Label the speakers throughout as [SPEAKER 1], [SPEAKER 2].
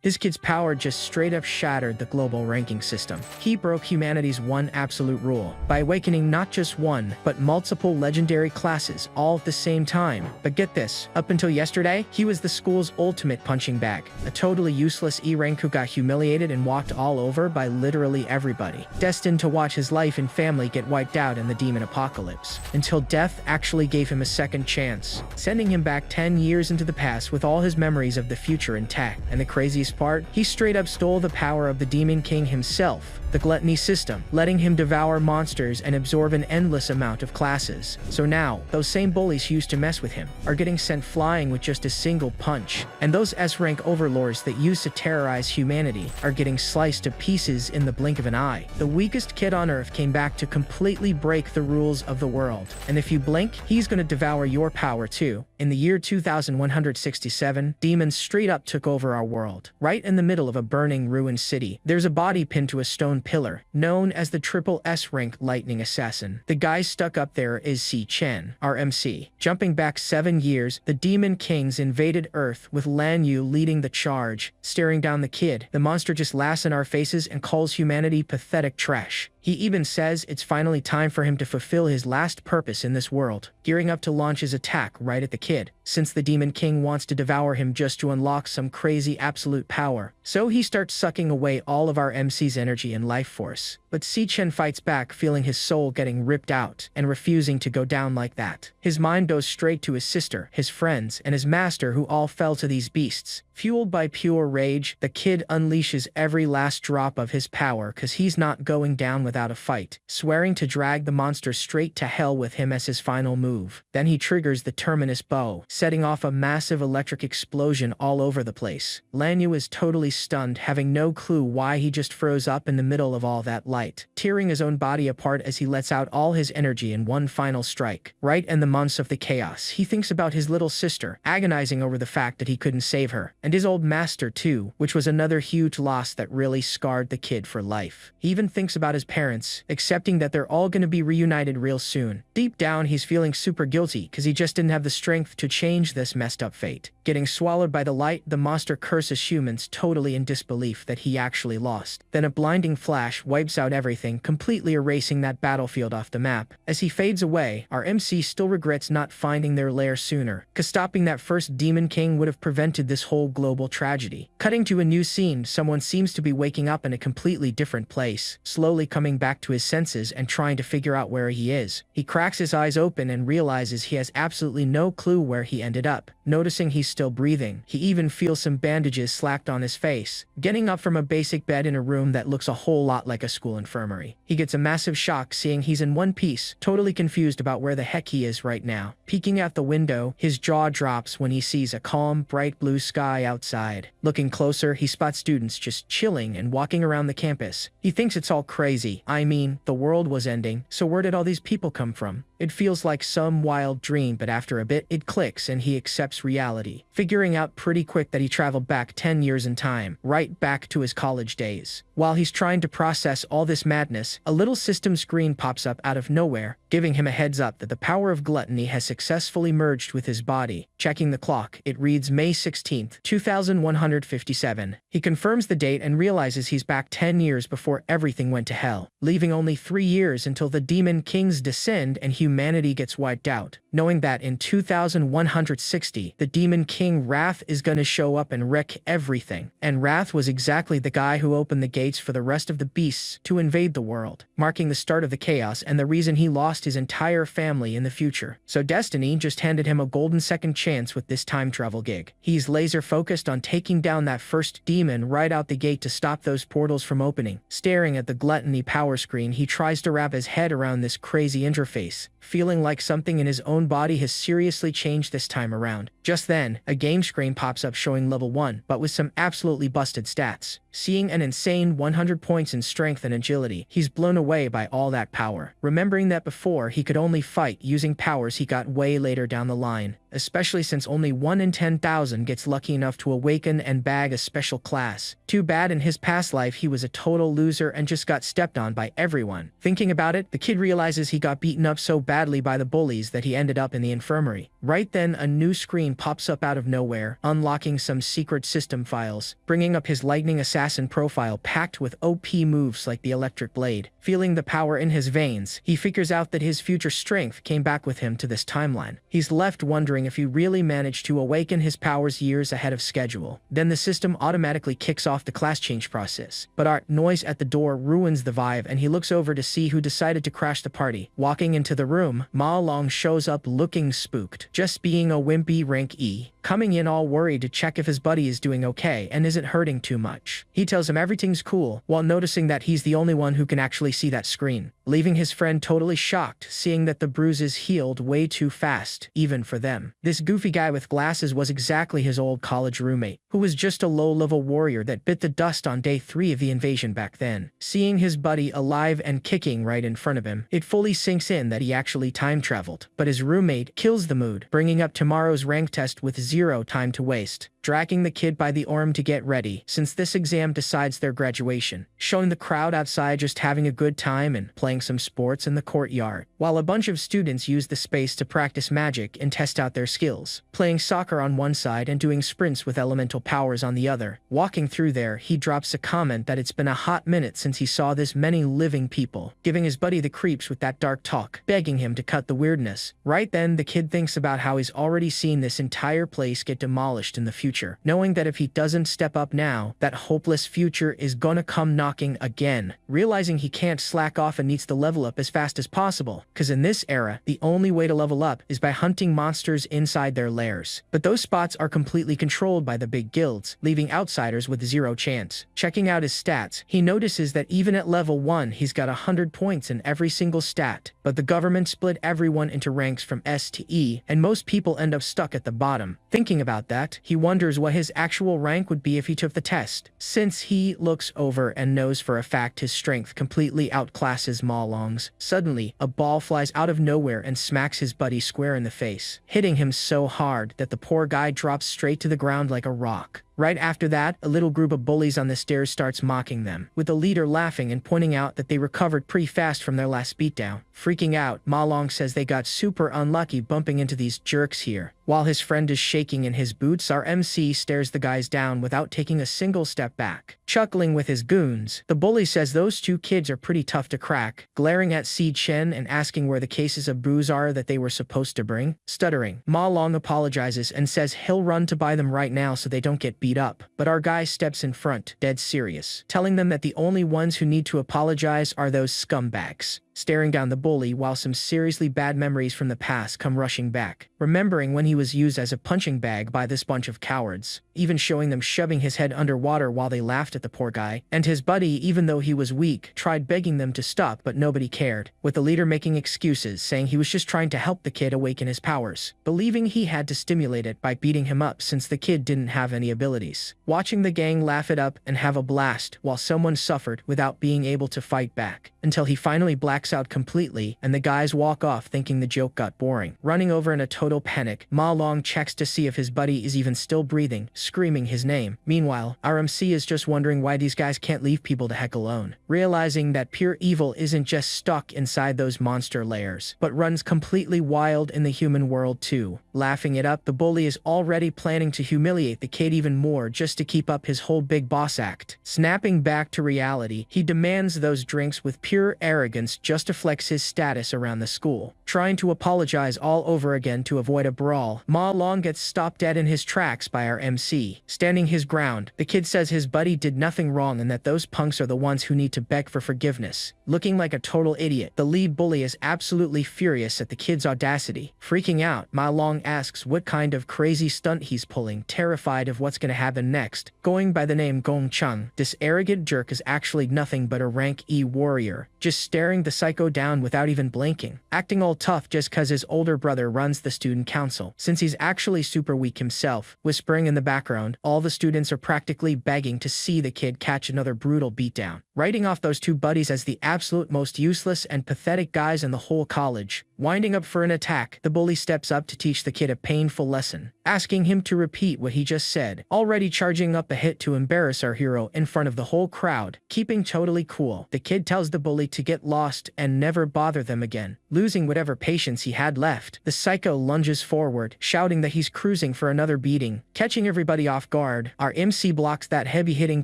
[SPEAKER 1] His kid's power just straight up shattered the global ranking system. He broke humanity's one absolute rule by awakening not just one, but multiple legendary classes all at the same time. But get this, up until yesterday, he was the school's ultimate punching bag. A totally useless E rank who got humiliated and walked all over by literally everybody, destined to watch his life and family get wiped out in the demon apocalypse, until death actually gave him a second chance, sending him back 10 years into the past with all his memories of the future intact. And the craziest part, he straight up stole the power of the Demon King himself, the gluttony system, letting him devour monsters and absorb an endless amount of classes. So now, those same bullies who used to mess with him are getting sent flying with just a single punch, and those S-rank overlords that used to terrorize humanity are getting sliced to pieces in the blink of an eye. The weakest kid on Earth came back to completely break the rules of the world, and if you blink, he's gonna devour your power too. In the year 2167, demons straight up took over our world. Right in the middle of a burning ruined city, there's a body pinned to a stone pillar, known as the triple S-rank lightning assassin. The guy stuck up there is Si Chen, our MC. Jumping back 7 years, the Demon Kings invaded Earth with Lan Yu leading the charge. Staring down the kid, the monster just laughs in our faces and calls humanity pathetic trash. He even says it's finally time for him to fulfill his last purpose in this world, gearing up to launch his attack right at the kid, since the Demon King wants to devour him just to unlock some crazy absolute power. So he starts sucking away all of our MC's energy and life force. But Si Chen fights back, feeling his soul getting ripped out and refusing to go down like that. His mind goes straight to his sister, his friends, and his master who all fell to these beasts. Fueled by pure rage, the kid unleashes every last drop of his power cause he's not going down without a fight, swearing to drag the monster straight to hell with him as his final move. Then he triggers the Terminus bow, setting off a massive electric explosion all over the place. Lan Yu is totally stunned, having no clue why he just froze up in the middle of all that light, tearing his own body apart as he lets out all his energy in one final strike. Right in the months of the chaos, he thinks about his little sister, agonizing over the fact that he couldn't save her, and his old master too, which was another huge loss that really scarred the kid for life. He even thinks about his parents, accepting that they're all gonna be reunited real soon. Deep down, he's feeling super guilty because he just didn't have the strength to change this messed up fate. Getting swallowed by the light, the monster curses humans, totally in disbelief that he actually lost. Then a blinding flash wipes out everything, completely erasing that battlefield off the map. As he fades away, our MC still regrets not finding their lair sooner, cause stopping that first Demon King would have prevented this whole global tragedy. Cutting to a new scene, someone seems to be waking up in a completely different place, slowly coming back to his senses and trying to figure out where he is. He cracks his eyes open and realizes he has absolutely no clue where he ended up. Noticing he's still breathing, he even feels some bandages slapped on his face. Getting up from a basic bed in a room that looks a whole lot like a school infirmary, he gets a massive shock seeing he's in one piece, totally confused about where the heck he is right now. Peeking out the window, his jaw drops when he sees a calm, bright blue sky outside. Looking closer, he spots students just chilling and walking around the campus. He thinks it's all crazy. I mean, the world was ending, so where did all these people come from? It feels like some wild dream, but after a bit, it clicks and he accepts reality, figuring out pretty quick that he traveled back 10 years in time, right back to his college days. While he's trying to process all this madness, a little system screen pops up out of nowhere, giving him a heads up that the power of gluttony has successfully merged with his body. Checking the clock, it reads May 16th, 2157. He confirms the date and realizes he's back 10 years before everything went to hell, leaving only 3 years until the Demon Kings descend and humanity gets wiped out. Knowing that in 2160, the Demon King Wrath is gonna show up and wreck everything. And Wrath was exactly the guy who opened the gates for the rest of the beasts to invade the world, marking the start of the chaos and the reason he lost his entire family in the future. So Destiny just handed him a golden second chance with this time travel gig. He's laser focused on taking down that first demon right out the gate to stop those portals from opening. Staring at the gluttony power screen, he tries to wrap his head around this crazy interface, feeling like something in his own body has seriously changed this time around. Just then, a game screen pops up showing level 1, but with some absolutely busted stats. Seeing an insane 100 points in strength and agility, he's blown away by all that power. Remembering that before he could only fight using powers he got way later down the line, especially since only 1 in 10,000 gets lucky enough to awaken and bag a special class. Too bad in his past life he was a total loser and just got stepped on by everyone. Thinking about it, the kid realizes he got beaten up so badly by the bullies that he ended up in the infirmary. Right then, a new screen pops up out of nowhere, unlocking some secret system files, bringing up his lightning assassin profile packed with OP moves like the electric blade. Feeling the power in his veins, he figures out that his future strength came back with him to this timeline. He's left wondering if he really managed to awaken his powers years ahead of schedule. Then the system automatically kicks off the class change process. But our noise at the door ruins the vibe and he looks over to see who decided to crash the party. Walking into the room, Ma Long shows up looking spooked, just being a wimpy rank E, coming in all worried to check if his buddy is doing okay and isn't hurting too much. He tells him everything's cool, while noticing that he's the only one who can actually see that screen, leaving his friend totally shocked, seeing that the bruises healed way too fast, even for them. This goofy guy with glasses was exactly his old college roommate, who was just a low-level warrior that bit the dust on day 3 of the invasion back then. Seeing his buddy alive and kicking right in front of him, it fully sinks in that he actually time-traveled. But his roommate kills the mood, bringing up tomorrow's rank test with 0 time to waste, dragging the kid by the arm to get ready, since this exam decides their graduation, showing the crowd outside just having a good time and playing some sports in the courtyard, while a bunch of students use the space to practice magic and test out their skills, playing soccer on one side and doing sprints with elemental powers on the other. Walking through there, he drops a comment that it's been a hot minute since he saw this many living people, giving his buddy the creeps with that dark talk, begging him to cut the weirdness. Right then, the kid thinks about how he's already seen this entire place get demolished in the future, knowing that if he doesn't step up now, that hopeless future is gonna come knocking again. Realizing he can't slack off and needs to level up as fast as possible, cause in this era, the only way to level up is by hunting monsters inside their lairs. But those spots are completely controlled by the big guilds, leaving outsiders with 0 chance. Checking out his stats, he notices that even at level 1 he's got 100 points in every single stat, but the government split everyone into ranks from S to E, and most people end up stuck at the bottom. Thinking about that, he wonders what his actual rank would be if he took the test, since he looks over and knows for a fact his strength completely outclasses Ma Long's. Suddenly, a ball flies out of nowhere and smacks his buddy square in the face, hitting him so hard that the poor guy drops straight to the ground like a rock. Right after that, a little group of bullies on the stairs starts mocking them, with the leader laughing and pointing out that they recovered pretty fast from their last beatdown. Freaking out, Ma Long says they got super unlucky bumping into these jerks here. While his friend is shaking in his boots, our MC stares the guys down without taking a single step back. Chuckling with his goons, the bully says those 2 kids are pretty tough to crack, glaring at Si Chen and asking where the cases of booze are that they were supposed to bring. Stuttering, Ma Long apologizes and says he'll run to buy them right now so they don't get beat up, but our guy steps in front, dead serious, telling them that the only ones who need to apologize are those scumbags. Staring down the bully while some seriously bad memories from the past come rushing back, remembering when he was used as a punching bag by this bunch of cowards, even showing them shoving his head underwater while they laughed at the poor guy, and his buddy, even though he was weak, tried begging them to stop but nobody cared, with the leader making excuses saying he was just trying to help the kid awaken his powers, believing he had to stimulate it by beating him up since the kid didn't have any abilities. Watching the gang laugh it up and have a blast while someone suffered without being able to fight back, until he finally blacks out completely and the guys walk off thinking the joke got boring. Running over in a total panic, Ma Long checks to see if his buddy is even still breathing, screaming his name. Meanwhile, our MC is just wondering why these guys can't leave people the heck alone, realizing that pure evil isn't just stuck inside those monster layers, but runs completely wild in the human world too. Laughing it up, the bully is already planning to humiliate the kid even more just to keep up his whole big boss act. Snapping back to reality, he demands those drinks with pure arrogance just to flex his status around the school. Trying to apologize all over again to avoid a brawl, Ma Long gets stopped dead in his tracks by our MC. Standing his ground, the kid says his buddy did nothing wrong and that those punks are the ones who need to beg for forgiveness. Looking like a total idiot, the lead bully is absolutely furious at the kid's audacity. Freaking out, Ma Long asks what kind of crazy stunt he's pulling, terrified of what's gonna happen next. Going by the name Gong Chung, this arrogant jerk is actually nothing but a rank E warrior, just staring the psycho down without even blinking, acting all tough just cause his older brother runs the student council, since he's actually super weak himself. Whispering in the background, all the students are practically begging to see the kid catch another brutal beatdown, writing off those two buddies as the absolute most useless and pathetic guys in the whole college. Winding up for an attack, the bully steps up to teach the kid a painful lesson, asking him to repeat what he just said, already charging up a hit to embarrass our hero in front of the whole crowd. Keeping totally cool, the kid tells the bully to get lost and never bother them again. Losing whatever patience he had left, the psycho lunges forward, shouting that he's cruising for another beating. Catching everybody off guard, our MC blocks that heavy-hitting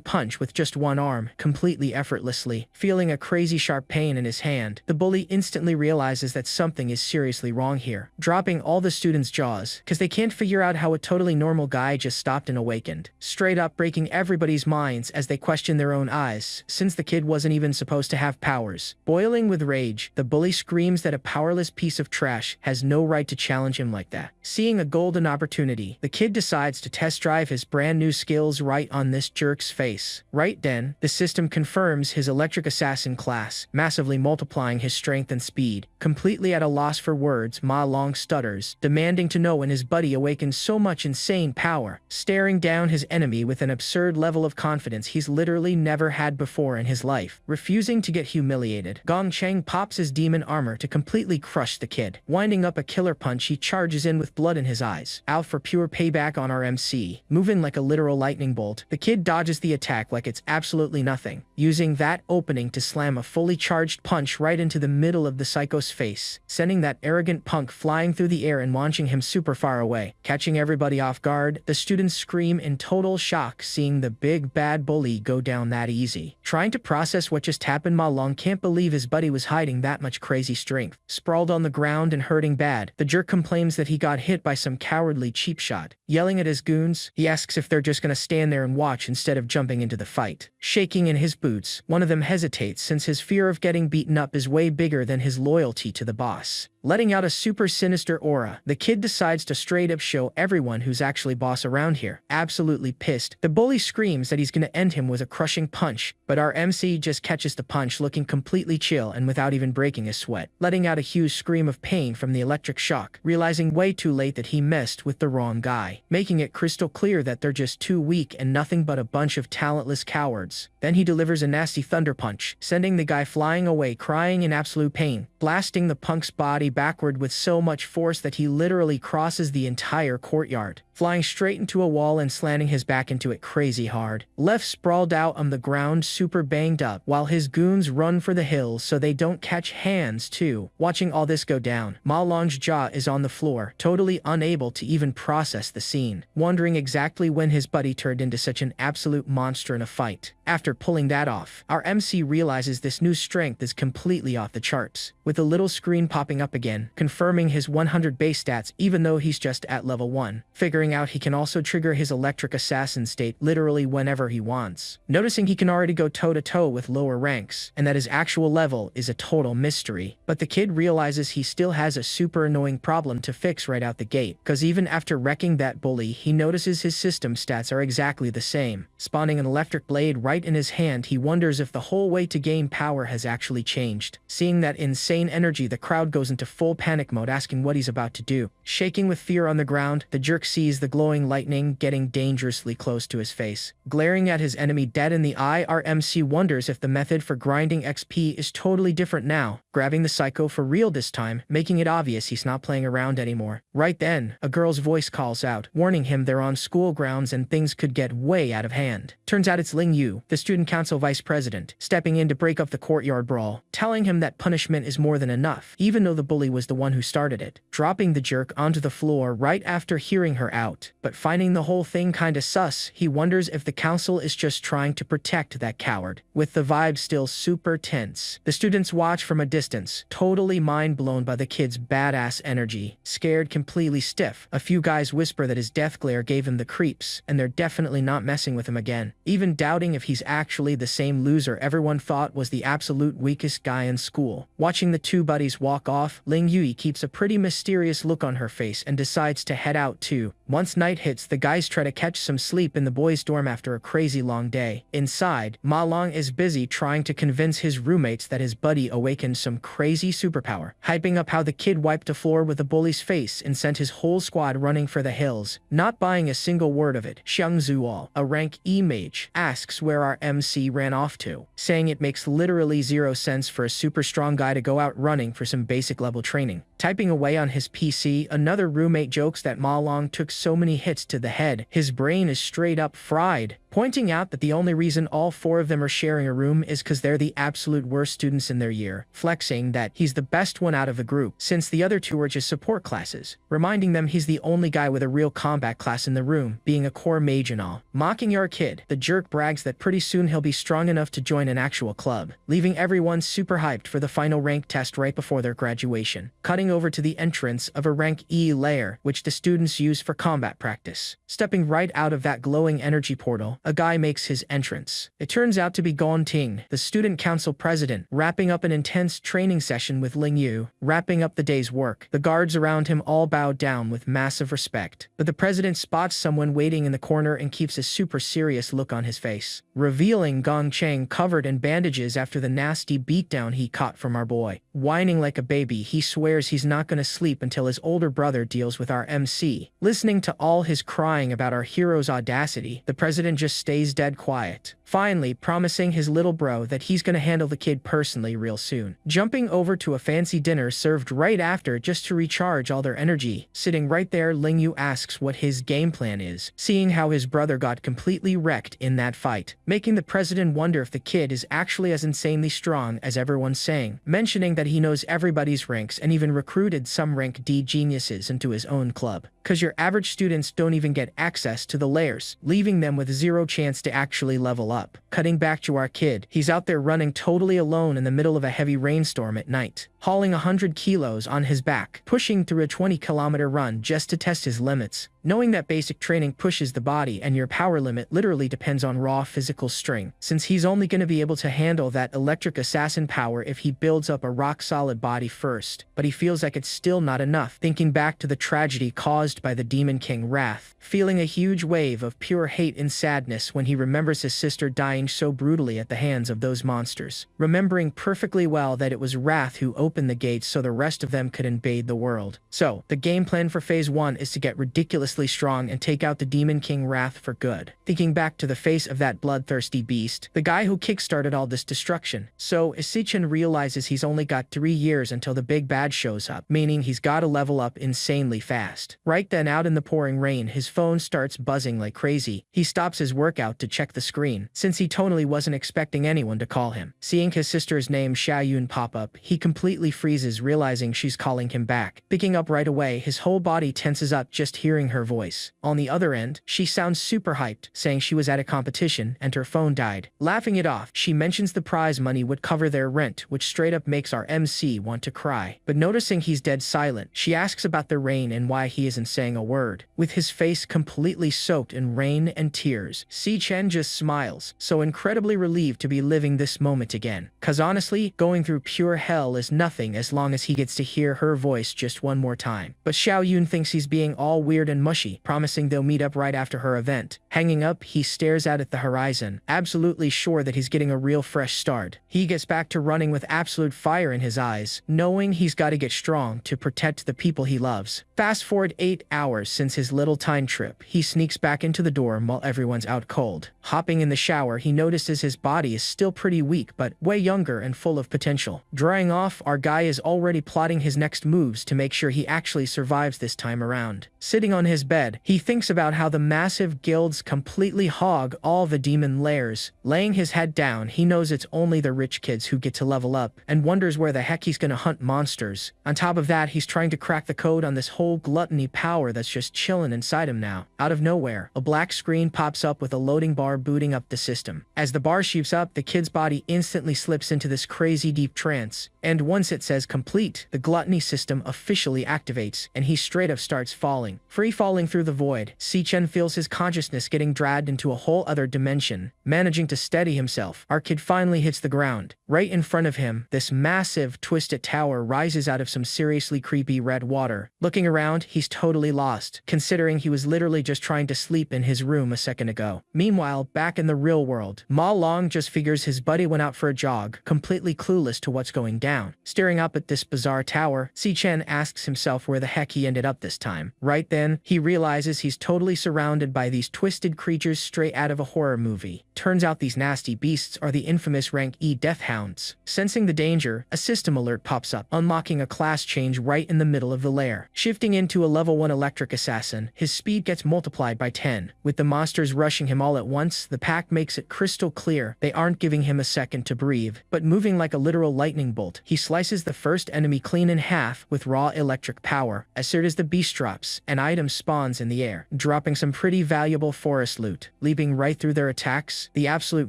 [SPEAKER 1] punch with just one arm, completely effortlessly. Feeling a crazy sharp pain in his hand, the bully instantly realizes that something is seriously wrong here, dropping all the students' jaws, cause they can't figure out how a totally normal guy just stopped and awakened, straight up breaking everybody's minds as they question their own eyes, since the kid wasn't even supposed to have powers. Boiling with rage, the bully screams that a powerless piece of trash has no right to challenge him like that. Seeing a golden opportunity, the kid decides to test drive his brand new skills right on this jerk's face. Right then, the system confirms his electric assassin class, massively multiplying his strength and speed. Completely at a loss for words, Ma Long stutters, demanding to know when his buddy awakens so much insane power, staring down his enemy with an absurd level of confidence he's literally never had before in his life. Refusing to get humiliated, Gong Cheng pops his demon armor to completely crush the kid. Winding up a killer punch, he charges in with blood in his eyes, out for pure payback on our MC. Moving like a literal lightning bolt, the kid dodges the attack like it's absolutely nothing, using that opening to slam a fully charged punch right into the middle of the psycho's face, sending that arrogant punk flying through the air and launching him super far away. Catching everybody off guard, the students scream in total shock seeing the big bad bully go down that easy. Trying to process what just happened, Ma Long can't believe his buddy was hiding that much crazy strength. Sprawled on the ground and hurting bad, the jerk complains that he got hit by some cowardly cheap shot. Yelling at his goons, he asks if they're just gonna stand there and watch instead of jumping into the fight. Shaking in his boots, one of them hesitates since his fear of getting beaten up is way bigger than his loyalty to the boss. Letting out a super sinister aura, the kid decides to straight up show everyone who's actually boss around here. Absolutely pissed, the bully screams that he's gonna end him with a crushing punch, but our MC just catches the punch looking completely chill and without even breaking a sweat, letting out a huge scream of pain from the electric shock, realizing way too late that he messed with the wrong guy, making it crystal clear that they're just too weak and nothing but a bunch of talentless cowards. Then he delivers a nasty thunder punch, sending the guy flying away crying in absolute pain, blasting the punk's body backward with so much force that he literally crosses the entire courtyard, flying straight into a wall and slanting his back into it crazy hard. Left sprawled out on the ground super banged up, while his goons run for the hills so they don't catch hands too. Watching all this go down, Ma Long's jaw is on the floor, totally unable to even process the scene, wondering exactly when his buddy turned into such an absolute monster in a fight. After pulling that off, our MC realizes this new strength is completely off the charts, with a little screen popping up again, confirming his 100 base stats even though he's just at level 1, figuring out he can also trigger his electric assassin state literally whenever he wants. Noticing he can already go toe-to-toe with lower ranks, and that his actual level is a total mystery, but the kid realizes he still has a super annoying problem to fix right out the gate, cause even after wrecking that bully, he notices his system stats are exactly the same. Spawning an electric blade right in his hand, he wonders if the whole way to gain power has actually changed. Seeing that insane energy, the crowd goes into full panic mode asking what he's about to do. Shaking with fear on the ground, the jerk sees the glowing lightning getting dangerously close to his face. Glaring at his enemy dead in the eye, our MC wonders if the method for grinding XP is totally different now, grabbing the psycho for real this time, making it obvious he's not playing around anymore. Right then, a girl's voice calls out, warning him they're on school grounds and things could get way out of hand. Turns out it's Ling Yu, the student council vice president, stepping in to break up the courtyard brawl, telling him that punishment is more than enough, even though the bully was the one who started it, dropping the jerk onto the floor right after hearing her out. But finding the whole thing kinda sus, he wonders if the council is just trying to protect that coward. With the vibe still super tense, the students watch from a distance, totally mind blown by the kid's badass energy. Scared completely stiff, a few guys whisper that his death glare gave him the creeps, and they're definitely not messing with him again, even doubting if he's actually the same loser everyone thought was the absolute weakest guy in school. Watching the two buddies walk off, Ling Yui keeps a pretty mysterious look on her face and decides to head out too, Once night hits, the guys try to catch some sleep in the boys' dorm after a crazy long day. Inside, Ma Long is busy trying to convince his roommates that his buddy awakened some crazy superpower, hyping up how the kid wiped a floor with a bully's face and sent his whole squad running for the hills. Not buying a single word of it, Xiang Zuo, a rank E mage, asks where our MC ran off to, saying it makes literally zero sense for a super strong guy to go out running for some basic level training. Typing away on his PC, another roommate jokes that Ma Long took so many hits to the head, his brain is straight up fried, pointing out that the only reason all four of them are sharing a room is because they're the absolute worst students in their year, flexing that he's the best one out of the group, since the other two are just support classes, reminding them he's the only guy with a real combat class in the room, being a core mage and all. Mocking our kid, the jerk brags that pretty soon he'll be strong enough to join an actual club, leaving everyone super hyped for the final rank test right before their graduation. Cutting over to the entrance of a rank E lair, which the students use for combat practice. Stepping right out of that glowing energy portal, a guy makes his entrance. It turns out to be Gon Ting, the student council president, wrapping up an intense training session with Ling Yu, wrapping up the day's work. The guards around him all bow down with massive respect, but the president spots someone waiting in the corner and keeps a super serious look on his face, revealing Gong Cheng covered in bandages after the nasty beatdown he caught from our boy. Whining like a baby, he swears he's not gonna sleep until his older brother deals with our MC. Listening to all his crying about our hero's audacity, the president just stays dead quiet, finally promising his little bro that he's gonna handle the kid personally real soon. Jumping over to a fancy dinner served right after just to recharge all their energy. Sitting right there, Ling Yu asks what his game plan is, seeing how his brother got completely wrecked in that fight, making the president wonder if the kid is actually as insanely strong as everyone's saying, mentioning that he knows everybody's ranks and even recruited some rank D geniuses into his own club, cause your average students don't even get access to the layers, leaving them with zero chance to actually level up. Cutting back to our kid, he's out there running totally alone in the middle of a heavy rainstorm at night, hauling 100 kilos on his back, pushing through a 20-kilometer run just to test his limits, knowing that basic training pushes the body and your power limit literally depends on raw physical strength, since he's only going to be able to handle that electric assassin power if he builds up a rock-solid body first, but he feels like it's still not enough, thinking back to the tragedy caused by the Demon King Wrath, feeling a huge wave of pure hate and sadness when he remembers his sister dying so brutally at the hands of those monsters, remembering perfectly well that it was Wrath who opened the gates so the rest of them could invade the world. So, the game plan for Phase 1 is to get ridiculously strong and take out the Demon King Wrath for good. Thinking back to the face of that bloodthirsty beast, the guy who kickstarted all this destruction. So, Isichin realizes he's only got 3 years until the big bad shows up, meaning he's gotta level up insanely fast. Right then, out in the pouring rain, his phone starts buzzing like crazy. He stops his workout to check the screen, since he totally wasn't expecting anyone to call him. Seeing his sister's name Xiaoyun pop up, he completely freezes, realizing she's calling him back. Picking up right away, his whole body tenses up just hearing her voice. On the other end, she sounds super hyped, saying she was at a competition and her phone died. Laughing it off, she mentions the prize money would cover their rent, which straight up makes our MC want to cry. But noticing he's dead silent, she asks about the rain and why he isn't saying a word. With his face completely soaked in rain and tears, Si Chen just smiles, so incredibly relieved to be living this moment again. Cause honestly, going through pure hell is nothing as long as he gets to hear her voice just one more time. But Xiao Yun thinks he's being all weird and mushy, promising they'll meet up right after her event. Hanging up, he stares out at the horizon, absolutely sure that he's getting a real fresh start. He gets back to running with absolute fire in his eyes, knowing he's got to get strong to protect the people he loves. Fast forward 8 hours since his little time trip, he sneaks back into the dorm while everyone's out cold. Hopping in the shower, he notices his body is still pretty weak but way younger and full of potential. Drying off, our guy is already plotting his next moves to make sure he actually survives this time around. Sitting on his bed, he thinks about how the massive guilds completely hog all the demon lairs. Laying his head down, he knows it's only the rich kids who get to level up, and wonders where the heck he's gonna hunt monsters. On top of that, he's trying to crack the code on this whole gluttony power that's just chilling inside him now. Out of nowhere, a black screen pops up with a loading bar booting up the system. As the bar shoots up, the kid's body instantly slips into this crazy deep trance, and once Once it says complete, the gluttony system officially activates, and he straight up starts falling. Free falling through the void, Si-Chen feels his consciousness getting dragged into a whole other dimension. Managing to steady himself, our kid finally hits the ground. Right in front of him, this massive, twisted tower rises out of some seriously creepy red water. Looking around, he's totally lost, considering he was literally just trying to sleep in his room a second ago. Meanwhile, back in the real world, Ma Long just figures his buddy went out for a jog, completely clueless to what's going down. Staring up at this bizarre tower, Si-Chen asks himself where the heck he ended up this time. Right then, he realizes he's totally surrounded by these twisted creatures straight out of a horror movie. Turns out these nasty beasts are the infamous Rank E Death Hounds. Sensing the danger, a system alert pops up, unlocking a class change right in the middle of the lair. Shifting into a level 1 electric assassin, his speed gets multiplied by 10. With the monsters rushing him all at once, the pack makes it crystal clear they aren't giving him a second to breathe, but moving like a literal lightning bolt, he slices the first enemy clean in half with raw electric power. As soon as the beast drops, an item spawns in the air, dropping some pretty valuable forest loot. Leaping right through their attacks, the absolute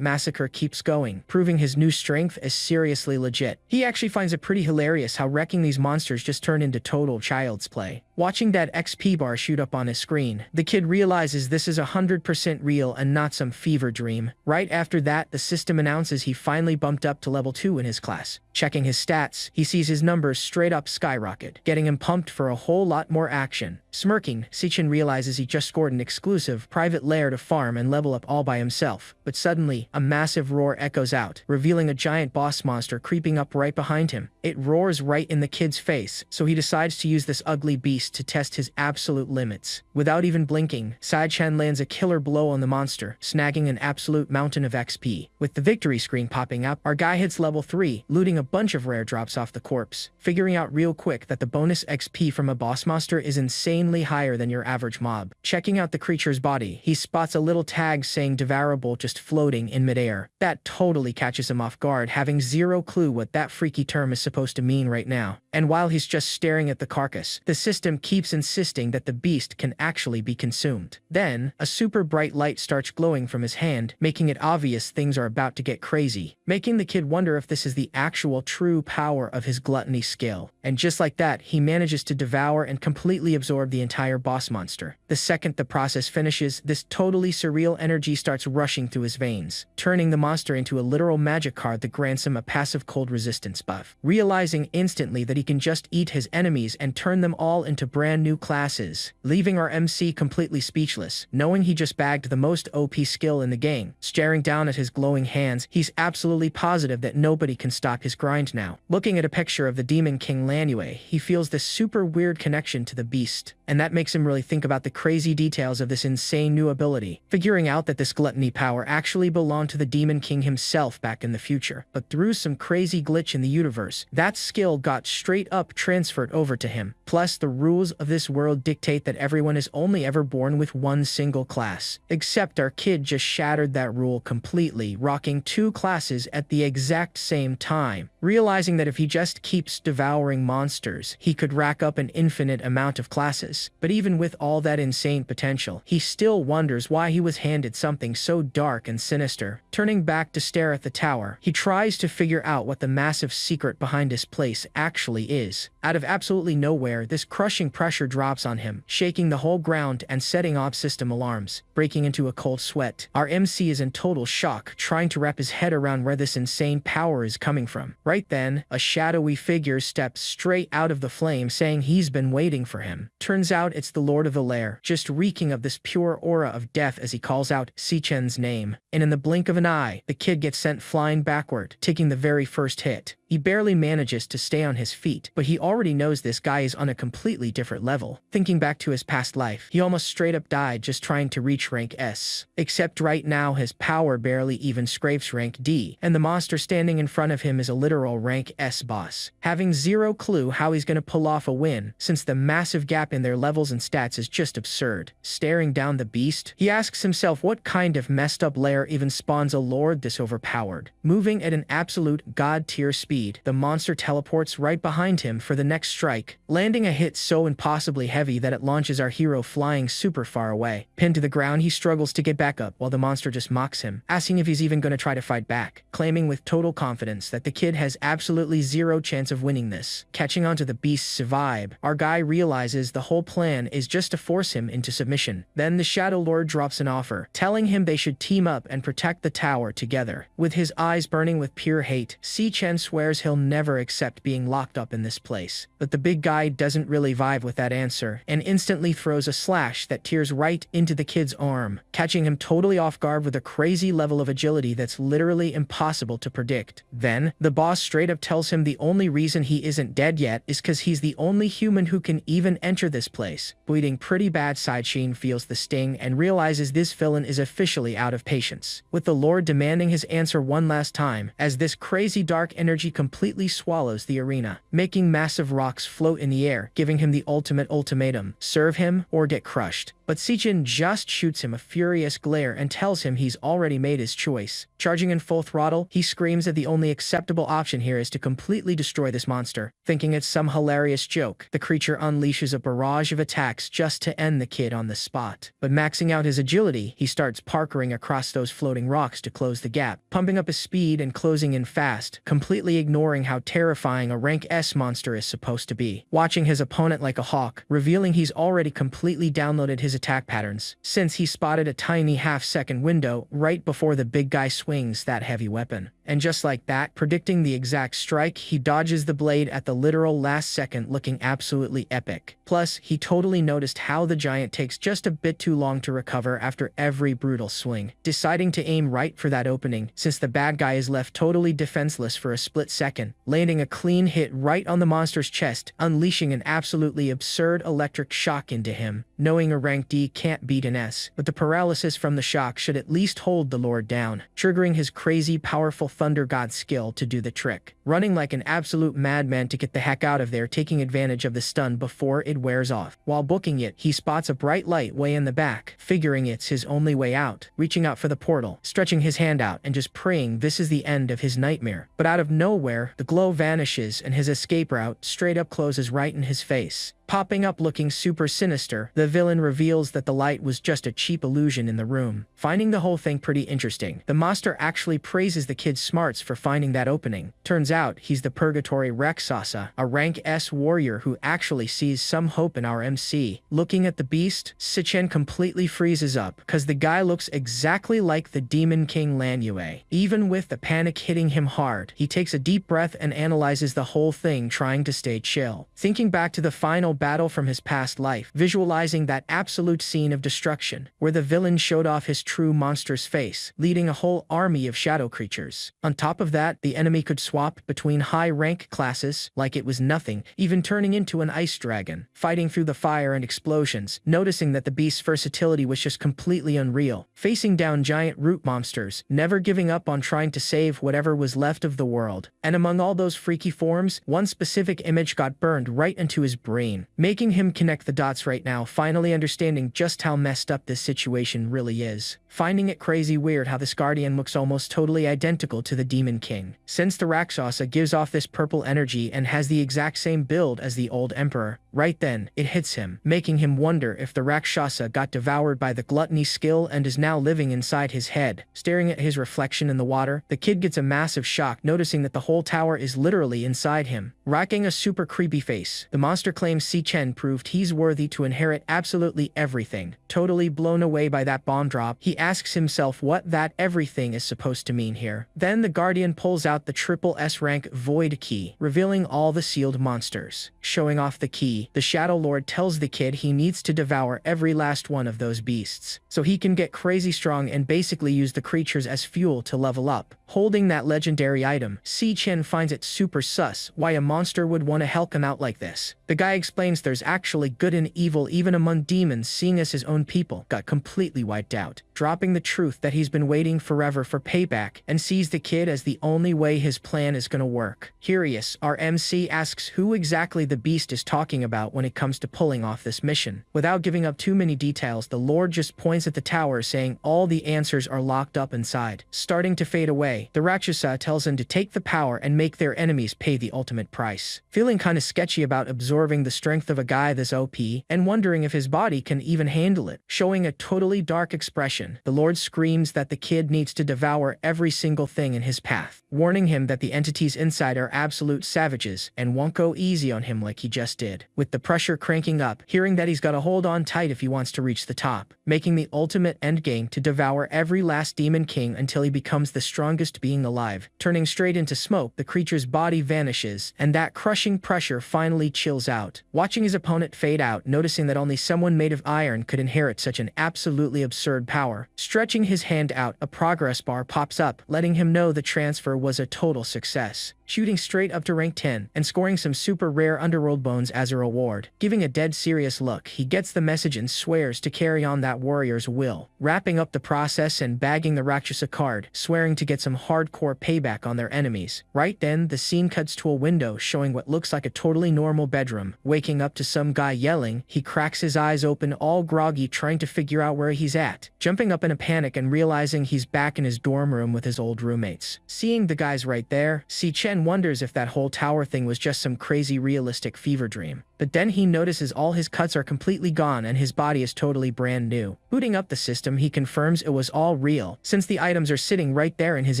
[SPEAKER 1] massacre keeps going, proving his new strength is seriously legit. He actually finds it pretty hilarious how wrecking these monsters just turned into total child's play. Watching that XP bar shoot up on his screen, the kid realizes this is 100% real and not some fever dream. Right after that, the system announces he finally bumped up to level 2 in his class. Checking his stats, he sees his numbers straight up skyrocket, getting him pumped for a whole lot more action. Smirking, Si-Chen realizes he just scored an exclusive private lair to farm and level up all by himself. But suddenly, a massive roar echoes out, revealing a giant boss monster creeping up right behind him. It roars right in the kid's face, so he decides to use this ugly beast to test his absolute limits. Without even blinking, Si-Chen lands a killer blow on the monster, snagging an absolute mountain of XP. With the victory screen popping up, our guy hits level 3, looting a bunch of rare drops off the corpse, figuring out real quick that the bonus XP from a boss monster is insanely higher than your average mob. Checking out the creature's body, he spots a little tag saying devourable just floating in midair. That totally catches him off guard, having zero clue what that freaky term is supposed to mean right now. And while he's just staring at the carcass, the system keeps insisting that the beast can actually be consumed. Then, a super bright light starts glowing from his hand, making it obvious things are about to get crazy, making the kid wonder if this is the actual true power of his gluttony skill. And just like that, he manages to devour and completely absorb the entire boss monster. The second the process finishes, this totally surreal energy starts rushing through his veins, turning the monster into a literal magic card that grants him a passive cold resistance buff. Realizing instantly that he can just eat his enemies and turn them all into brand new classes, leaving our MC completely speechless, knowing he just bagged the most OP skill in the game. Staring down at his glowing hands, he's absolutely positive that nobody can stop his grind now. Looking at a picture of the Demon King Lanue, he feels this super weird connection to the beast, and that makes him really think about the crazy details of this insane new ability, figuring out that this gluttony power actually belonged to the Demon King himself back in the future. But through some crazy glitch in the universe, that skill got straight up transferred over to him. Plus, the rules of this world dictate that everyone is only ever born with one single class. Except our kid just shattered that rule completely, rocking 2 classes at the exact same time. Realizing that if he just keeps devouring monsters, he could rack up an infinite amount of classes. But even with all that insane potential, he still wonders why he was handed something so dark and sinister. Turning back to stare at the tower, he tries to figure out what the massive secret behind his place actually is. Out of absolutely nowhere, this crushing pressure drops on him, shaking the whole ground and setting off system alarms. Breaking into a cold sweat, our MC is in total shock, trying to wrap his head around where this insane power is coming from. Right then, a shadowy figure steps straight out of the flame, saying he's been waiting for him. Turns out it's the Lord of the Lair, just reeking of this pure aura of death as he calls out Si-Chen's name. And in the blink of an eye, the kid gets sent flying backward, taking the very first hit. He barely manages to stay on his feet, but he already knows this guy is on a completely different level. Thinking back to his past life, he almost straight up died just trying to reach rank S. Except right now his power barely even scrapes rank D, and the monster standing in front of him is a literal rank S boss. Having zero clue how he's gonna pull off a win, since the massive gap in their levels and stats is just absurd. Staring down the beast, he asks himself what kind of messed up lair even spawns a lord this overpowered, moving at an absolute god-tier speed speed, the monster teleports right behind him for the next strike, landing a hit so impossibly heavy that it launches our hero flying super far away. Pinned to the ground, he struggles to get back up while the monster just mocks him, asking if he's even going to try to fight back, claiming with total confidence that the kid has absolutely zero chance of winning this. Catching onto the beast's vibe, our guy realizes the whole plan is just to force him into submission. Then the Shadow Lord drops an offer, telling him they should team up and protect the tower together. With his eyes burning with pure hate, Si-Chen swears he'll never accept being locked up in this place. But the big guy doesn't really vibe with that answer, and instantly throws a slash that tears right into the kid's arm, catching him totally off guard with a crazy level of agility that's literally impossible to predict. Then, the boss straight up tells him the only reason he isn't dead yet is because he's the only human who can even enter this place. Bleeding pretty bad, Side-Sheen feels the sting and realizes this villain is officially out of patience, with the Lord demanding his answer one last time, as this crazy dark energy completely swallows the arena, making massive rocks float in the air, giving him the ultimate ultimatum: serve him or get crushed. But Si-Chen just shoots him a furious glare and tells him he's already made his choice. Charging in full throttle, he screams that the only acceptable option here is to completely destroy this monster. Thinking it's some hilarious joke, the creature unleashes a barrage of attacks just to end the kid on the spot. But maxing out his agility, he starts parkouring across those floating rocks to close the gap, pumping up his speed and closing in fast, completely ignoring how terrifying a rank S monster is supposed to be. Watching his opponent like a hawk, revealing he's already completely downloaded his attack patterns, since he spotted a tiny half-second window right before the big guy swings that heavy weapon. And just like that, predicting the exact strike, he dodges the blade at the literal last second, looking absolutely epic. Plus, he totally noticed how the giant takes just a bit too long to recover after every brutal swing, deciding to aim right for that opening, since the bad guy is left totally defenseless for a split second, landing a clean hit right on the monster's chest, unleashing an absolutely absurd electric shock into him. Knowing a rank D can't beat an S, but the paralysis from the shock should at least hold the Lord down, triggering his crazy powerful Thunder God skill to do the trick, running like an absolute madman to get the heck out of there, taking advantage of the stun before it wears off. While booking it, he spots a bright light way in the back, figuring it's his only way out, reaching out for the portal, stretching his hand out and just praying this is the end of his nightmare. But out of nowhere, the glow vanishes and his escape route straight up closes right in his face. Popping up looking super sinister, the villain reveals that the light was just a cheap illusion in the room. Finding the whole thing pretty interesting, the monster actually praises the kid's smarts for finding that opening. Turns out he's the Purgatory Rakshasa, a rank S warrior who actually sees some hope in our MC. Looking at the beast, Si-Chen completely freezes up, cause the guy looks exactly like the Demon King Lanyue. Even with the panic hitting him hard, he takes a deep breath and analyzes the whole thing, trying to stay chill. Thinking back to the final battle from his past life, visualizing that absolute scene of destruction, where the villain showed off his true monster's face, leading a whole army of shadow creatures. On top of that, the enemy could swap between high rank classes like it was nothing, even turning into an ice dragon, fighting through the fire and explosions, noticing that the beast's versatility was just completely unreal, facing down giant root monsters, never giving up on trying to save whatever was left of the world. And among all those freaky forms, one specific image got burned right into his brain, making him connect the dots right now, finally understanding just how messed up this situation really is. Finding it crazy weird how this guardian looks almost totally identical to the Demon King, since the Rakshasa gives off this purple energy and has the exact same build as the old emperor. Right then, it hits him, making him wonder if the Rakshasa got devoured by the gluttony skill and is now living inside his head. Staring at his reflection in the water, the kid gets a massive shock, noticing that the whole tower is literally inside him. Rocking a super creepy face, the monster claims Si-Chen proved he's worthy to inherit absolutely everything. Totally blown away by that bomb drop, he asks himself what that everything is supposed to mean here. Then the guardian pulls out the triple S rank Void Key, revealing all the sealed monsters. Showing off the key, the Shadow Lord tells the kid he needs to devour every last one of those beasts, so he can get crazy strong and basically use the creatures as fuel to level up. Holding that legendary item, Si-Chen finds it super sus why a monster would want to help him out like this. The guy explains there's actually good and evil even among demons, seeing as his own people got completely wiped out, dropping the truth that he's been waiting forever for payback and sees the kid as the only way his plan is gonna work. Curious, our MC asks who exactly the beast is talking about when it comes to pulling off this mission. Without giving up too many details, the Lord just points at the tower saying all the answers are locked up inside. Starting to fade away, the Rakshasa tells him to take the power and make their enemies pay the ultimate price. Feeling kinda sketchy about absorbing the strength of a guy this OP and wondering if his body can even handle it, showing a totally dark expression, the Lord screams that the kid needs to devour every single thing in his path, warning him that the entities inside are absolute savages and won't go easy on him like he just did. With the pressure cranking up, hearing that he's gotta hold on tight if he wants to reach the top, making the ultimate endgame to devour every last demon king until he becomes the strongest being alive. Turning straight into smoke, the creature's body vanishes, and that crushing pressure finally chills out. Watching his opponent fade out, noticing that only someone made of iron could inherit such an absolutely absurd power, stretching his hand out, a progress bar pops up, letting him know the transfer was a total success. Shooting straight up to rank 10 and scoring some super rare underworld bones as a reward. Giving a dead serious look, he gets the message and swears to carry on that warrior's will, wrapping up the process and bagging the Rakshasa card, swearing to get some hardcore payback on their enemies. Right then, the scene cuts to a window showing what looks like a totally normal bedroom. Waking up to some guy yelling, he cracks his eyes open all groggy, trying to figure out where he's at, jumping up in a panic and realizing he's back in his dorm room with his old roommates. Seeing the guys right there, Si-Chen wonders if that whole tower thing was just some crazy realistic fever dream. But then he notices all his cuts are completely gone and his body is totally brand new. Booting up the system, he confirms it was all real, since the items are sitting right there in his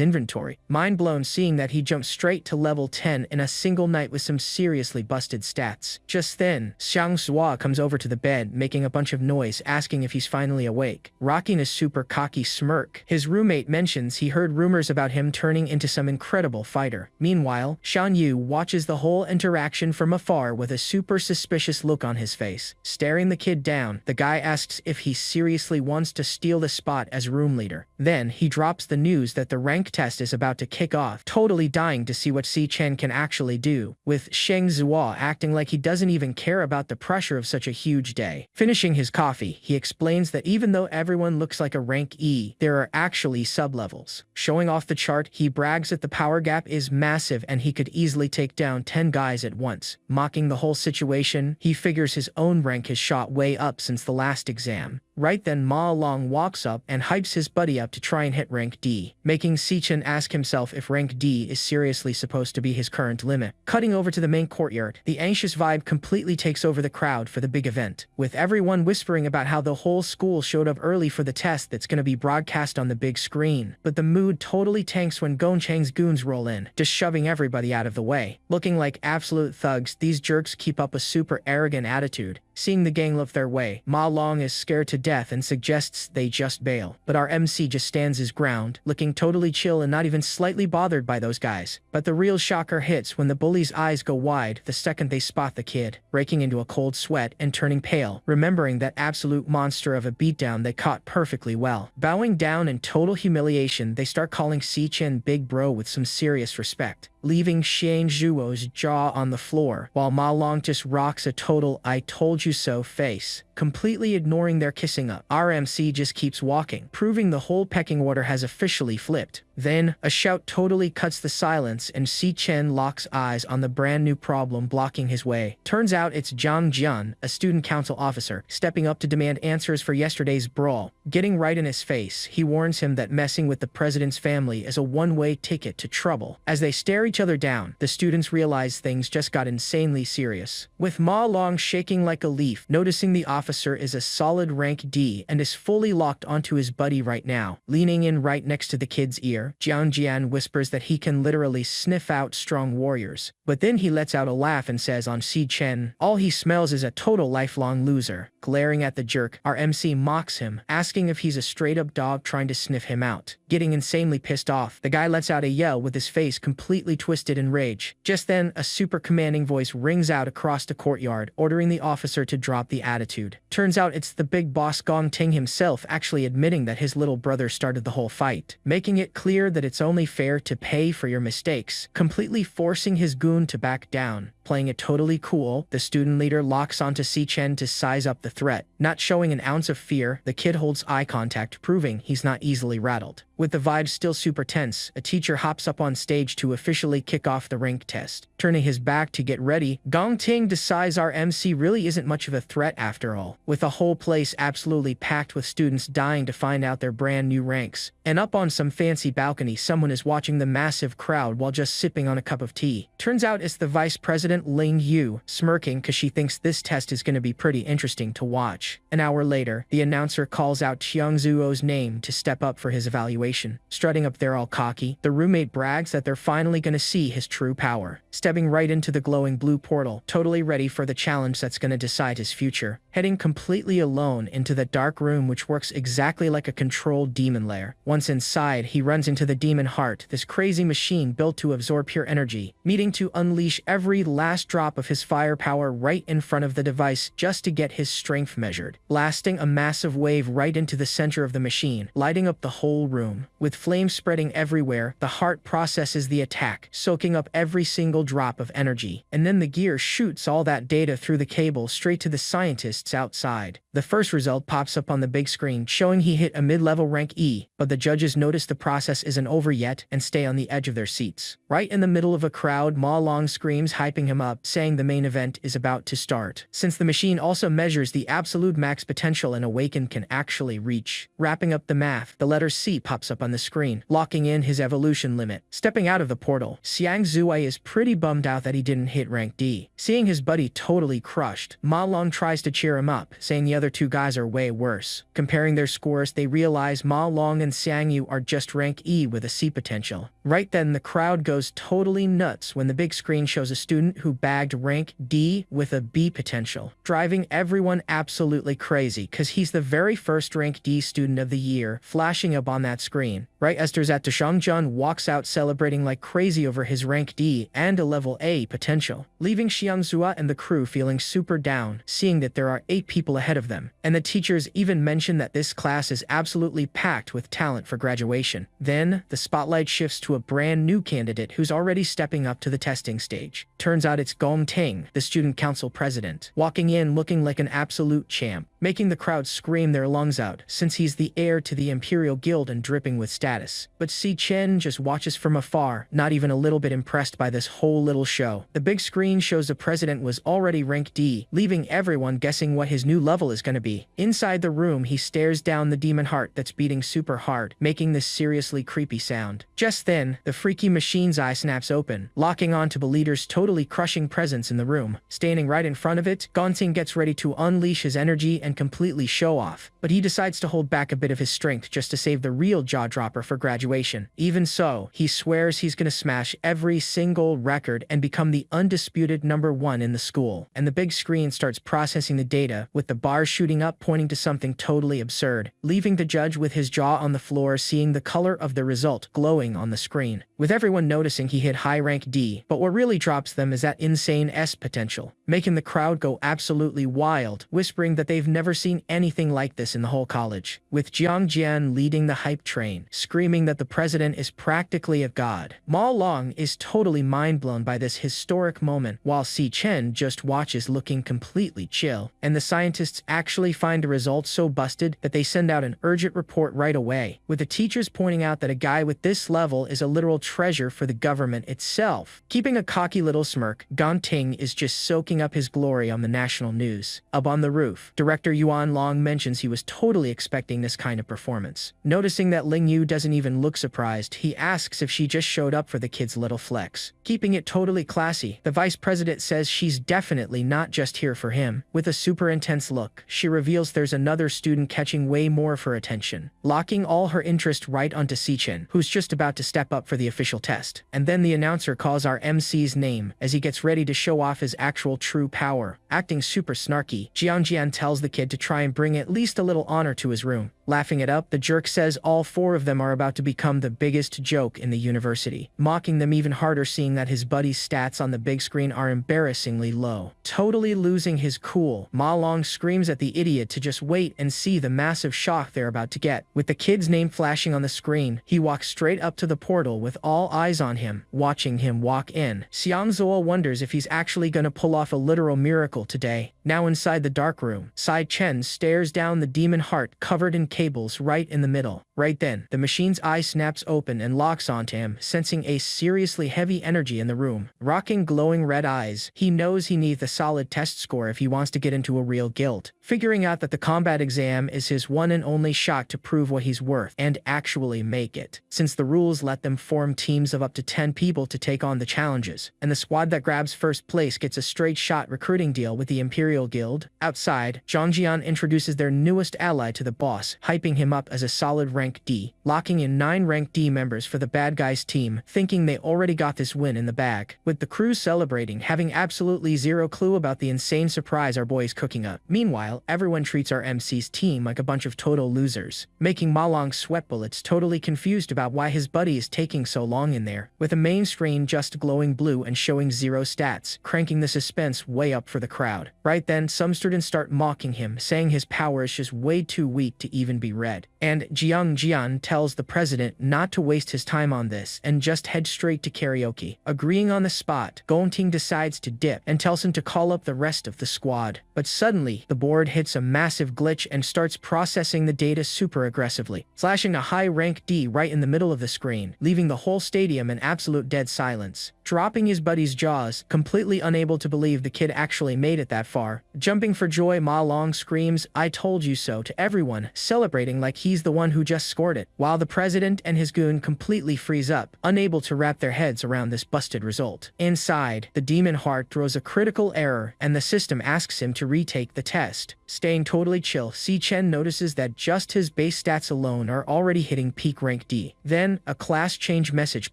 [SPEAKER 1] inventory. Mind blown seeing that he jumped straight to level 10 in a single night with some seriously busted stats. Just then, Xiang Zhua comes over to the bed, making a bunch of noise, asking if he's finally awake. Rocking a super cocky smirk, his roommate mentions he heard rumors about him turning into some incredible fighter. Meanwhile, Shan Yu watches the whole interaction from afar with a super suspicious look on his face. Staring the kid down, the guy asks if he seriously wants to steal the spot as room leader. Then, he drops the news that the rank test is about to kick off, totally dying to see what Si-Chen can actually do, with Sheng Zhuo acting like he doesn't even care about the pressure of such a huge day. Finishing his coffee, he explains that even though everyone looks like a rank E, there are actually sub-levels. Showing off the chart, he brags that the power gap is massive and he could easily take down 10 guys at once. Mocking the whole situation, he figures his own rank has shot way up since the last exam. Right then, Ma Long walks up and hypes his buddy up to try and hit rank D, making Si-Chen ask himself if rank D is seriously supposed to be his current limit. Cutting over to the main courtyard, the anxious vibe completely takes over the crowd for the big event, with everyone whispering about how the whole school showed up early for the test that's gonna be broadcast on the big screen. But the mood totally tanks when Gongchang's goons roll in, just shoving everybody out of the way. Looking like absolute thugs, these jerks keep up a super arrogant attitude. Seeing the gang look their way, Ma Long is scared to death and suggests they just bail. But our MC just stands his ground, looking totally chill and not even slightly bothered by those guys. But the real shocker hits when the bullies' eyes go wide the second they spot the kid, breaking into a cold sweat and turning pale, remembering that absolute monster of a beatdown they caught perfectly well. Bowing down in total humiliation, they start calling Si-Chen Big Bro with some serious respect, leaving Xiang Zhuo's jaw on the floor, while Ma Long just rocks a total "I told you so" face, completely ignoring their kissing up. Our MC just keeps walking, proving the whole pecking order has officially flipped. Then, a shout totally cuts the silence and Si-Chen locks eyes on the brand new problem blocking his way. Turns out it's Zhang Jian, a student council officer, stepping up to demand answers for yesterday's brawl. Getting right in his face, he warns him that messing with the president's family is a one-way ticket to trouble. As they stare each other down, the students realize things just got insanely serious. With Ma Long shaking like a leaf, noticing the officer is a solid rank D and is fully locked onto his buddy right now. Leaning in right next to the kid's ear, Jiang Jian whispers that he can literally sniff out strong warriors. But then he lets out a laugh and says on Si-Chen, all he smells is a total lifelong loser. Glaring at the jerk, our MC mocks him, asking if he's a straight-up dog trying to sniff him out. Getting insanely pissed off, the guy lets out a yell with his face completely twisted in rage. Just then, a super commanding voice rings out across the courtyard, ordering the officer to drop the attitude. crowd. Turns out it's the big boss Gong Ting himself actually admitting that his little brother started the whole fight, making it clear that it's only fair to pay for your mistakes, completely forcing his goon to back down. Playing it totally cool, the student leader locks onto Si Chen to size up the threat. Not showing an ounce of fear, the kid holds eye contact, proving he's not easily rattled. With the vibes still super tense, a teacher hops up on stage to officially kick off the rank test. Turning his back to get ready, Gong Ting decides our MC really isn't much of a threat after all, with the whole place absolutely packed with students dying to find out their brand new ranks. And up on some fancy balcony, someone is watching the massive crowd while just sipping on a cup of tea. Turns out it's the Vice President Ling Yu, smirking because she thinks this test is going to be pretty interesting to watch. An hour later, the announcer calls out Chiang Zuo's name to step up for his evaluation. Strutting up there all cocky, the roommate brags that they're finally going to see his true power. Stepping right into the glowing blue portal, totally ready for the challenge that's going to decide his future. Heading completely alone into the dark room which works exactly like a controlled demon lair. Once inside, he runs into the demon heart, this crazy machine built to absorb pure energy, needing to unleash every last drop of his firepower right in front of the device just to get his strength measured, blasting a massive wave right into the center of the machine, lighting up the whole room. With flames spreading everywhere, the heart processes the attack, soaking up every single drop of energy, and then the gear shoots all that data through the cable straight to the scientists outside. The first result pops up on the big screen, showing he hit a mid-level rank E, but the judges notice the process isn't over yet and stay on the edge of their seats. Right in the middle of a crowd, Ma Long screams, hyping him up, saying the main event is about to start, since the machine also measures the absolute max potential an awakened can actually reach. Wrapping up the math, the letter C pops up on the screen, locking in his evolution limit. Stepping out of the portal, Xiang Zuai is pretty bummed out that he didn't hit rank D. Seeing his buddy totally crushed, Ma Long tries to cheer him up, saying the other two guys are way worse. Comparing their scores, they realize Ma Long and Xiang Yu are just rank E with a C potential. Right then, the crowd goes totally nuts when the big screen shows a student who bagged rank D with a B potential, driving everyone absolutely crazy because he's the very first rank D student of the year, flashing up on that screen. Right as Derzat Shangjian walks out celebrating like crazy over his rank D and a level A potential, leaving Xiang Zua and the crew feeling super down, seeing that there are 8 people ahead of them, and the teachers even mention that this class is absolutely packed with talent for graduation. Then, the spotlight shifts to a brand new candidate who's already stepping up to the testing stage. Turns out it's Gong Ting, the student council president, walking in looking like an absolute champ, making the crowd scream their lungs out since he's the heir to the Imperial Guild and dripping with status. But Si Chen just watches from afar, not even a little bit impressed by this whole little show. The big screen shows the president was already rank D, leaving everyone guessing what his new level is going to be. Inside the room, he stares down the demon heart that's beating super hard, making this seriously creepy sound. Just then, the freaky machine's eye snaps open, locking onto the leader's totally crushing presence in the room. Standing right in front of it, Gonting gets ready to unleash his energy and completely show off, but he decides to hold back a bit of his strength just to save the real jaw-dropper for graduation. Even so, he swears he's gonna smash every single record and become the undisputed #1 in the school. And the big screen starts processing the data, with the bars shooting up pointing to something totally absurd, leaving the judge with his jaw on the floor seeing the color of the result glowing on the screen. With everyone noticing he hit high rank D, but what really drops them is that insane S potential, making the crowd go absolutely wild, whispering that they've never seen anything like this in the whole college. With Jiang Jian leading the hype train, screaming that the president is practically a god. Ma Long is totally mind-blown by this historic moment, while Si Chen just watches looking completely chill. And the scientists actually find a result so busted that they send out an urgent report right away, with the teachers pointing out that a guy with this level is a literal treasure for the government itself. Keeping a cocky little smirk, Gong Ting is just soaking up his glory on the national news. Up on the roof, director Yuan Long mentions he was totally expecting this kind of performance. Noticing that Ling Yu doesn't even look surprised, he asks if she just showed up for the kid's little flex. Keeping it totally classy, the vice president says she's definitely not just here for him. With a super intense look, she reveals there's another student catching way more of her attention, locking all her interest right onto Si Chen, who's just about to step up for the official test. And then the announcer calls our MC's name as he gets ready to show off his actual true power. Acting super snarky, Jiang Jian tells the kid to try and bring at least a little honor to his room. Laughing it up, the jerk says all 4 of them are about to become the biggest joke in the university, mocking them even harder seeing that his buddy's stats on the big screen are embarrassingly low. Totally losing his cool, Ma Long screams at the idiot to just wait and see the massive shock they're about to get. With the kid's name flashing on the screen, he walks straight up to the portal with all eyes on him, watching him walk in. Xiang Zuo wonders if he's actually gonna pull off a literal miracle today. Now inside the dark room, Sai Chen stares down the demon heart covered in cables right in the middle. Right then, the machine's eye snaps open and locks onto him, sensing a seriously heavy energy in the room. Rocking glowing red eyes, he knows he needs a solid test score if he wants to get into a real guild. Figuring out that the combat exam is his one and only shot to prove what he's worth and actually make it, since the rules let them form teams of up to 10 people to take on the challenges, and the squad that grabs first place gets a straight shot recruiting deal with the Imperial Guild. Outside, Zhangjian introduces their newest ally to the boss, hyping him up as a solid rank D, locking in 9 rank D members for the bad guys team, thinking they already got this win in the bag, with the crew celebrating, having absolutely zero clue about the insane surprise our boy's cooking up. Meanwhile, everyone treats our MC's team like a bunch of total losers, making Ma Long sweat bullets, totally confused about why his buddy is taking so long in there, with a main screen just glowing blue and showing 0 stats, cranking the suspense way up for the crowd. Right then, some students start mocking him, saying his power is just way too weak to even be read. And Jiang Jian tells the president not to waste his time on this and just head straight to karaoke. Agreeing on the spot, Gongting decides to dip and tells him to call up the rest of the squad. But suddenly, the board hits a massive glitch and starts processing the data super aggressively, slashing a high rank D right in the middle of the screen, leaving the whole stadium in absolute dead silence. Dropping his buddy's jaws, completely unable to believe the kid actually made it that far. Jumping for joy, Ma Long screams, "I told you so," to everyone, celebrating like he's the one who just scored it, while the president and his goon completely freeze up, unable to wrap their heads around this busted result. Inside, the demon heart throws a critical error, and the system asks him to retake the test. Staying totally chill, Si Chen notices that just his base stats alone are already hitting peak rank D. Then, a class change message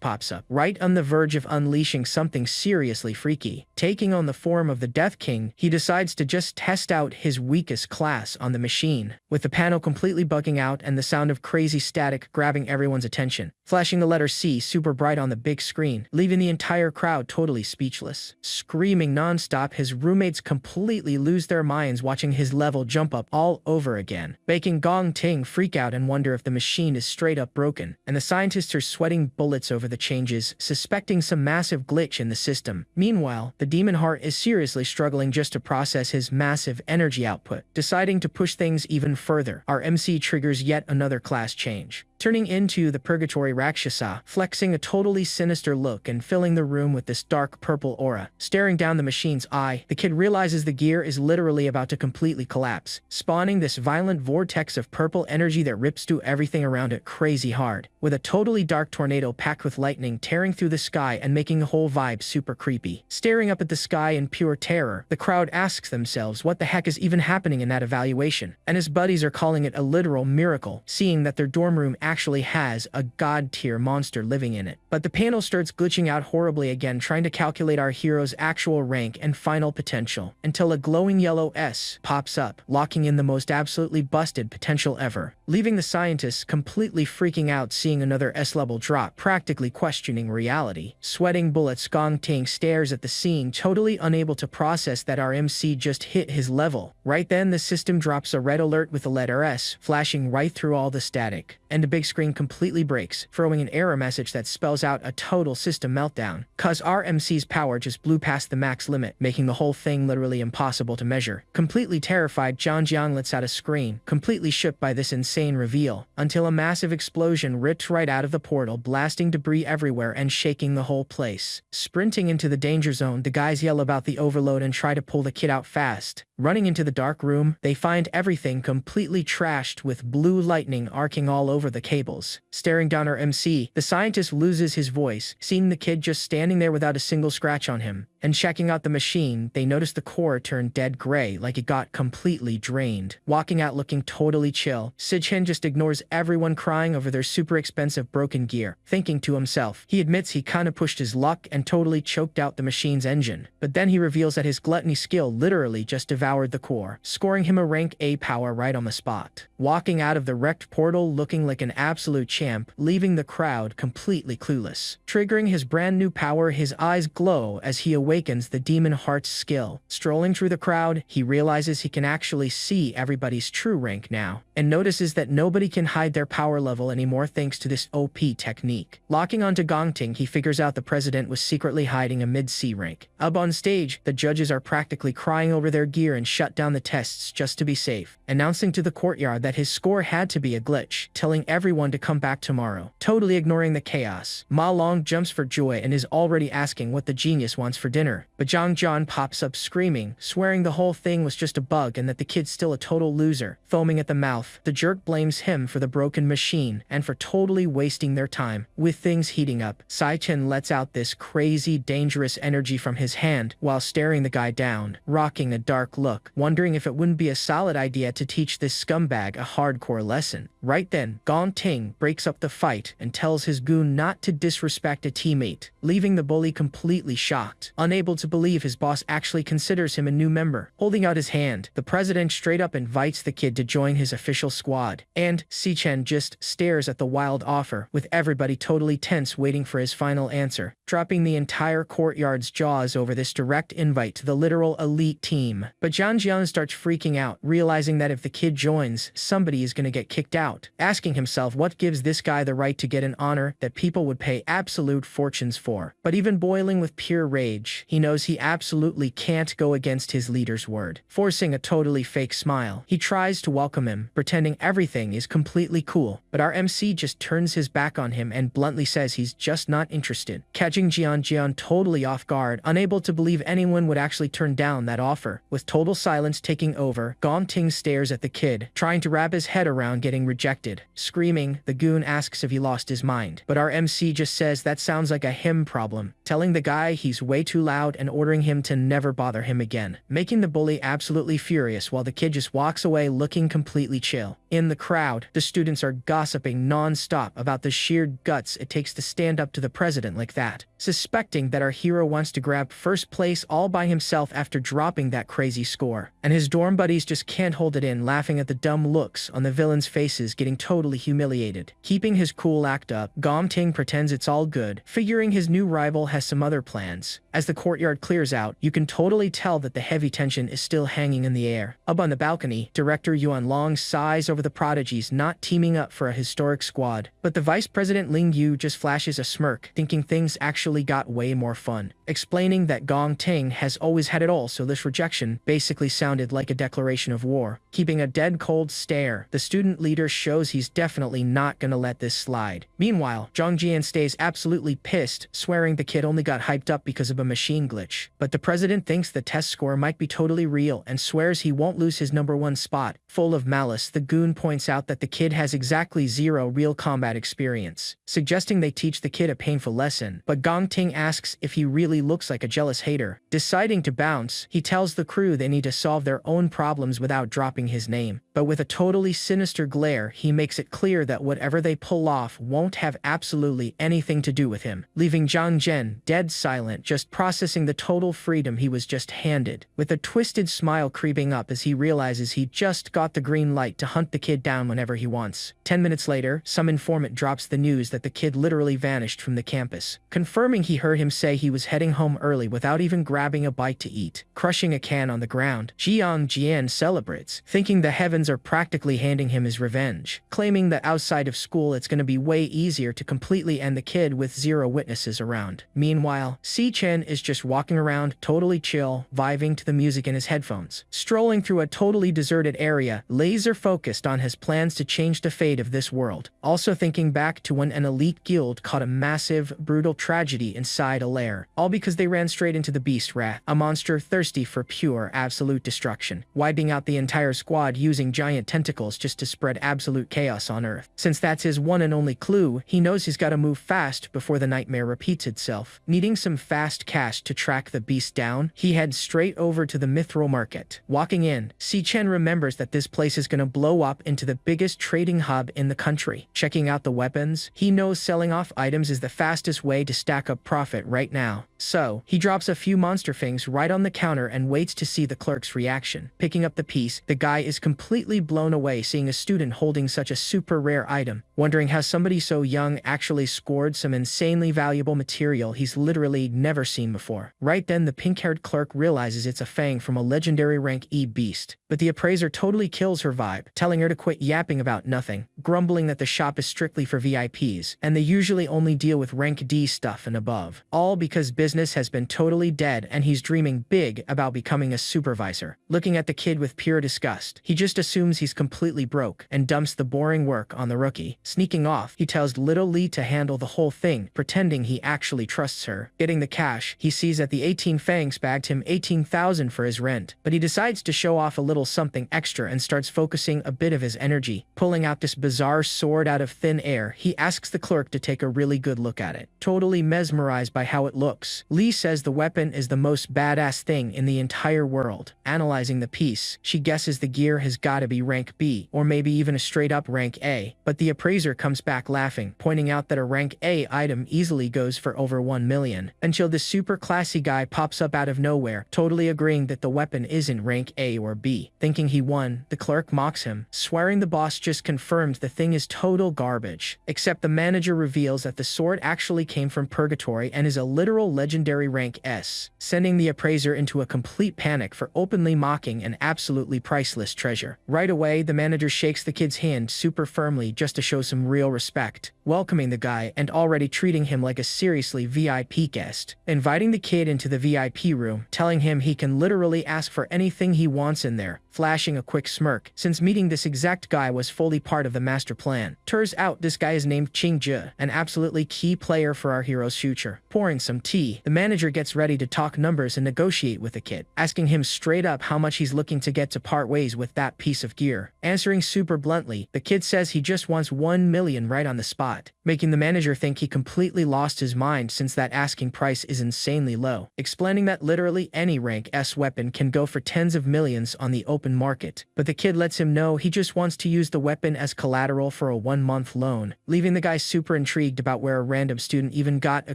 [SPEAKER 1] pops up, right on the verge of unleashing something seriously freaky. Taking on the form of the Death King, he decides to just test out his weakest class on the machine, with the panel completely bugging out and the sound of crazy static grabbing everyone's attention, flashing the letter C super bright on the big screen, leaving the entire crowd totally speechless. Screaming non-stop, his roommates completely lose their minds watching his level jump up all over again, making Gong Ting freak out and wonder if the machine is straight up broken, and the scientists are sweating bullets over the changes, suspecting some massive glitch in the system. Meanwhile, the demon heart is seriously struggling just to process his massive energy output. Deciding to push things even further, our MC triggers yet another class change, turning into the Purgatory Rakshasa, flexing a totally sinister look and filling the room with this dark purple aura. Staring down the machine's eye, the kid realizes the gear is literally about to completely collapse, spawning this violent vortex of purple energy that rips through everything around it crazy hard, with a totally dark tornado packed with lightning tearing through the sky and making the whole vibe super creepy. Staring up at the sky in pure terror, the crowd asks themselves what the heck is even happening in that evaluation, and his buddies are calling it a literal miracle, seeing that their dorm room actually has a god-tier monster living in it. But the panel starts glitching out horribly again, trying to calculate our hero's actual rank and final potential, until a glowing yellow S pops up, locking in the most absolutely busted potential ever, leaving the scientists completely freaking out seeing another S-level drop, practically questioning reality. Sweating bullets, Gong Ting stares at the scene, totally unable to process that our MC just hit his level. Right then, the system drops a red alert with the letter S, flashing right through all the static, and the big screen completely breaks, throwing an error message that spells out a total system meltdown, cause our MC's power just blew past the max limit, making the whole thing literally impossible to measure. Completely terrified, Zhang Jiang lets out a scream, completely shook by this insane reveal, until a massive explosion ripped right out of the portal, blasting debris everywhere and shaking the whole place. Sprinting into the danger zone, the guys yell about the overload and try to pull the kid out fast. Running into the dark room, they find everything completely trashed with blue lightning arcing all over the cables. Staring down our MC, the scientist loses his voice, seeing the kid just standing there without a single scratch on him. And checking out the machine, they notice the core turned dead gray like it got completely drained. Walking out looking totally chill, Si Chen just ignores everyone crying over their super expensive broken gear, thinking to himself. He admits he kinda pushed his luck and totally choked out the machine's engine. But then he reveals that his gluttony skill literally just devoured devoured the core, scoring him a rank A power right on the spot. Walking out of the wrecked portal looking like an absolute champ, leaving the crowd completely clueless. Triggering his brand new power, his eyes glow as he awakens the demon heart's skill. Strolling through the crowd, he realizes he can actually see everybody's true rank now, and notices that nobody can hide their power level anymore thanks to this OP technique. Locking onto Gongting, he figures out the president was secretly hiding a mid-C rank. Up on stage, the judges are practically crying over their gear and shut down the tests just to be safe, announcing to the courtyard that his score had to be a glitch, telling everyone to come back tomorrow. Totally ignoring the chaos, Ma Long jumps for joy and is already asking what the genius wants for dinner, but Zhang Jian pops up screaming, swearing the whole thing was just a bug and that the kid's still a total loser. Foaming at the mouth, the jerk blames him for the broken machine and for totally wasting their time. With things heating up, Sai Chen lets out this crazy, dangerous energy from his hand while staring the guy down, rocking a dark look, wondering if it wouldn't be a solid idea to teach this scumbag a hardcore lesson. Right then, Gong Ting breaks up the fight and tells his goon not to disrespect a teammate, leaving the bully completely shocked, unable to believe his boss actually considers him a new member. Holding out his hand, the president straight up invites the kid to join his official squad, and Si Chen just stares at the wild offer, with everybody totally tense waiting for his final answer, dropping the entire courtyard's jaws over this direct invite to the literal elite team. But Zhang Jian starts freaking out, realizing that if the kid joins, somebody is going to get kicked out, asking himself what gives this guy the right to get an honor that people would pay absolute fortunes for. But even boiling with pure rage, he knows he absolutely can't go against his leader's word. Forcing a totally fake smile, he tries to welcome him, pretending everything is completely cool, but our MC just turns his back on him and bluntly says he's just not interested, catching Jian totally off guard, unable to believe anyone would actually turn down that offer. With total silence taking over, Gong Ting stares at the kid, trying to wrap his head around getting rejected. Screaming, the goon asks if he lost his mind, but our MC just says that sounds like a him problem, telling the guy he's way too loud and ordering him to never bother him again, making the bully absolutely furious while the kid just walks away looking completely chill. In the crowd, the students are gossiping non-stop about the sheer guts it takes to stand up to the president like that, suspecting that our hero wants to grab first place all by himself after dropping that crazy score. And his dorm buddies just can't hold it in, laughing at the dumb looks on the villains' faces, getting totally humiliated. Keeping his cool act up, Gong Ting pretends it's all good, figuring his new rival has some other plans. As the courtyard clears out, you can totally tell that the heavy tension is still hanging in the air. Up on the balcony, director Yuan Long sighs over the prodigies not teaming up for a historic squad, but the vice president Ling Yu just flashes a smirk, thinking things actually got way more fun, explaining that Gong Ting has always had it all, so this rejection basically sounded like a declaration of war. Keeping a dead cold stare, the student leader shows he's definitely not gonna let this slide. Meanwhile, Zhang Jian stays absolutely pissed, swearing the kid only got hyped up because of a machine glitch. But the president thinks the test score might be totally real and swears he won't lose his #1 spot. Full of malice, the goon points out that the kid has exactly 0 real combat experience, suggesting they teach the kid a painful lesson. But Gong Ting asks if he really looks like a jealous hater. Deciding to bounce, he tells the crew they need to solve their own problems without dropping his name. But with a totally sinister glare, he makes it clear that whatever they pull off won't have absolutely anything to do with him, leaving Zhang Jian dead silent, just processing the total freedom he was just handed, with a twisted smile creeping up as he realizes he just got the green light to hunt the kid down whenever he wants. 10 minutes later, some informant drops the news that the kid literally vanished from the campus, confirming he heard him say he was heading home early without even grabbing a bite to eat. Crushing a can on the ground, Jiang Jian celebrates, thinking the heavens are practically handing him his revenge, claiming that outside of school it's going to be way easier to completely end the kid with 0 witnesses around. Meanwhile, Si Chen is just walking around totally chill, vibing to the music in his headphones, strolling through a totally deserted area, laser focused on his plans to change the fate of this world, also thinking back to when an elite guild caught a massive, brutal tragedy inside a lair, all because they ran straight into the Beast Wrath, a monster thirsty for pure, absolute destruction, wiping out the entire squad using giant tentacles just to spread absolute chaos on Earth. Since that's his one and only clue, he knows he's gotta move fast before the nightmare repeats itself. Needing some fast cash to track the beast down, he heads straight over to the Mithril Market. Walking in, Si Chen remembers that this place is gonna blow up into the biggest trading hub in the country. Checking out the weapons, he knows selling off items is the fastest way to stack up profit right now. So, he drops a few monster things right on the counter and waits to see the clerk's reaction. Picking up the piece, the guy is completely blown away seeing a student holding such a super rare item, wondering how somebody so young actually scored some insanely valuable material he's literally never seen before. Right then, the pink-haired clerk realizes it's a fang from a legendary rank E beast, but the appraiser totally kills her vibe, telling her to quit yapping about nothing, grumbling that the shop is strictly for VIPs, and they usually only deal with rank D stuff and above. All because business has been totally dead and he's dreaming big about becoming a supervisor. Looking at the kid with pure disgust, he just assumes he's completely broke and dumps the boring work on the rookie. Sneaking off, he tells little Lee to handle the whole thing, pretending he actually trusts her. Getting the cash, he sees that the 18 fangs bagged him 18,000 for his rent, but he decides to show off a little something extra and starts focusing a bit of his energy. Pulling out this bizarre sword out of thin air, he asks the clerk to take a really good look at it. Totally mesmerized by how it looks, Lee says the weapon is the most badass thing in the entire world. Analyzing the piece, she guesses the gear has gotta be rank B, or maybe even a straight up rank A, but the appraiser comes back laughing, pointing out that a rank A item easily goes for over 1 million, until this super classy guy pops up out of nowhere, totally agreeing that the weapon isn't rank A or B. Thinking he won, the clerk mocks him, swearing the boss just confirmed the thing is total garbage. Except the manager reveals that the sword actually came from purgatory and is a literal legendary rank S, sending the appraiser into a complete panic for openly mocking an absolutely priceless treasure. Right away, the manager shakes the kid's hand super firmly just to show some real respect, welcoming the guy and already treating him like a seriously VIP guest, inviting the kid into the VIP room, telling him he can literally ask for anything he wants in there, flashing a quick smirk, since meeting this exact guy was fully part of the master plan. Turns out this guy is named Ching-ji, an absolutely key player for our hero's future. Pouring some tea, the manager gets ready to talk numbers and negotiate with the kid, asking him straight up how much he's looking to get to part ways with that piece of gear. Answering super bluntly, the kid says he just wants 1 million right on the spot, making the manager think he completely lost his mind since that asking price is insanely low, explaining that literally any rank S weapon can go for tens of millions on the open market, but the kid lets him know he just wants to use the weapon as collateral for a 1-month loan, leaving the guy super intrigued about where a random student even got a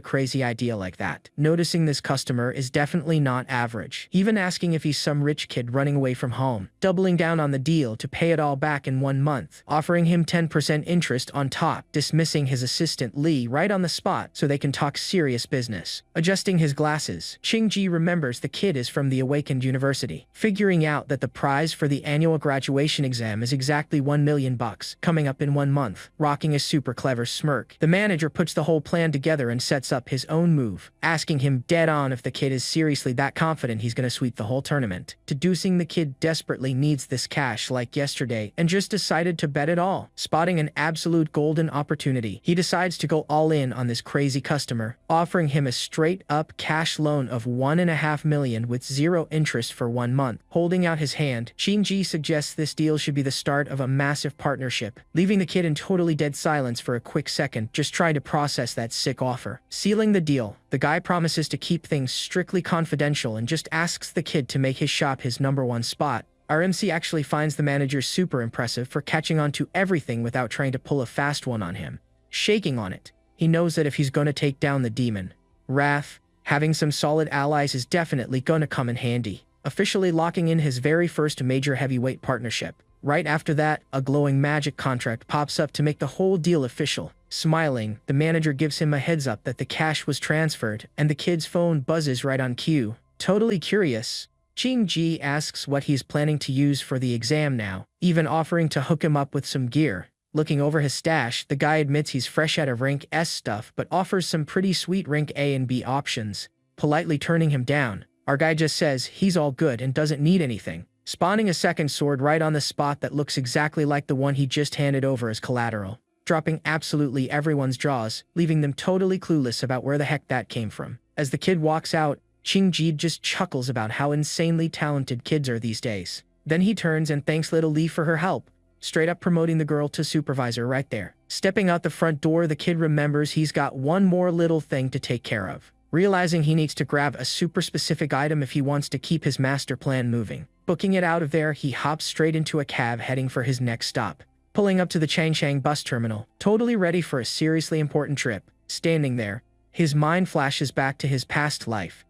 [SPEAKER 1] crazy idea like that. Noticing this customer is definitely not average, even asking if he's some rich kid running away from home, doubling down on the deal to pay it all back in 1 month, offering him 10% interest on top, dismissing his assistant Lee right on the spot so they can talk serious business. Adjusting his glasses, Ching-ji remembers the kid is from the Awakened University, figuring out that the prize for the annual graduation exam is exactly 1 million bucks, coming up in 1 month. Rocking a super clever smirk, the manager puts the whole plan together and sets up his own move, asking him dead on if the kid is seriously that confident he's gonna sweep the whole tournament. Deducing the kid desperately needs this cash like yesterday and just decided to bet it all. Spotting an absolute golden opportunity, he decides to go all in on this crazy customer, offering him a straight up cash loan of 1.5 million with 0 interest for 1 month. Holding out his hand, Ching-ji suggests this deal should be the start of a massive partnership, leaving the kid in totally dead silence for a quick second, just trying to process that sick offer. Sealing the deal, the guy promises to keep things strictly confidential and just asks the kid to make his shop his #1 spot. Our MC actually finds the manager super impressive for catching on to everything without trying to pull a fast one on him. Shaking on it, he knows that if he's gonna take down the demon, Wrath, having some solid allies is definitely gonna come in handy, officially locking in his very first major heavyweight partnership. Right after that, a glowing magic contract pops up to make the whole deal official. Smiling, the manager gives him a heads up that the cash was transferred, and the kid's phone buzzes right on cue. Totally curious, Ching-ji asks what he's planning to use for the exam now, even offering to hook him up with some gear. Looking over his stash, the guy admits he's fresh out of rank S stuff but offers some pretty sweet rank A and B options, politely turning him down. Our guy just says he's all good and doesn't need anything, spawning a second sword right on the spot that looks exactly like the one he just handed over as collateral, dropping absolutely everyone's jaws, leaving them totally clueless about where the heck that came from. As the kid walks out, Ching-ji just chuckles about how insanely talented kids are these days. Then he turns and thanks little Lee for her help, straight up promoting the girl to supervisor right there. Stepping out the front door, the kid remembers he's got one more little thing to take care of, realizing he needs to grab a super specific item if he wants to keep his master plan moving. Booking it out of there, he hops straight into a cab heading for his next stop, pulling up to the Changchang bus terminal, totally ready for a seriously important trip. Standing there, His mind flashes back to his past life,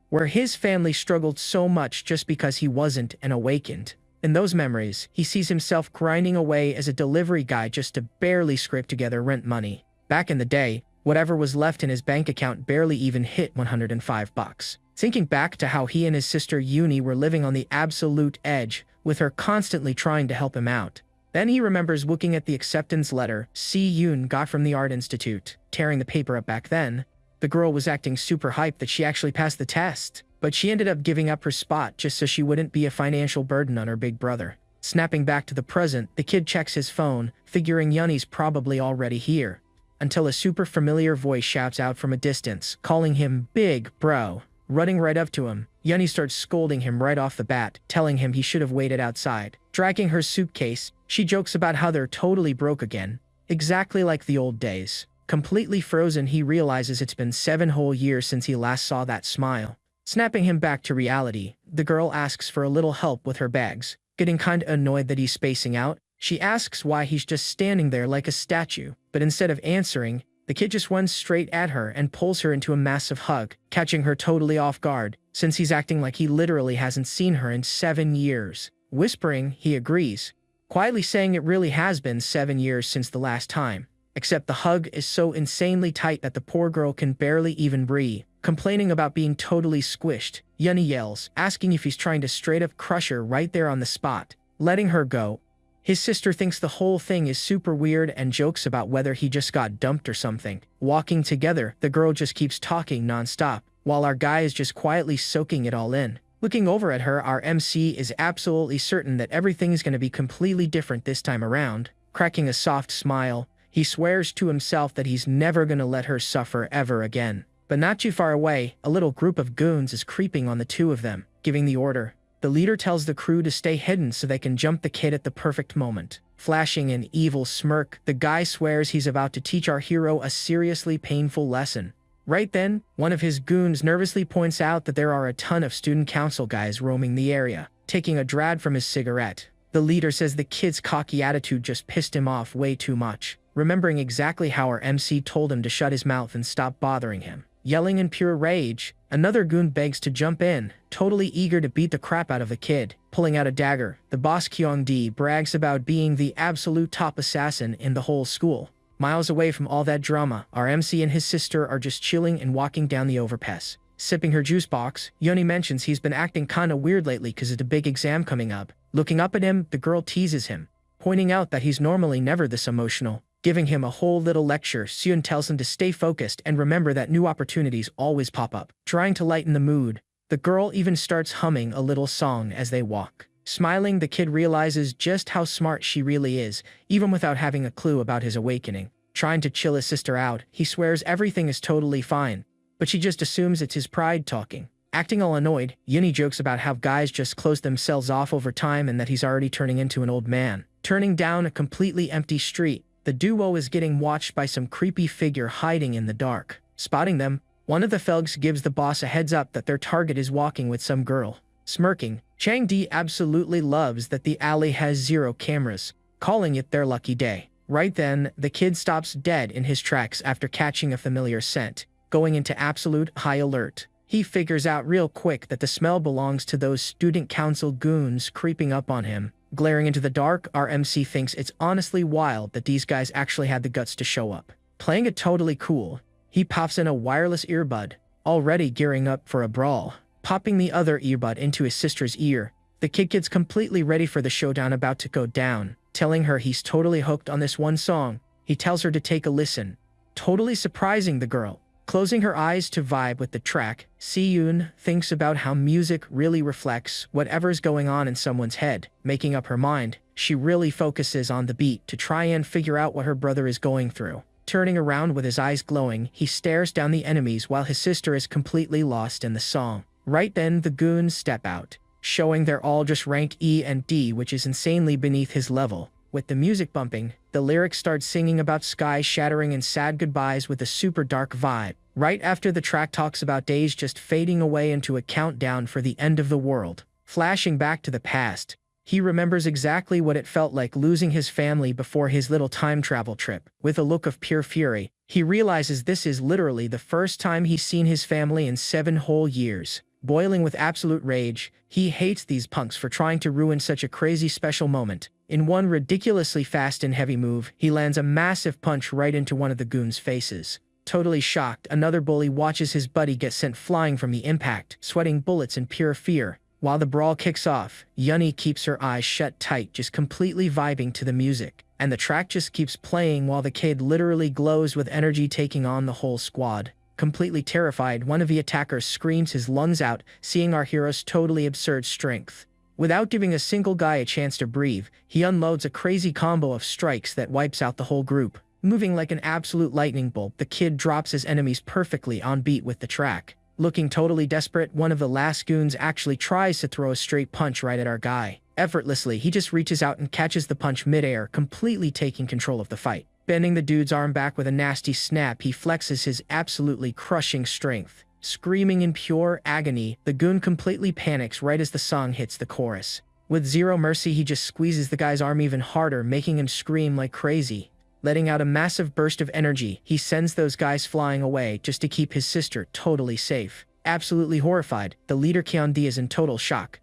[SPEAKER 1] where his family struggled so much just because he wasn't an awakened. In those memories, he sees himself grinding away as a delivery guy just to barely scrape together rent money. Back in the day, whatever was left in his bank account barely even hit $105. Thinking back to how he and his sister Uni were living on the absolute edge, with her constantly trying to help him out. Then he remembers looking at the acceptance letter Si-yoon got from the Art Institute. Tearing the paper up back then, the girl was acting super hyped that she actually passed the test, but she ended up giving up her spot just so she wouldn't be a financial burden on her big brother. Snapping back to the present, the kid checks his phone, figuring Yuni's probably already here, until a super familiar voice shouts out from a distance, calling him Big Bro. Running right up to him, Yuni starts scolding him right off the bat, telling him he should have waited outside. Dragging her suitcase, she jokes about how they're totally broke again, exactly like the old days. Completely frozen, he realizes it's been 7 whole years since he last saw that smile. Snapping him back to reality, the girl asks for a little help with her bags. Getting kinda annoyed that he's spacing out, she asks why he's just standing there like a statue, but instead of answering, the kid just runs straight at her and pulls her into a massive hug, catching her totally off guard, since he's acting like he literally hasn't seen her in 7 years. Whispering, he agrees, quietly saying it really has been 7 years since the last time, except the hug is so insanely tight that the poor girl can barely even breathe. Complaining about being totally squished, Yuni yells, asking if he's trying to straight up crush her right there on the spot. Letting her go, his sister thinks the whole thing is super weird and jokes about whether he just got dumped or something. Walking together, the girl just keeps talking non-stop, while our guy is just quietly soaking it all in. Looking over at her, our MC is absolutely certain that everything is going to be completely different this time around. Cracking a soft smile, he swears to himself that he's never going to let her suffer ever again. But not too far away, a little group of goons is creeping on the two of them, giving the order. The leader tells the crew to stay hidden so they can jump the kid at the perfect moment. Flashing an evil smirk, the guy swears he's about to teach our hero a seriously painful lesson. Right then, one of his goons nervously points out that there are a ton of student council guys roaming the area, taking a drag from his cigarette. The leader says the kid's cocky attitude just pissed him off way too much, remembering exactly how our MC told him to shut his mouth and stop bothering him. Yelling in pure rage, another goon begs to jump in, totally eager to beat the crap out of the kid. Pulling out a dagger, the boss Kyung-di brags about being the absolute top assassin in the whole school. Miles away from all that drama, our MC and his sister are just chilling and walking down the overpass. Sipping her juice box, Yuni mentions he's been acting kinda weird lately cause of the big exam coming up. Looking up at him, the girl teases him, pointing out that he's normally never this emotional. Giving him a whole little lecture, Seon tells him to stay focused and remember that new opportunities always pop up. Trying to lighten the mood, the girl even starts humming a little song as they walk. Smiling, the kid realizes just how smart she really is, even without having a clue about his awakening. Trying to chill his sister out, he swears everything is totally fine, but she just assumes it's his pride talking. Acting all annoyed, Yuni jokes about how guys just close themselves off over time and that he's already turning into an old man. Turning down a completely empty street, the duo is getting watched by some creepy figure hiding in the dark. Spotting them, one of the thugs gives the boss a heads up that their target is walking with some girl. Smirking, Chang-di absolutely loves that the alley has 0 cameras, calling it their lucky day. Right then, the kid stops dead in his tracks after catching a familiar scent, going into absolute high alert. He figures out real quick that the smell belongs to those student council goons creeping up on him. Glaring into the dark, our MC thinks it's honestly wild that these guys actually had the guts to show up. Playing it totally cool, he pops in a wireless earbud, already gearing up for a brawl. Popping the other earbud into his sister's ear, the kid gets completely ready for the showdown about to go down. Telling her he's totally hooked on this one song, he tells her to take a listen, totally surprising the girl. Closing her eyes to vibe with the track, Si-yoon thinks about how music really reflects whatever's going on in someone's head. Making up her mind, she really focuses on the beat to try and figure out what her brother is going through. Turning around with his eyes glowing, he stares down the enemies while his sister is completely lost in the song. Right then, the goons step out, showing they're all just ranked E and D, which is insanely beneath his level. With the music bumping, the lyrics start singing about sky shattering and sad goodbyes with a super dark vibe. Right after the track talks about days just fading away into a countdown for the end of the world. Flashing back to the past, He remembers exactly what it felt like losing his family before his little time travel trip. With a look of pure fury, he realizes this is literally the first time he's seen his family in 7 whole years. Boiling with absolute rage, he hates these punks for trying to ruin such a crazy special moment. In one ridiculously fast and heavy move, he lands a massive punch right into one of the goons' faces. Totally shocked, another bully watches his buddy get sent flying from the impact, sweating bullets in pure fear. While the brawl kicks off, Yuni keeps her eyes shut tight, just completely vibing to the music. And the track just keeps playing while the kid literally glows with energy, taking on the whole squad. Completely terrified, one of the attackers screams his lungs out, seeing our hero's totally absurd strength. Without giving a single guy a chance to breathe, he unloads a crazy combo of strikes that wipes out the whole group. Moving like an absolute lightning bolt, the kid drops his enemies perfectly on beat with the track. Looking totally desperate, one of the last goons actually tries to throw a straight punch right at our guy. Effortlessly, he just reaches out and catches the punch midair, completely taking control of the fight. Bending the dude's arm back with a nasty snap, he flexes his absolutely crushing strength. Screaming in pure agony, the goon completely panics right as the song hits the chorus. With zero mercy, he just squeezes the guy's arm even harder, making him scream like crazy. Letting out a massive burst of energy, he sends those guys flying away just to keep his sister totally safe. Absolutely horrified, the leader Kyeon-D is in total shock.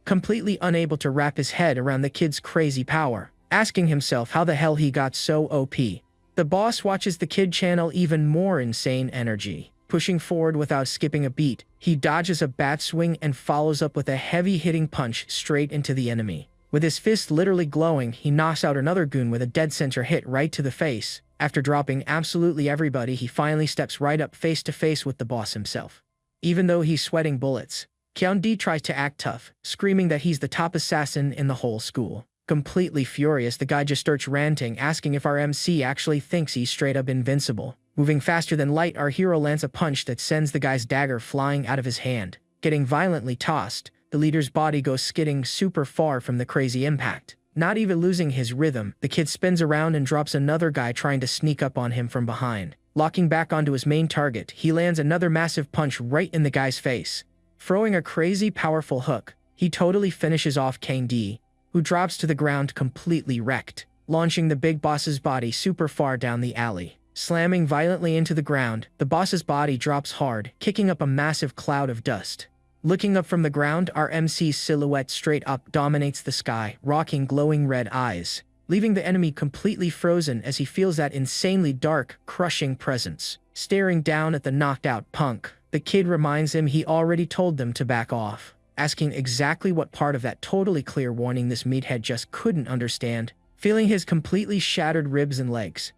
[SPEAKER 1] Completely unable to wrap his head around the kid's crazy power, asking himself how the hell he got so OP. The boss watches the kid channel even more insane energy. Pushing forward without skipping a beat, he dodges a bat swing and follows up with a heavy-hitting punch straight into the enemy. With his fist literally glowing, he knocks out another goon with a dead center hit right to the face. After dropping absolutely everybody, he finally steps right up face to face with the boss himself. Even though he's sweating bullets, Kyeon-D tries to act tough, screaming that he's the top assassin in the whole school. Completely furious, the guy just starts ranting, asking if our MC actually thinks he's straight up invincible. Moving faster than light, our hero lands a punch that sends the guy's dagger flying out of his hand. Getting violently tossed, the leader's body goes skidding super far from the crazy impact. Not even losing his rhythm, the kid spins around and drops another guy trying to sneak up on him from behind. Locking back onto his main target, he lands another massive punch right in the guy's face. Throwing a crazy powerful hook, he totally finishes off Kyeon-D, who drops to the ground completely wrecked, launching the big boss's body super far down the alley. Slamming violently into the ground, the boss's body drops hard, kicking up a massive cloud of dust. Looking up from the ground, our MC's silhouette straight up dominates the sky, rocking glowing red eyes, leaving the enemy completely frozen as he feels that insanely dark, crushing presence. Staring down at the knocked-out punk, the kid reminds him he already told them to back off, asking exactly what part of that totally clear warning this meathead just couldn't understand. Feeling his completely shattered ribs and legs,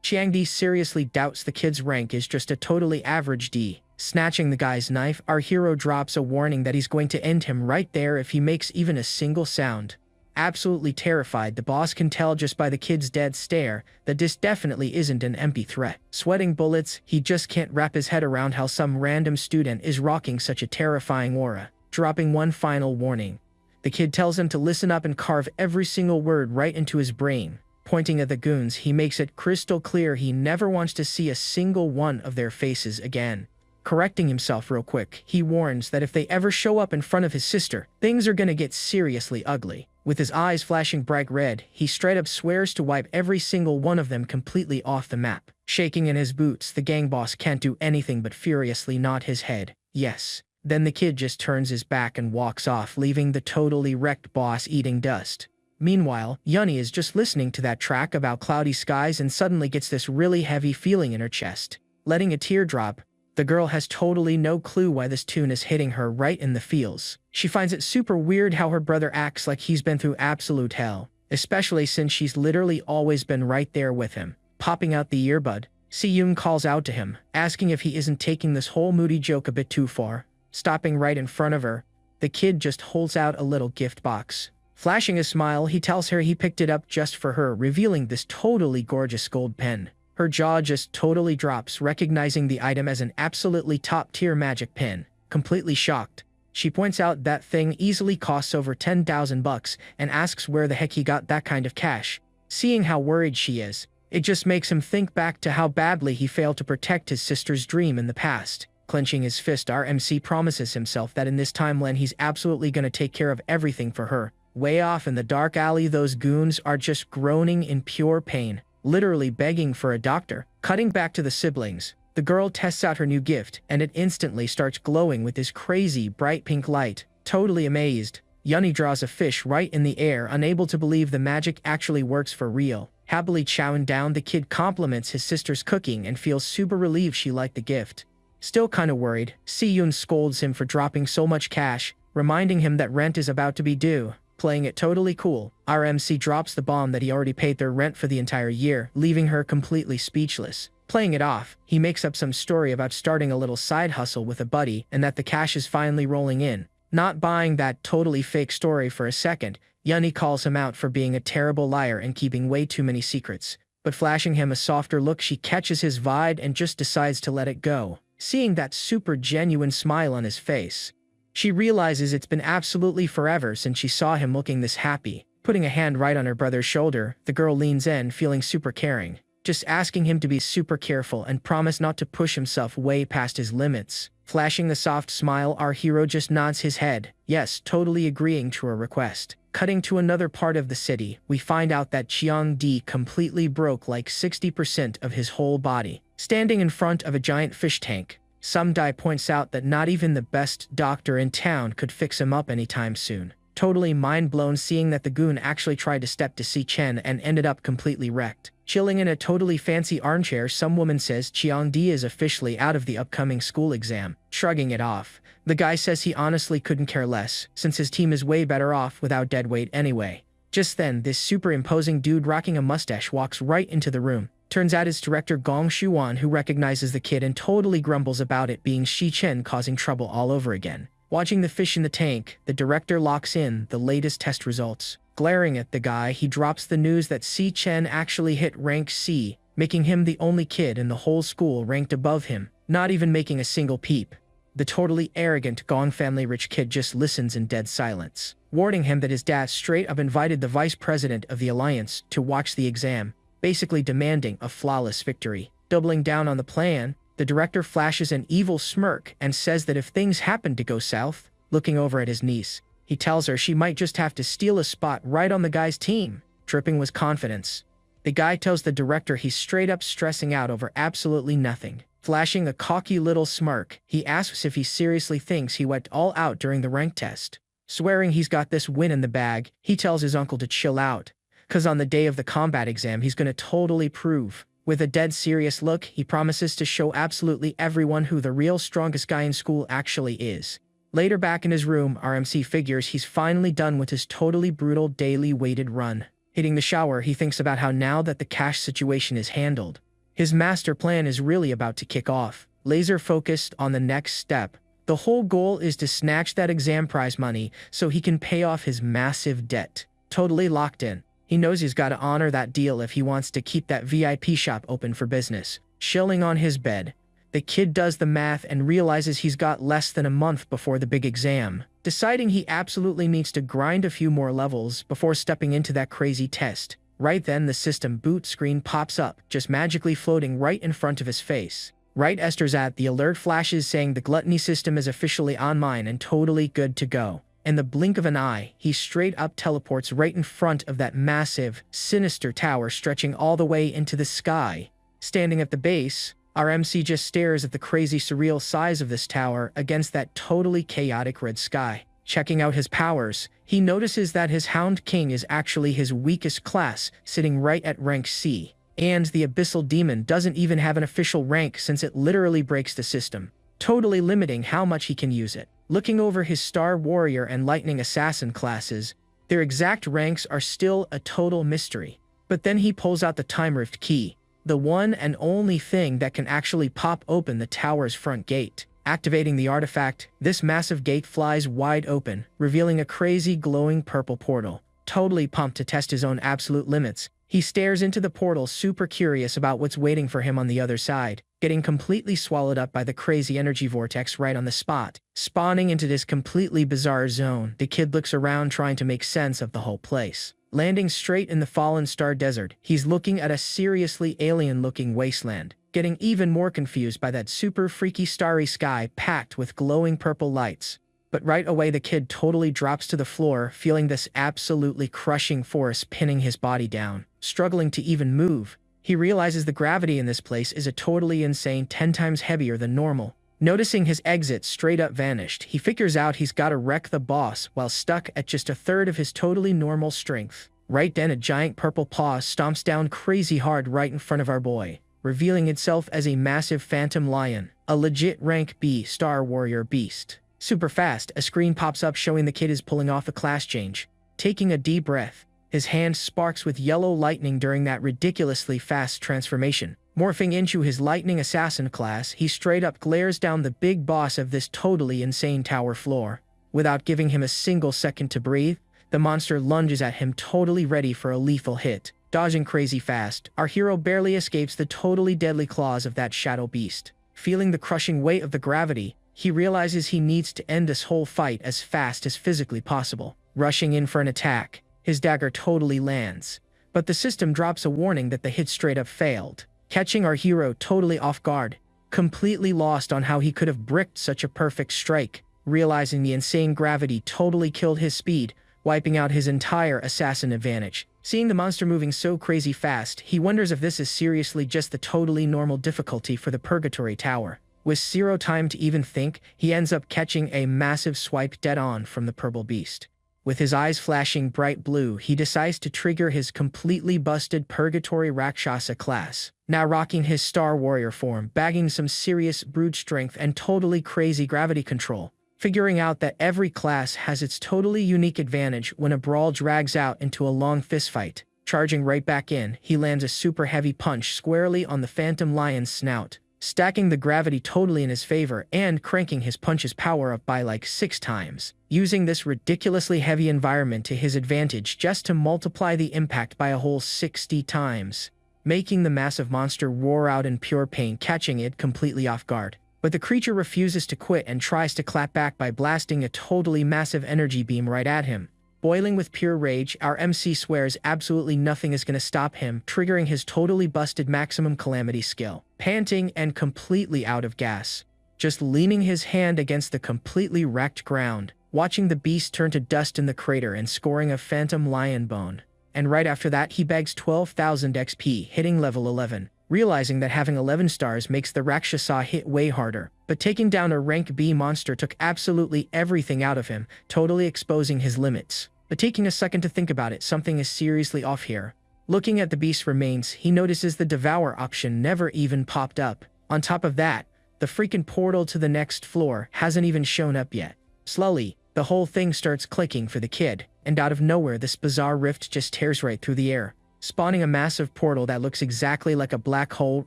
[SPEAKER 1] Chiang-D seriously doubts the kid's rank is just a totally average D. Snatching the guy's knife, our hero drops a warning that he's going to end him right there if he makes even a single sound. Absolutely terrified, the boss can tell just by the kid's dead stare that this definitely isn't an empty threat. Sweating bullets, he just can't wrap his head around how some random student is rocking such a terrifying aura. Dropping one final warning, the kid tells him to listen up and carve every single word right into his brain. Pointing at the goons, he makes it crystal clear he never wants to see a single one of their faces again. Correcting himself real quick, he warns that if they ever show up in front of his sister, things are gonna get seriously ugly. With his eyes flashing bright red, he straight up swears to wipe every single one of them completely off the map. Shaking in his boots, the gang boss can't do anything but furiously nod his head. Yes. Then the kid just turns his back and walks off, leaving the totally wrecked boss eating dust. Meanwhile, Yuni is just listening to that track about cloudy skies and suddenly gets this really heavy feeling in her chest. Letting a tear drop, the girl has totally no clue why this tune is hitting her right in the feels. She finds it super weird how her brother acts like he's been through absolute hell, especially since she's literally always been right there with him. Popping out the earbud, Si-yoon calls out to him, asking if he isn't taking this whole moody joke a bit too far. Stopping right in front of her, the kid just holds out a little gift box. Flashing a smile, he tells her he picked it up just for her, revealing this totally gorgeous gold pen. Her jaw just totally drops, recognizing the item as an absolutely top-tier magic pen. Completely shocked, she points out that thing easily costs over 10,000 bucks and asks where the heck he got that kind of cash. Seeing how worried she is, it just makes him think back to how badly he failed to protect his sister's dream in the past. Clenching his fist, our MC promises himself that in this timeline he's absolutely gonna take care of everything for her. Way off in the dark alley, those goons are just groaning in pure pain, literally begging for a doctor. Cutting back to the siblings, the girl tests out her new gift, and it instantly starts glowing with this crazy bright pink light. Totally amazed, Yuni draws a fish right in the air, unable to believe the magic actually works for real. Happily chowing down, the kid compliments his sister's cooking and feels super relieved she liked the gift. Still kinda worried, Si-yoon scolds him for dropping so much cash, reminding him that rent is about to be due. Playing it totally cool, RMC drops the bomb that he already paid their rent for the entire year, leaving her completely speechless. Playing it off, he makes up some story about starting a little side hustle with a buddy and that the cash is finally rolling in. Not buying that totally fake story for a second, Yuni calls him out for being a terrible liar and keeping way too many secrets. But flashing him a softer look, she catches his vibe and just decides to let it go. Seeing that super genuine smile on his face, she realizes it's been absolutely forever since she saw him looking this happy. Putting a hand right on her brother's shoulder, the girl leans in, feeling super caring, just asking him to be super careful and promise not to push himself way past his limits. Flashing the soft smile, our hero just nods his head, yes, totally agreeing to her request. Cutting to another part of the city, we find out that Cheong-di completely broke like 60% of his whole body. Standing in front of a giant fish tank, Sum-dai points out that not even the best doctor in town could fix him up anytime soon. Totally mind-blown seeing that the goon actually tried to step to Si-chen and ended up completely wrecked. Chilling in a totally fancy armchair, some woman says Cheong-di is officially out of the upcoming school exam. Shrugging it off, the guy says he honestly couldn't care less, since his team is way better off without deadweight anyway. Just then, this super imposing dude rocking a mustache walks right into the room. Turns out it's director Gong Shuan, who recognizes the kid and totally grumbles about it being Si-chen causing trouble all over again. Watching the fish in the tank, the director locks in the latest test results. Glaring at the guy, he drops the news that Si-chen actually hit rank C, making him the only kid in the whole school ranked above him, not even making a single peep. The totally arrogant Gong family rich kid just listens in dead silence, warning him that his dad straight up invited the vice president of the alliance to watch the exam, basically demanding a flawless victory. Doubling down on the plan, the director flashes an evil smirk and says that if things happen to go south, looking over at his niece, he tells her she might just have to steal a spot right on the guy's team. Dripping with confidence, the guy tells the director he's straight up stressing out over absolutely nothing. Flashing a cocky little smirk, he asks if he seriously thinks he went all out during the rank test. Swearing he's got this win in the bag, he tells his uncle to chill out, cause on the day of the combat exam he's gonna totally prove. With a dead serious look, he promises to show absolutely everyone who the real strongest guy in school actually is. Later back in his room, RMC figures he's finally done with his totally brutal daily weighted run. Hitting the shower, he thinks about how now that the cash situation is handled, his master plan is really about to kick off. Laser focused on the next step, the whole goal is to snatch that exam prize money so he can pay off his massive debt. Totally locked in, he knows he's got to honor that deal if he wants to keep that VIP shop open for business. Chilling on his bed, the kid does the math and realizes he's got less than a month before the big exam, deciding he absolutely needs to grind a few more levels before stepping into that crazy test. Right then, the system boot screen pops up, just magically floating right in front of his face. Right Esther's at the alert flashes saying the gluttony system is officially online and totally good to go. In the blink of an eye, he straight up teleports right in front of that massive, sinister tower stretching all the way into the sky. Standing at the base, our MC just stares at the crazy surreal size of this tower against that totally chaotic red sky. Checking out his powers, he notices that his Hound King is actually his weakest class, sitting right at rank C. And the Abyssal Demon doesn't even have an official rank since it literally breaks the system, totally limiting how much he can use it. Looking over his Star Warrior and Lightning Assassin classes, their exact ranks are still a total mystery. But then he pulls out the Time Rift key, the one and only thing that can actually pop open the tower's front gate. Activating the artifact, this massive gate flies wide open, revealing a crazy glowing purple portal. Totally pumped to test his own absolute limits, he stares into the portal, super curious about what's waiting for him on the other side, getting completely swallowed up by the crazy energy vortex right on the spot. Spawning into this completely bizarre zone, the kid looks around trying to make sense of the whole place. Landing straight in the Fallen Star Desert, he's looking at a seriously alien-looking wasteland, getting even more confused by that super freaky starry sky packed with glowing purple lights. But right away the kid totally drops to the floor, feeling this absolutely crushing force pinning his body down. Struggling to even move, he realizes the gravity in this place is a totally insane 10 times heavier than normal. Noticing his exit straight up vanished, he figures out he's gotta wreck the boss while stuck at just a third of his totally normal strength. Right then a giant purple paw stomps down crazy hard right in front of our boy, revealing itself as a massive phantom lion, a legit rank B Star Warrior beast. Super fast, a screen pops up showing the kid is pulling off a class change. Taking a deep breath, his hand sparks with yellow lightning during that ridiculously fast transformation. Morphing into his lightning assassin class, he straight up glares down the big boss of this totally insane tower floor. Without giving him a single second to breathe, the monster lunges at him totally ready for a lethal hit. Dodging crazy fast, our hero barely escapes the totally deadly claws of that shadow beast. Feeling the crushing weight of the gravity, he realizes he needs to end this whole fight as fast as physically possible. Rushing in for an attack, his dagger totally lands, but the system drops a warning that the hit straight up failed, catching our hero totally off guard, completely lost on how he could have bricked such a perfect strike. Realizing the insane gravity totally killed his speed, wiping out his entire assassin advantage. Seeing the monster moving so crazy fast, he wonders if this is seriously just the totally normal difficulty for the Purgatory Tower. With zero time to even think, he ends up catching a massive swipe dead on from the purple beast. With his eyes flashing bright blue, he decides to trigger his completely busted Purgatory Rakshasa class. Now rocking his Star Warrior form, bagging some serious brute strength and totally crazy gravity control. Figuring out that every class has its totally unique advantage when a brawl drags out into a long fistfight. Charging right back in, he lands a super heavy punch squarely on the Phantom Lion's snout, stacking the gravity totally in his favor and cranking his punch's power up by like 6 times. Using this ridiculously heavy environment to his advantage just to multiply the impact by a whole 60 times, making the massive monster roar out in pure pain, catching it completely off guard. But the creature refuses to quit and tries to clap back by blasting a totally massive energy beam right at him. Boiling with pure rage, our MC swears absolutely nothing is gonna stop him, triggering his totally busted maximum calamity skill. Panting and completely out of gas, just leaning his hand against the completely wrecked ground, watching the beast turn to dust in the crater and scoring a phantom lion bone. And right after that he bags 12,000 XP, hitting level 11. Realizing that having 11 stars makes the Rakshasa hit way harder, but taking down a rank B monster took absolutely everything out of him, totally exposing his limits. But taking a second to think about it, something is seriously off here. Looking at the beast's remains, he notices the Devour option never even popped up. On top of that, the freaking portal to the next floor hasn't even shown up yet. Slowly, the whole thing starts clicking for the kid, and out of nowhere this bizarre rift just tears right through the air, spawning a massive portal that looks exactly like a black hole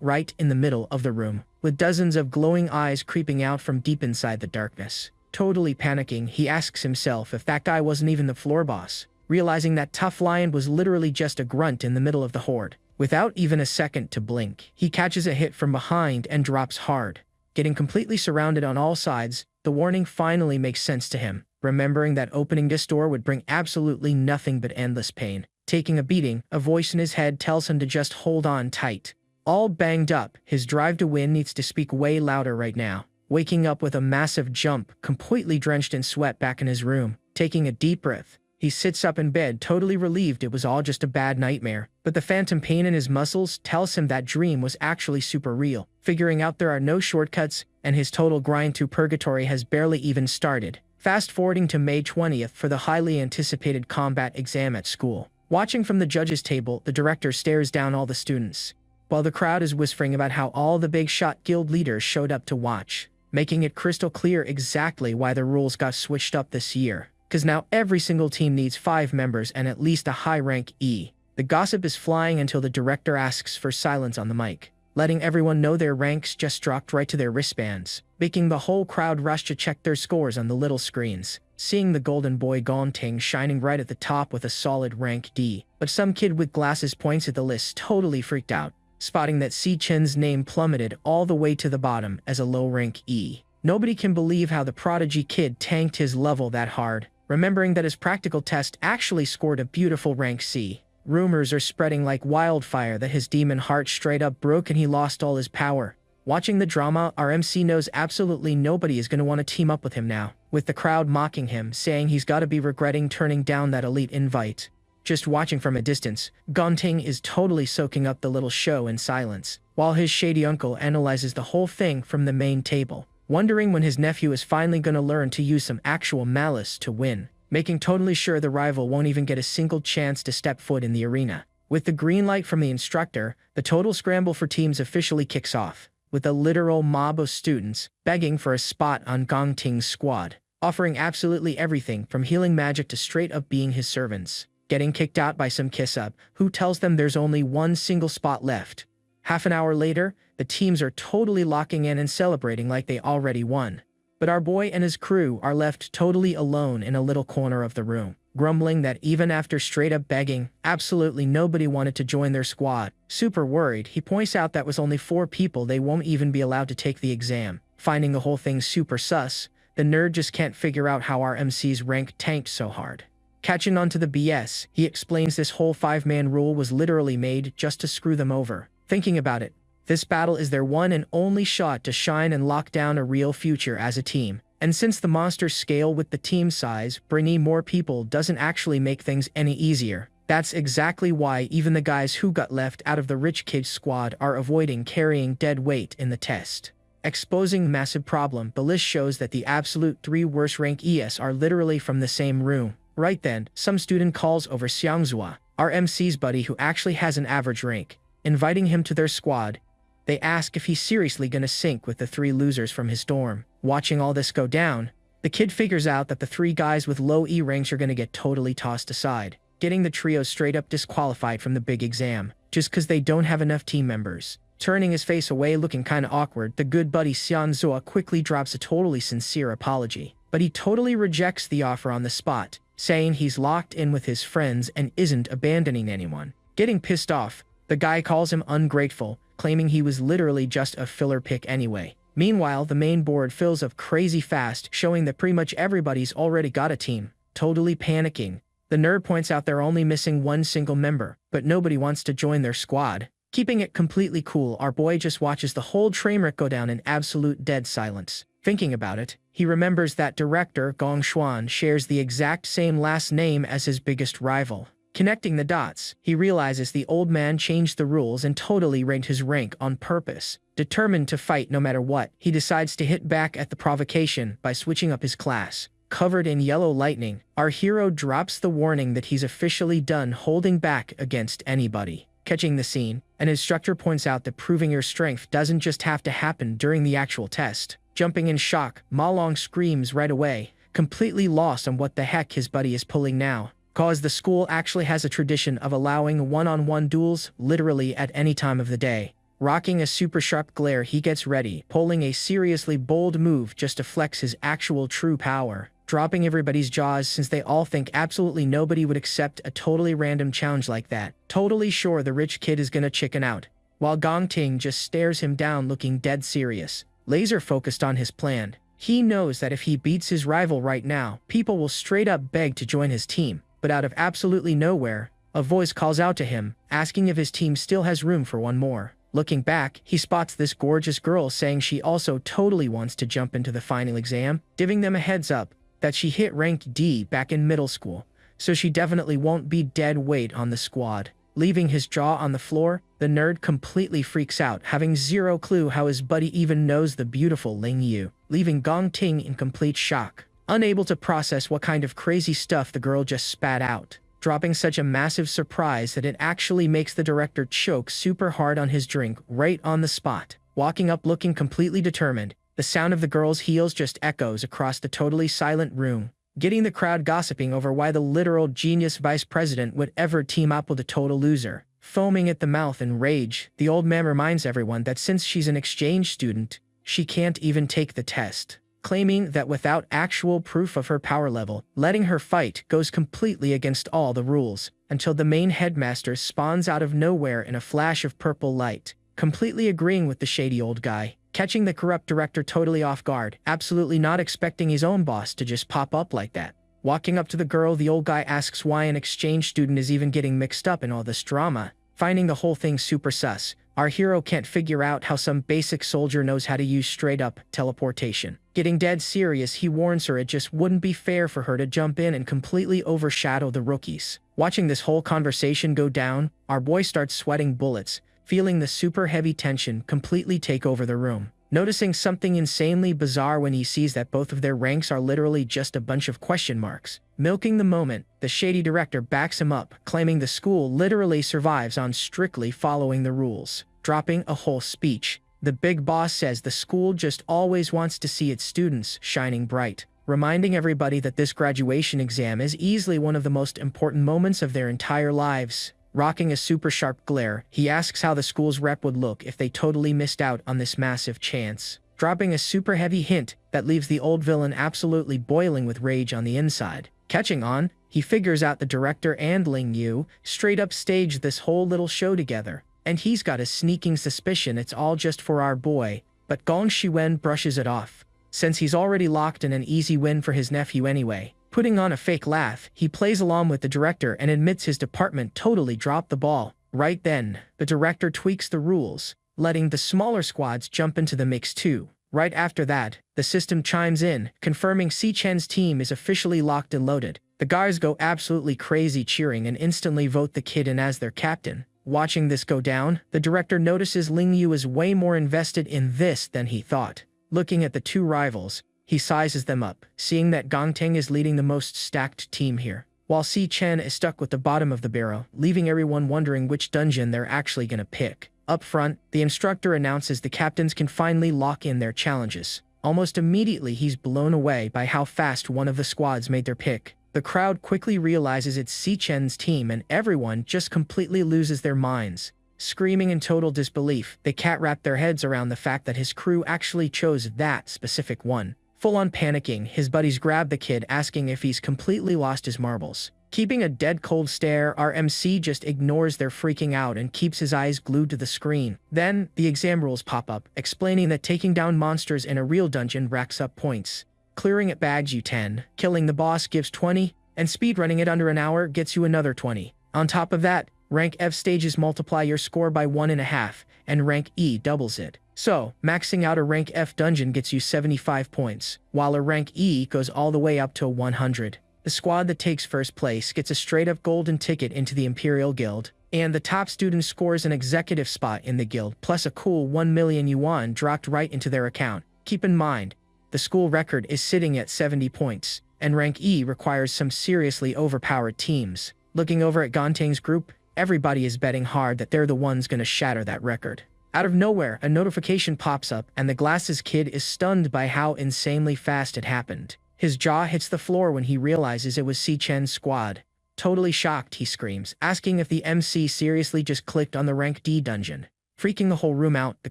[SPEAKER 1] right in the middle of the room, with dozens of glowing eyes creeping out from deep inside the darkness. Totally panicking, he asks himself if that guy wasn't even the floor boss, realizing that Tough Lion was literally just a grunt in the middle of the horde. Without even a second to blink, he catches a hit from behind and drops hard. Getting completely surrounded on all sides, the warning finally makes sense to him, remembering that opening this door would bring absolutely nothing but endless pain. Taking a beating, a voice in his head tells him to just hold on tight. All banged up, his drive to win needs to speak way louder right now. Waking up with a massive jump, completely drenched in sweat back in his room. Taking a deep breath, he sits up in bed, totally relieved it was all just a bad nightmare. But the phantom pain in his muscles tells him that dream was actually super real. Figuring out there are no shortcuts, and his total grind to purgatory has barely even started. Fast forwarding to May 20th for the highly anticipated combat exam at school. Watching from the judges' table, the director stares down all the students, while the crowd is whispering about how all the big shot guild leaders showed up to watch, making it crystal clear exactly why the rules got switched up this year. Cause now every single team needs 5 members and at least a high rank E. The gossip is flying until the director asks for silence on the mic, letting everyone know their ranks just dropped right to their wristbands, making the whole crowd rush to check their scores on the little screens. Seeing the golden boy Gonting shining right at the top with a solid rank D, but some kid with glasses points at the list totally freaked out, spotting that Si Chen's name plummeted all the way to the bottom as a low rank E. Nobody can believe how the prodigy kid tanked his level that hard, remembering that his practical test actually scored a beautiful rank C. Rumors are spreading like wildfire that his demon heart straight up broke and he lost all his power. Watching the drama, our MC knows absolutely nobody is going to want to team up with him now, with the crowd mocking him, saying he's got to be regretting turning down that elite invite. Just watching from a distance, Gonting is totally soaking up the little show in silence, while his shady uncle analyzes the whole thing from the main table, wondering when his nephew is finally going to learn to use some actual malice to win, making totally sure the rival won't even get a single chance to step foot in the arena. With the green light from the instructor, the total scramble for teams officially kicks off, with a literal mob of students begging for a spot on Gonting's squad, offering absolutely everything from healing magic to straight up being his servants, getting kicked out by some kiss-up who tells them there's only one single spot left. Half an hour later, the teams are totally locking in and celebrating like they already won. But our boy and his crew are left totally alone in a little corner of the room, grumbling that even after straight-up begging, absolutely nobody wanted to join their squad. Super worried, he points out that with only 4 people they won't even be allowed to take the exam. Finding the whole thing super sus, the nerd just can't figure out how our MC's rank tanked so hard. Catching on to the BS, he explains this whole 5-man rule was literally made just to screw them over. Thinking about it, this battle is their one and only shot to shine and lock down a real future as a team. And since the monsters scale with the team size, bringing more people doesn't actually make things any easier. That's exactly why even the guys who got left out of the rich kids squad are avoiding carrying dead weight in the test. Exposing massive problem, the list shows that the absolute 3 worst rank ES are literally from the same room. Right then, some student calls over Xiangzhua, our MC's buddy who actually has an average rank, inviting him to their squad. They ask if he's seriously gonna sync with the 3 losers from his dorm. Watching all this go down, the kid figures out that the 3 guys with low E ranks are gonna get totally tossed aside, getting the trio straight up disqualified from the big exam, just cause they don't have enough team members. Turning his face away looking kinda awkward, the good buddy Xianzhua quickly drops a totally sincere apology, but he totally rejects the offer on the spot, saying he's locked in with his friends and isn't abandoning anyone. Getting pissed off, the guy calls him ungrateful, claiming he was literally just a filler pick anyway. Meanwhile, the main board fills up crazy fast, showing that pretty much everybody's already got a team. Totally panicking, the nerd points out they're only missing 1 single member, but nobody wants to join their squad. Keeping it completely cool, our boy just watches the whole trainwreck go down in absolute dead silence. Thinking about it, he remembers that director Gong Xuan shares the exact same last name as his biggest rival. Connecting the dots, he realizes the old man changed the rules and totally ranked his rank on purpose. Determined to fight no matter what, he decides to hit back at the provocation by switching up his class. Covered in yellow lightning, our hero drops the warning that he's officially done holding back against anybody. Catching the scene, an instructor points out that proving your strength doesn't just have to happen during the actual test. Jumping in shock, Ma Long screams right away, completely lost on what the heck his buddy is pulling now. Cause the school actually has a tradition of allowing one-on-one duels literally at any time of the day. Rocking a super sharp glare, he gets ready, pulling a seriously bold move just to flex his actual true power, dropping everybody's jaws since they all think absolutely nobody would accept a totally random challenge like that. Totally sure the rich kid is gonna chicken out, while Gong Ting just stares him down looking dead serious, laser focused on his plan. He knows that if he beats his rival right now, people will straight up beg to join his team, but out of absolutely nowhere, a voice calls out to him, asking if his team still has room for one more. Looking back, he spots this gorgeous girl saying she also totally wants to jump into the final exam, giving them a heads up that she hit rank D back in middle school, so she definitely won't be dead weight on the squad. Leaving his jaw on the floor, the nerd completely freaks out, having zero clue how his buddy even knows the beautiful Ling Yu, leaving Gong Ting in complete shock, unable to process what kind of crazy stuff the girl just spat out, dropping such a massive surprise that it actually makes the director choke super hard on his drink right on the spot. Walking up looking completely determined, the sound of the girl's heels just echoes across the totally silent room, getting the crowd gossiping over why the literal genius vice president would ever team up with a total loser. Foaming at the mouth in rage, the old man reminds everyone that since she's an exchange student, she can't even take the test, claiming that without actual proof of her power level, letting her fight goes completely against all the rules, until the main headmaster spawns out of nowhere in a flash of purple light, completely agreeing with the shady old guy, catching the corrupt director totally off guard, absolutely not expecting his own boss to just pop up like that. Walking up to the girl, the old guy asks why an exchange student is even getting mixed up in all this drama. Finding the whole thing super sus, our hero can't figure out how some basic soldier knows how to use straight-up teleportation. Getting dead serious, he warns her it just wouldn't be fair for her to jump in and completely overshadow the rookies. Watching this whole conversation go down, our boy starts sweating bullets, feeling the super heavy tension completely take over the room. Noticing something insanely bizarre when he sees that both of their ranks are literally just a bunch of question marks. Milking the moment, the shady director backs him up, claiming the school literally survives on strictly following the rules. Dropping a whole speech, the big boss says the school just always wants to see its students shining bright, reminding everybody that this graduation exam is easily one of the most important moments of their entire lives. Rocking a super sharp glare, he asks how the school's rep would look if they totally missed out on this massive chance, dropping a super heavy hint that leaves the old villain absolutely boiling with rage on the inside. Catching on, he figures out the director and Ling Yu straight up staged this whole little show together, and he's got a sneaking suspicion it's all just for our boy, but Gong Shiwen brushes it off, since he's already locked in an easy win for his nephew anyway. Putting on a fake laugh, he plays along with the director and admits his department totally dropped the ball. Right then, the director tweaks the rules, letting the smaller squads jump into the mix too. Right after that, the system chimes in, confirming Si Chen's team is officially locked and loaded. The guys go absolutely crazy cheering and instantly vote the kid in as their captain. Watching this go down, the director notices Ling Yu is way more invested in this than he thought. Looking at the two rivals, he sizes them up, seeing that Gongting is leading the most stacked team here, while Si Chen is stuck with the bottom of the barrel, leaving everyone wondering which dungeon they're actually gonna pick. Up front, the instructor announces the captains can finally lock in their challenges. Almost immediately, he's blown away by how fast one of the squads made their pick. The crowd quickly realizes it's Si Chen's team and everyone just completely loses their minds. Screaming in total disbelief, they can't wrap their heads around the fact that his crew actually chose that specific one. Full on panicking, his buddies grab the kid asking if he's completely lost his marbles. Keeping a dead cold stare, our MC just ignores their freaking out and keeps his eyes glued to the screen. Then, the exam rules pop up, explaining that taking down monsters in a real dungeon racks up points. Clearing it bags you 10, killing the boss gives 20, and speedrunning it under an hour gets you another 20. On top of that, rank F stages multiply your score by 1.5, and rank E doubles it. So, maxing out a rank F dungeon gets you 75 points, while a rank E goes all the way up to 100. The squad that takes first place gets a straight-up golden ticket into the Imperial Guild, and the top student scores an executive spot in the guild, plus a cool 1 million yuan dropped right into their account. Keep in mind, the school record is sitting at 70 points, and rank E requires some seriously overpowered teams. Looking over at Gongting's group, everybody is betting hard that they're the ones gonna shatter that record. Out of nowhere, a notification pops up and the glasses kid is stunned by how insanely fast it happened. His jaw hits the floor when he realizes it was Si Chen's squad. Totally shocked, he screams, asking if the MC seriously just clicked on the rank D dungeon. Freaking the whole room out, the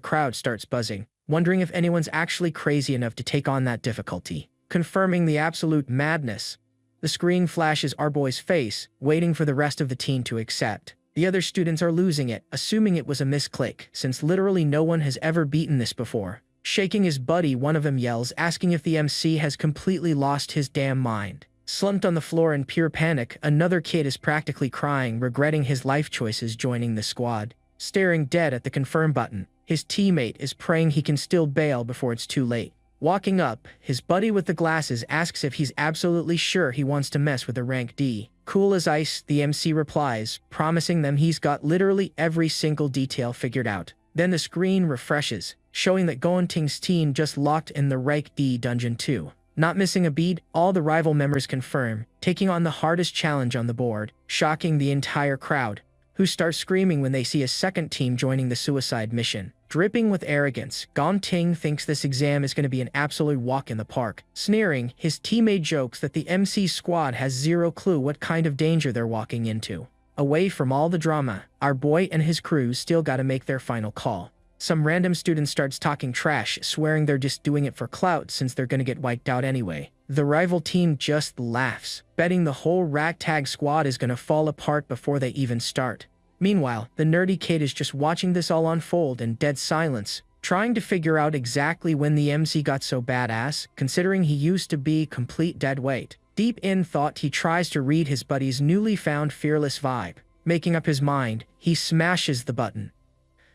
[SPEAKER 1] crowd starts buzzing, wondering if anyone's actually crazy enough to take on that difficulty. Confirming the absolute madness, the screen flashes our boy's face, waiting for the rest of the team to accept. The other students are losing it, assuming it was a misclick, since literally no one has ever beaten this before. Shaking his buddy, one of them yells, asking if the MC has completely lost his damn mind. Slumped on the floor in pure panic, another kid is practically crying, regretting his life choices joining the squad. Staring dead at the confirm button, his teammate is praying he can still bail before it's too late. Walking up, his buddy with the glasses asks if he's absolutely sure he wants to mess with a rank D. Cool as ice, the MC replies, promising them he's got literally every single detail figured out. Then the screen refreshes, showing that Gongting's team just locked in the rank D dungeon too. Not missing a beat, all the rival members confirm, taking on the hardest challenge on the board, shocking the entire crowd, who start screaming when they see a second team joining the suicide mission. Dripping with arrogance, Gongting thinks this exam is going to be an absolute walk in the park. Sneering, his teammate jokes that the MC squad has zero clue what kind of danger they're walking into. Away from all the drama, our boy and his crew still gotta make their final call. Some random student starts talking trash, swearing they're just doing it for clout since they're gonna get wiped out anyway. The rival team just laughs, betting the whole ragtag squad is gonna fall apart before they even start. Meanwhile, the nerdy kid is just watching this all unfold in dead silence, trying to figure out exactly when the MC got so badass, considering he used to be complete deadweight. Deep in thought, he tries to read his buddy's newly found fearless vibe. Making up his mind, he smashes the button,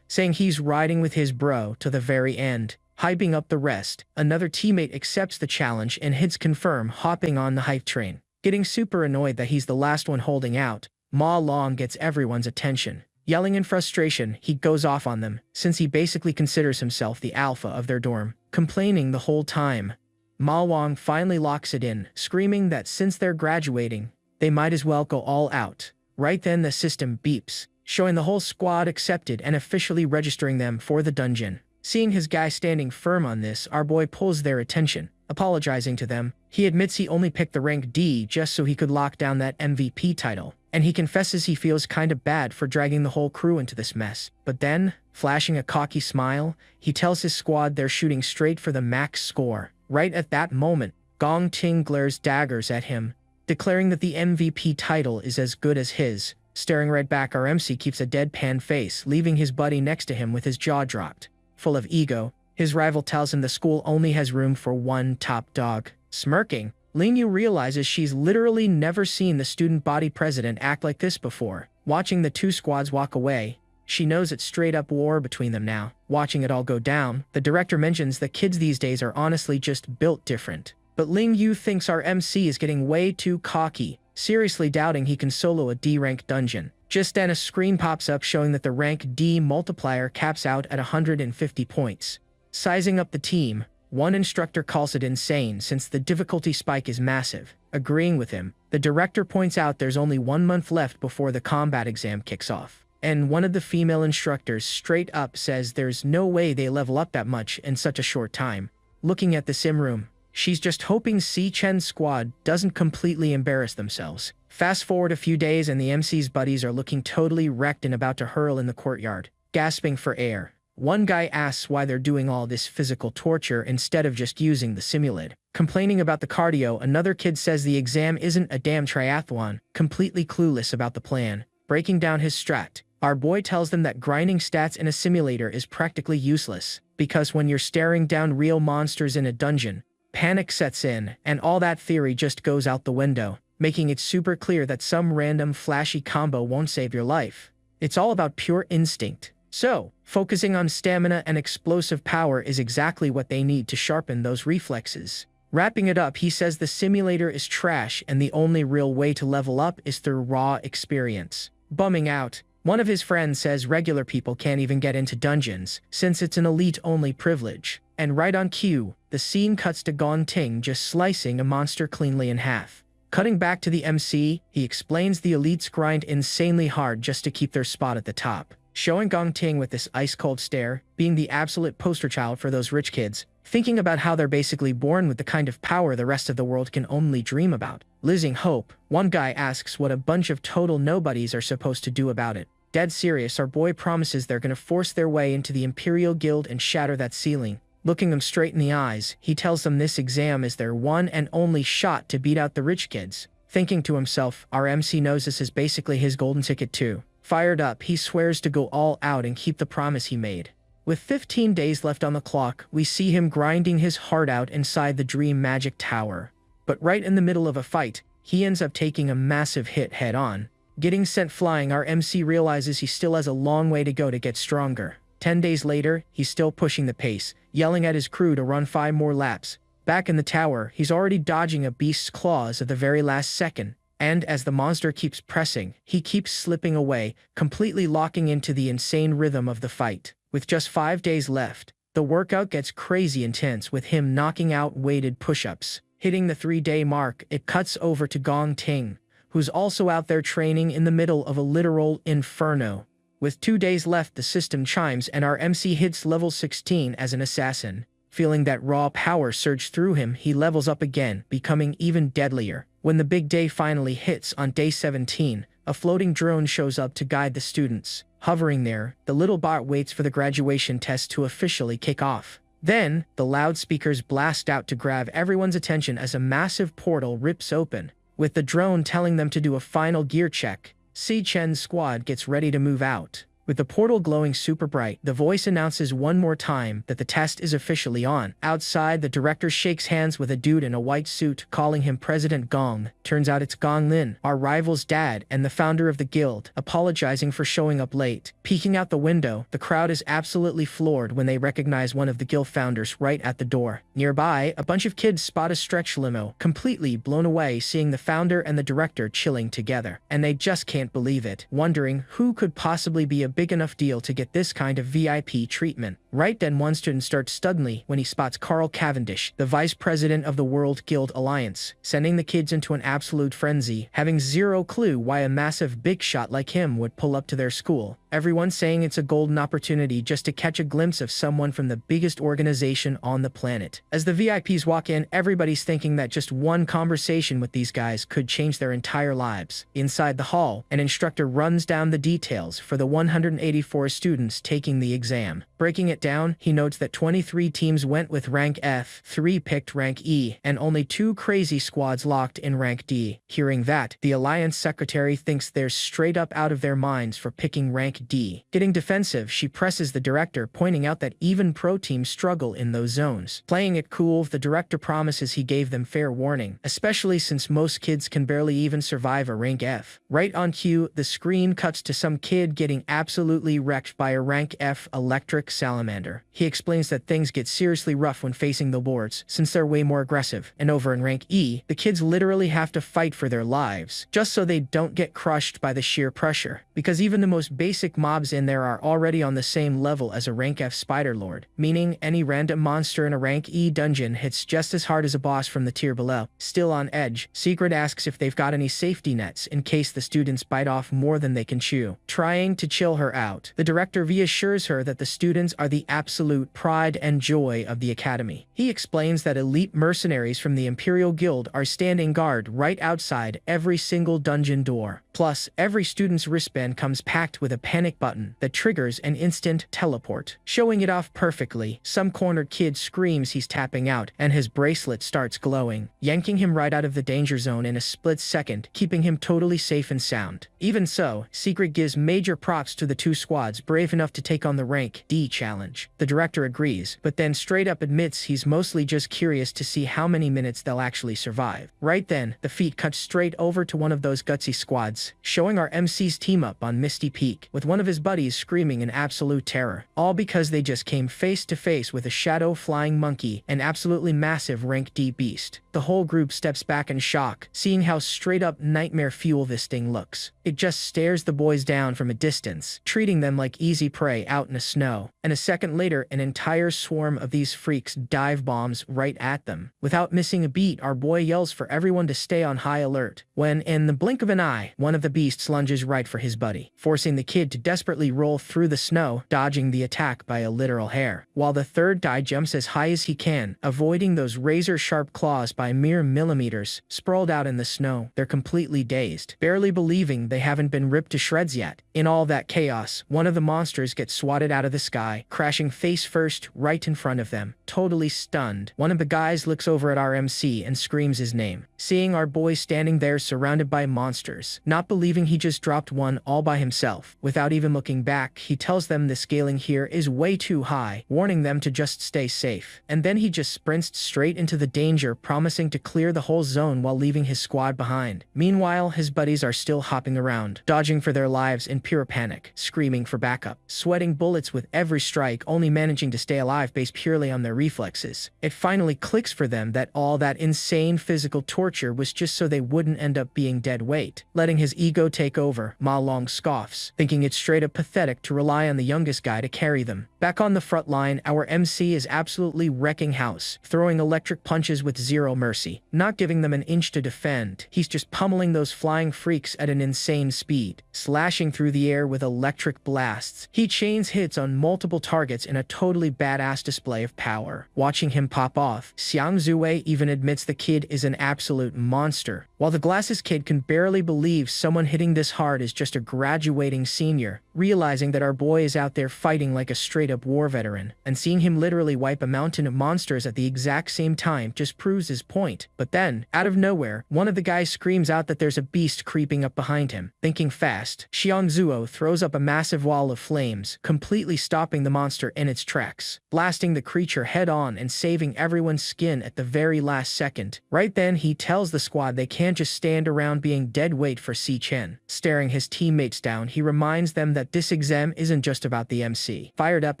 [SPEAKER 1] saying he's riding with his bro to the very end. Hyping up the rest, another teammate accepts the challenge and hits confirm, hopping on the hype train. Getting super annoyed that he's the last one holding out, Ma Long gets everyone's attention. Yelling in frustration, he goes off on them, since he basically considers himself the alpha of their dorm, complaining the whole time. Ma Long finally locks it in, screaming that since they're graduating, they might as well go all out. Right then the system beeps, showing the whole squad accepted and officially registering them for the dungeon. Seeing his guy standing firm on this, our boy pulls their attention. Apologizing to them, he admits he only picked the rank D just so he could lock down that MVP title, and he confesses he feels kinda bad for dragging the whole crew into this mess. But then, flashing a cocky smile, he tells his squad they're shooting straight for the max score. Right at that moment, Gong Ting glares daggers at him, declaring that the MVP title is as good as his. Staring right back, our MC keeps a deadpan face, leaving his buddy next to him with his jaw dropped. Full of ego, his rival tells him the school only has room for one top dog. Smirking, Ling Yu realizes she's literally never seen the student body president act like this before. Watching the two squads walk away, she knows it's straight up war between them now. Watching it all go down, the director mentions that kids these days are honestly just built different. But Ling Yu thinks our MC is getting way too cocky, seriously doubting he can solo a D-rank dungeon. Just then a screen pops up showing that the rank D multiplier caps out at 150 points. Sizing up the team, one instructor calls it insane since the difficulty spike is massive. Agreeing with him, the director points out there's only 1 month left before the combat exam kicks off. And one of the female instructors straight up says there's no way they level up that much in such a short time. Looking at the sim room, she's just hoping Si Chen's squad doesn't completely embarrass themselves. Fast forward a few days and the MC's buddies are looking totally wrecked and about to hurl in the courtyard, gasping for air. One guy asks why they're doing all this physical torture instead of just using the simulid. Complaining about the cardio, another kid says the exam isn't a damn triathlon, completely clueless about the plan. Breaking down his strat, our boy tells them that grinding stats in a simulator is practically useless, because when you're staring down real monsters in a dungeon, panic sets in, and all that theory just goes out the window, making it super clear that some random flashy combo won't save your life. It's all about pure instinct. So, focusing on stamina and explosive power is exactly what they need to sharpen those reflexes. Wrapping it up, he says the simulator is trash and the only real way to level up is through raw experience. Bumming out, one of his friends says regular people can't even get into dungeons, since it's an elite-only privilege. And right on cue, the scene cuts to Gong Ting just slicing a monster cleanly in half. Cutting back to the MC, he explains the elites grind insanely hard just to keep their spot at the top, showing Gong Ting with this ice-cold stare, being the absolute poster child for those rich kids, thinking about how they're basically born with the kind of power the rest of the world can only dream about. Losing hope, one guy asks what a bunch of total nobodies are supposed to do about it. Dead serious, our boy promises they're gonna force their way into the Imperial Guild and shatter that ceiling. Looking them straight in the eyes, he tells them this exam is their one and only shot to beat out the rich kids. Thinking to himself, our MC knows this is basically his golden ticket too. Fired up, he swears to go all out and keep the promise he made. With 15 days left on the clock, we see him grinding his heart out inside the Dream Magic Tower. But right in the middle of a fight, he ends up taking a massive hit head-on. Getting sent flying, our MC realizes he still has a long way to go to get stronger. 10 days later, he's still pushing the pace, yelling at his crew to run 5 more laps. Back in the tower, he's already dodging a beast's claws at the very last second. And as the monster keeps pressing, he keeps slipping away, completely locking into the insane rhythm of the fight. With just 5 days left, the workout gets crazy intense with him knocking out weighted push-ups. Hitting the 3-day mark, it cuts over to Gong Ting, who's also out there training in the middle of a literal inferno. With 2 days left, the system chimes and our MC hits level 16 as an assassin. Feeling that raw power surge through him, he levels up again, becoming even deadlier. When the big day finally hits on day 17, a floating drone shows up to guide the students. Hovering there, the little bot waits for the graduation test to officially kick off. Then, the loudspeakers blast out to grab everyone's attention as a massive portal rips open. With the drone telling them to do a final gear check, Si Chen's squad gets ready to move out. With the portal glowing super bright, the voice announces one more time that the test is officially on. Outside, the director shakes hands with a dude in a white suit, calling him President Gong. Turns out it's Gong Lin, our rival's dad and the founder of the guild, apologizing for showing up late. Peeking out the window, the crowd is absolutely floored when they recognize one of the guild founders right at the door. Nearby, a bunch of kids spot a stretch limo, completely blown away seeing the founder and the director chilling together. And they just can't believe it, wondering who could possibly be a big enough deal to get this kind of VIP treatment. Right then, one student starts suddenly when he spots Carl Cavendish, the vice president of the World Guild Alliance, sending the kids into an absolute frenzy, having zero clue why a massive big shot like him would pull up to their school. Everyone saying it's a golden opportunity just to catch a glimpse of someone from the biggest organization on the planet. As the VIPs walk in, everybody's thinking that just one conversation with these guys could change their entire lives. Inside the hall, an instructor runs down the details for the 184 students taking the exam. Breaking it down, he notes that 23 teams went with rank F, 3 picked rank E, and only 2 crazy squads locked in rank D. Hearing that, the Alliance secretary thinks they're straight up out of their minds for picking rank D. Getting defensive, she presses the director, pointing out that even pro teams struggle in those zones. Playing it cool, the director promises he gave them fair warning, especially since most kids can barely even survive a rank F. Right on cue, the screen cuts to some kid getting absolutely wrecked by a rank F electric salamander. He explains that things get seriously rough when facing the boards, since they're way more aggressive. And over in rank E, the kids literally have to fight for their lives, just so they don't get crushed by the sheer pressure. Because even the most basic mobs in there are already on the same level as a rank F spider lord, meaning any random monster in a rank E dungeon hits just as hard as a boss from the tier below. Still on edge, Secret asks if they've got any safety nets in case the students bite off more than they can chew. Trying to chill her out, the director reassures her that the students are the absolute pride and joy of the academy. He explains that elite mercenaries from the Imperial Guild are standing guard right outside every single dungeon door. Plus, every student's wristband comes packed with a panic button that triggers an instant teleport. Showing it off perfectly, some cornered kid screams he's tapping out, and his bracelet starts glowing, yanking him right out of the danger zone in a split second, keeping him totally safe and sound. Even so, Secret gives major props to the 2 squads brave enough to take on the rank D challenge. The director agrees, but then straight up admits he's mostly just curious to see how many minutes they'll actually survive. Right then, the feed cuts straight over to one of those gutsy squads, showing our MC's team up on Misty Peak, with one of his buddies screaming in absolute terror, all because they just came face to face with a shadow flying monkey, an absolutely massive rank D beast. The whole group steps back in shock, seeing how straight up nightmare fuel this thing looks. It just stares the boys down from a distance, treating them like easy prey out in the snow. And a second later, an entire swarm of these freaks dive bombs right at them. Without missing a beat, our boy yells for everyone to stay on high alert, when in the blink of an eye, one of the beasts lunges right for his buddy, forcing the kid to desperately roll through the snow, dodging the attack by a literal hair, while the third guy jumps as high as he can, avoiding those razor-sharp claws by mere millimeters. Sprawled out in the snow, they're completely dazed, barely believing they haven't been ripped to shreds yet. In all that chaos, one of the monsters gets swatted out of the sky, crashing face first right in front of them. Totally stunned, one of the guys looks over at our MC and screams his name, seeing our boy standing there surrounded by monsters, not believing he just dropped one all by himself. Without even looking back, he tells them the scaling here is way too high, warning them to just stay safe. And then he just sprints straight into the danger, promising to clear the whole zone while leaving his squad behind. Meanwhile, his buddies are still hopping around, dodging for their lives in pure panic, screaming for backup, sweating bullets with every strike, only managing to stay alive based purely on their reflexes. It finally clicks for them that all that insane physical torture was just so they wouldn't end up being dead weight. Letting his ego take over, Ma Long scoffs, thinking it's straight up pathetic to rely on the youngest guy to carry them. Back on the front line, our MC is absolutely wrecking house, throwing electric punches with zero mercy, not giving them an inch to defend. He's just pummeling those flying freaks at an insane speed, slashing through the air with electric blasts. He chains hits on multiple targets in a totally badass display of power. Watching him pop off, Xiang Zue even admits the kid is an absolute monster. While the glasses kid can barely believe someone hitting this hard is just a graduating senior, realizing that our boy is out there fighting like a straight-up war veteran, and seeing him literally wipe a mountain of monsters at the exact same time just proves his point. But then, out of nowhere, one of the guys screams out that there's a beast creeping up behind him. Thinking fast, Xiangzuo throws up a massive wall of flames, completely stopping the monster in its tracks, blasting the creature head-on and saving everyone's skin at the very last second. Right then, he tells the squad they can't just stand around being dead weight for Si Chen. Staring his teammates down, he reminds them that this exam isn't just about the MC. Fired up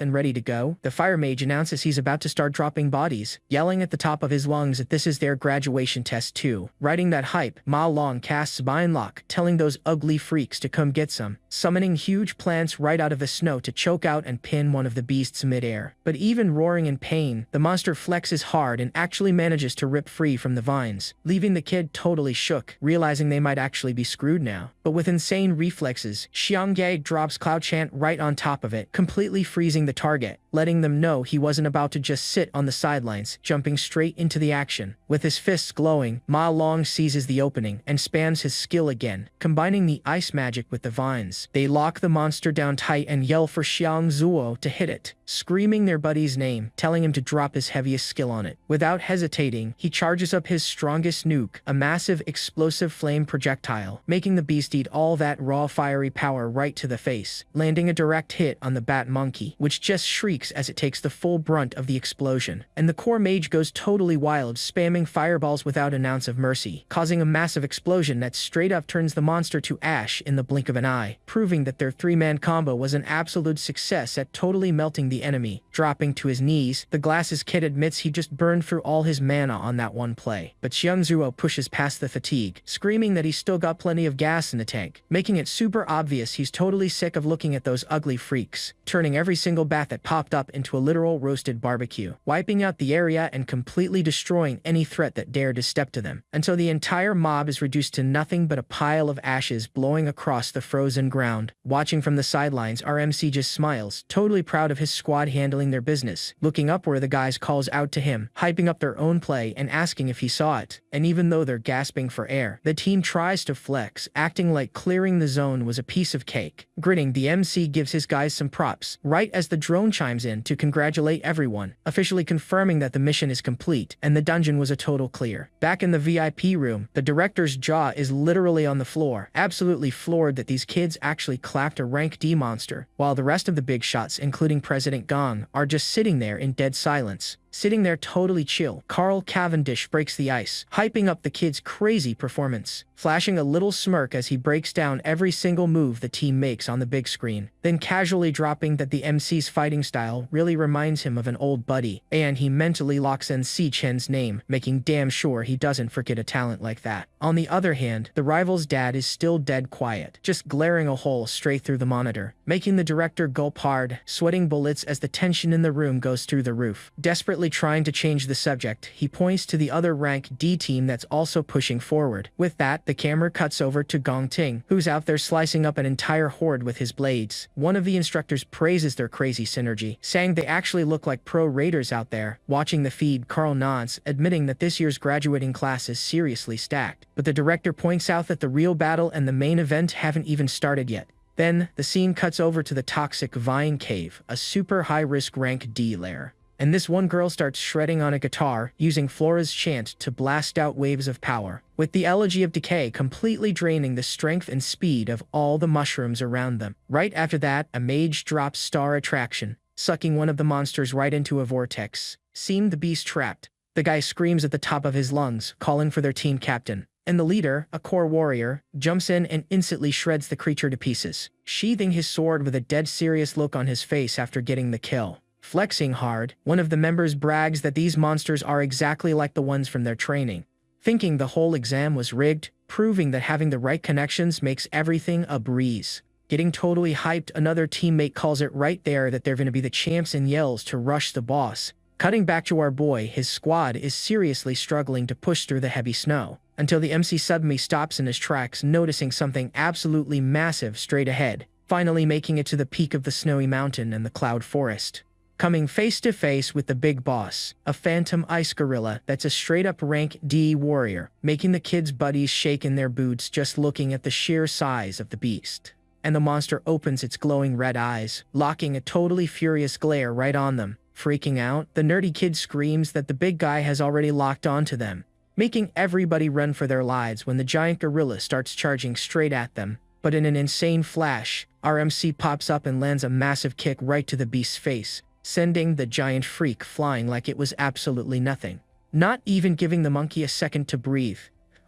[SPEAKER 1] and ready to go, the fire mage announces he's about to start dropping bodies, yelling at the top of his lungs that this is their graduation test too. Riding that hype, Ma Long casts Bind Lock, telling those ugly freaks to come get some, summoning huge plants right out of the snow to choke out and pin one of the beasts mid-air. But even roaring in pain, the monster flexes hard and actually manages to rip free from the vines, leaving the kid totally shook, realizing they might actually be screwed now. But with insane reflexes, Xiangye drops Cloud Chant right on top of it, completely freezing the target, letting them know he wasn't about to just sit on the sidelines, jumping straight into the action. With his fists glowing, Ma Long seizes the opening and spams his skill again, combining the ice magic with the vines. They lock the monster down tight and yell for Xiangzuo to hit it, screaming their buddy's name, telling him to drop his heaviest skill on it. Without hesitating, he charges up his strongest nuke, a massive explosive flame projectile, making the beast eat all that raw fiery power right to the face, landing a direct hit on the bat monkey, which just shrieks as it takes the full brunt of the explosion. And the core mage goes totally wild, spamming fireballs without an ounce of mercy, causing a massive explosion that straight up turns the monster to ash in the blink of an eye, proving that their three-man combo was an absolute success at totally melting the enemy. Dropping to his knees, the Glasses kid admits he just burned through all his mana on that one play. But Xiangzuo pushes past the fatigue, screaming that he's still got plenty of gas in the tank, making it super obvious he's totally sick of looking at those ugly freaks, turning every single bat that popped up into a literal roasted barbecue, wiping out the area and completely destroying any threat that dared to step to them, until the entire mob is reduced to nothing but a pile of ashes blowing across the frozen ground. Watching from the sidelines, our MC just smiles, totally proud of his squad handling their business, looking up where the guys calls out to him, hyping up their own play and asking if he saw it. And even though they're gasping for air, the team tries to flex, acting like clearing the zone was a piece of cake. Grinning, the MC gives his guys some props, right as the drone chimes in to congratulate everyone, officially confirming that the mission is complete and the dungeon was a total clear. Back in the VIP room, the director's jaw is literally on the floor, absolutely floored that these kids actually clapped a rank D monster, while the rest of the big shots, including President Gong, are just sitting there in dead silence. Sitting there totally chill, Carl Cavendish breaks the ice, hyping up the kid's crazy performance, flashing a little smirk as he breaks down every single move the team makes on the big screen, then casually dropping that the MC's fighting style really reminds him of an old buddy, and he mentally locks in Si Chen's name, making damn sure he doesn't forget a talent like that. On the other hand, the rival's dad is still dead quiet, just glaring a hole straight through the monitor, making the director gulp hard, sweating bullets as the tension in the room goes through the roof. Desperately trying to change the subject, he points to the other rank D team that's also pushing forward. With that, the camera cuts over to Gong Ting, who's out there slicing up an entire horde with his blades. One of the instructors praises their crazy synergy, saying they actually look like pro raiders out there. Watching the feed, Carl nods, admitting that this year's graduating class is seriously stacked. But the director points out that the real battle and the main event haven't even started yet. Then, the scene cuts over to the Toxic Vine Cave, a super high-risk rank D lair. And this one girl starts shredding on a guitar, using Flora's chant to blast out waves of power, with the Elegy of Decay completely draining the strength and speed of all the mushrooms around them. Right after that, a mage drops Star Attraction, sucking one of the monsters right into a vortex. Seeing the beast trapped, the guy screams at the top of his lungs, calling for their team captain. And the leader, a core warrior, jumps in and instantly shreds the creature to pieces, sheathing his sword with a dead serious look on his face after getting the kill. Flexing hard, one of the members brags that these monsters are exactly like the ones from their training, thinking the whole exam was rigged, proving that having the right connections makes everything a breeze. Getting totally hyped, another teammate calls it right there that they're going to be the champs and yells to rush the boss. Cutting back to our boy, his squad is seriously struggling to push through the heavy snow, until the MC suddenly stops in his tracks, noticing something absolutely massive straight ahead, finally making it to the peak of the snowy mountain and the cloud forest. Coming face to face with the big boss, a phantom ice gorilla that's a straight-up rank D warrior, making the kids' buddies shake in their boots just looking at the sheer size of the beast. and the monster opens its glowing red eyes, locking a totally furious glare right on them. Freaking out, the nerdy kid screams that the big guy has already locked onto them, making everybody run for their lives when the giant gorilla starts charging straight at them. But in an insane flash, our MC pops up and lands a massive kick right to the beast's face, sending the giant freak flying like it was absolutely nothing. Not even giving the monkey a second to breathe,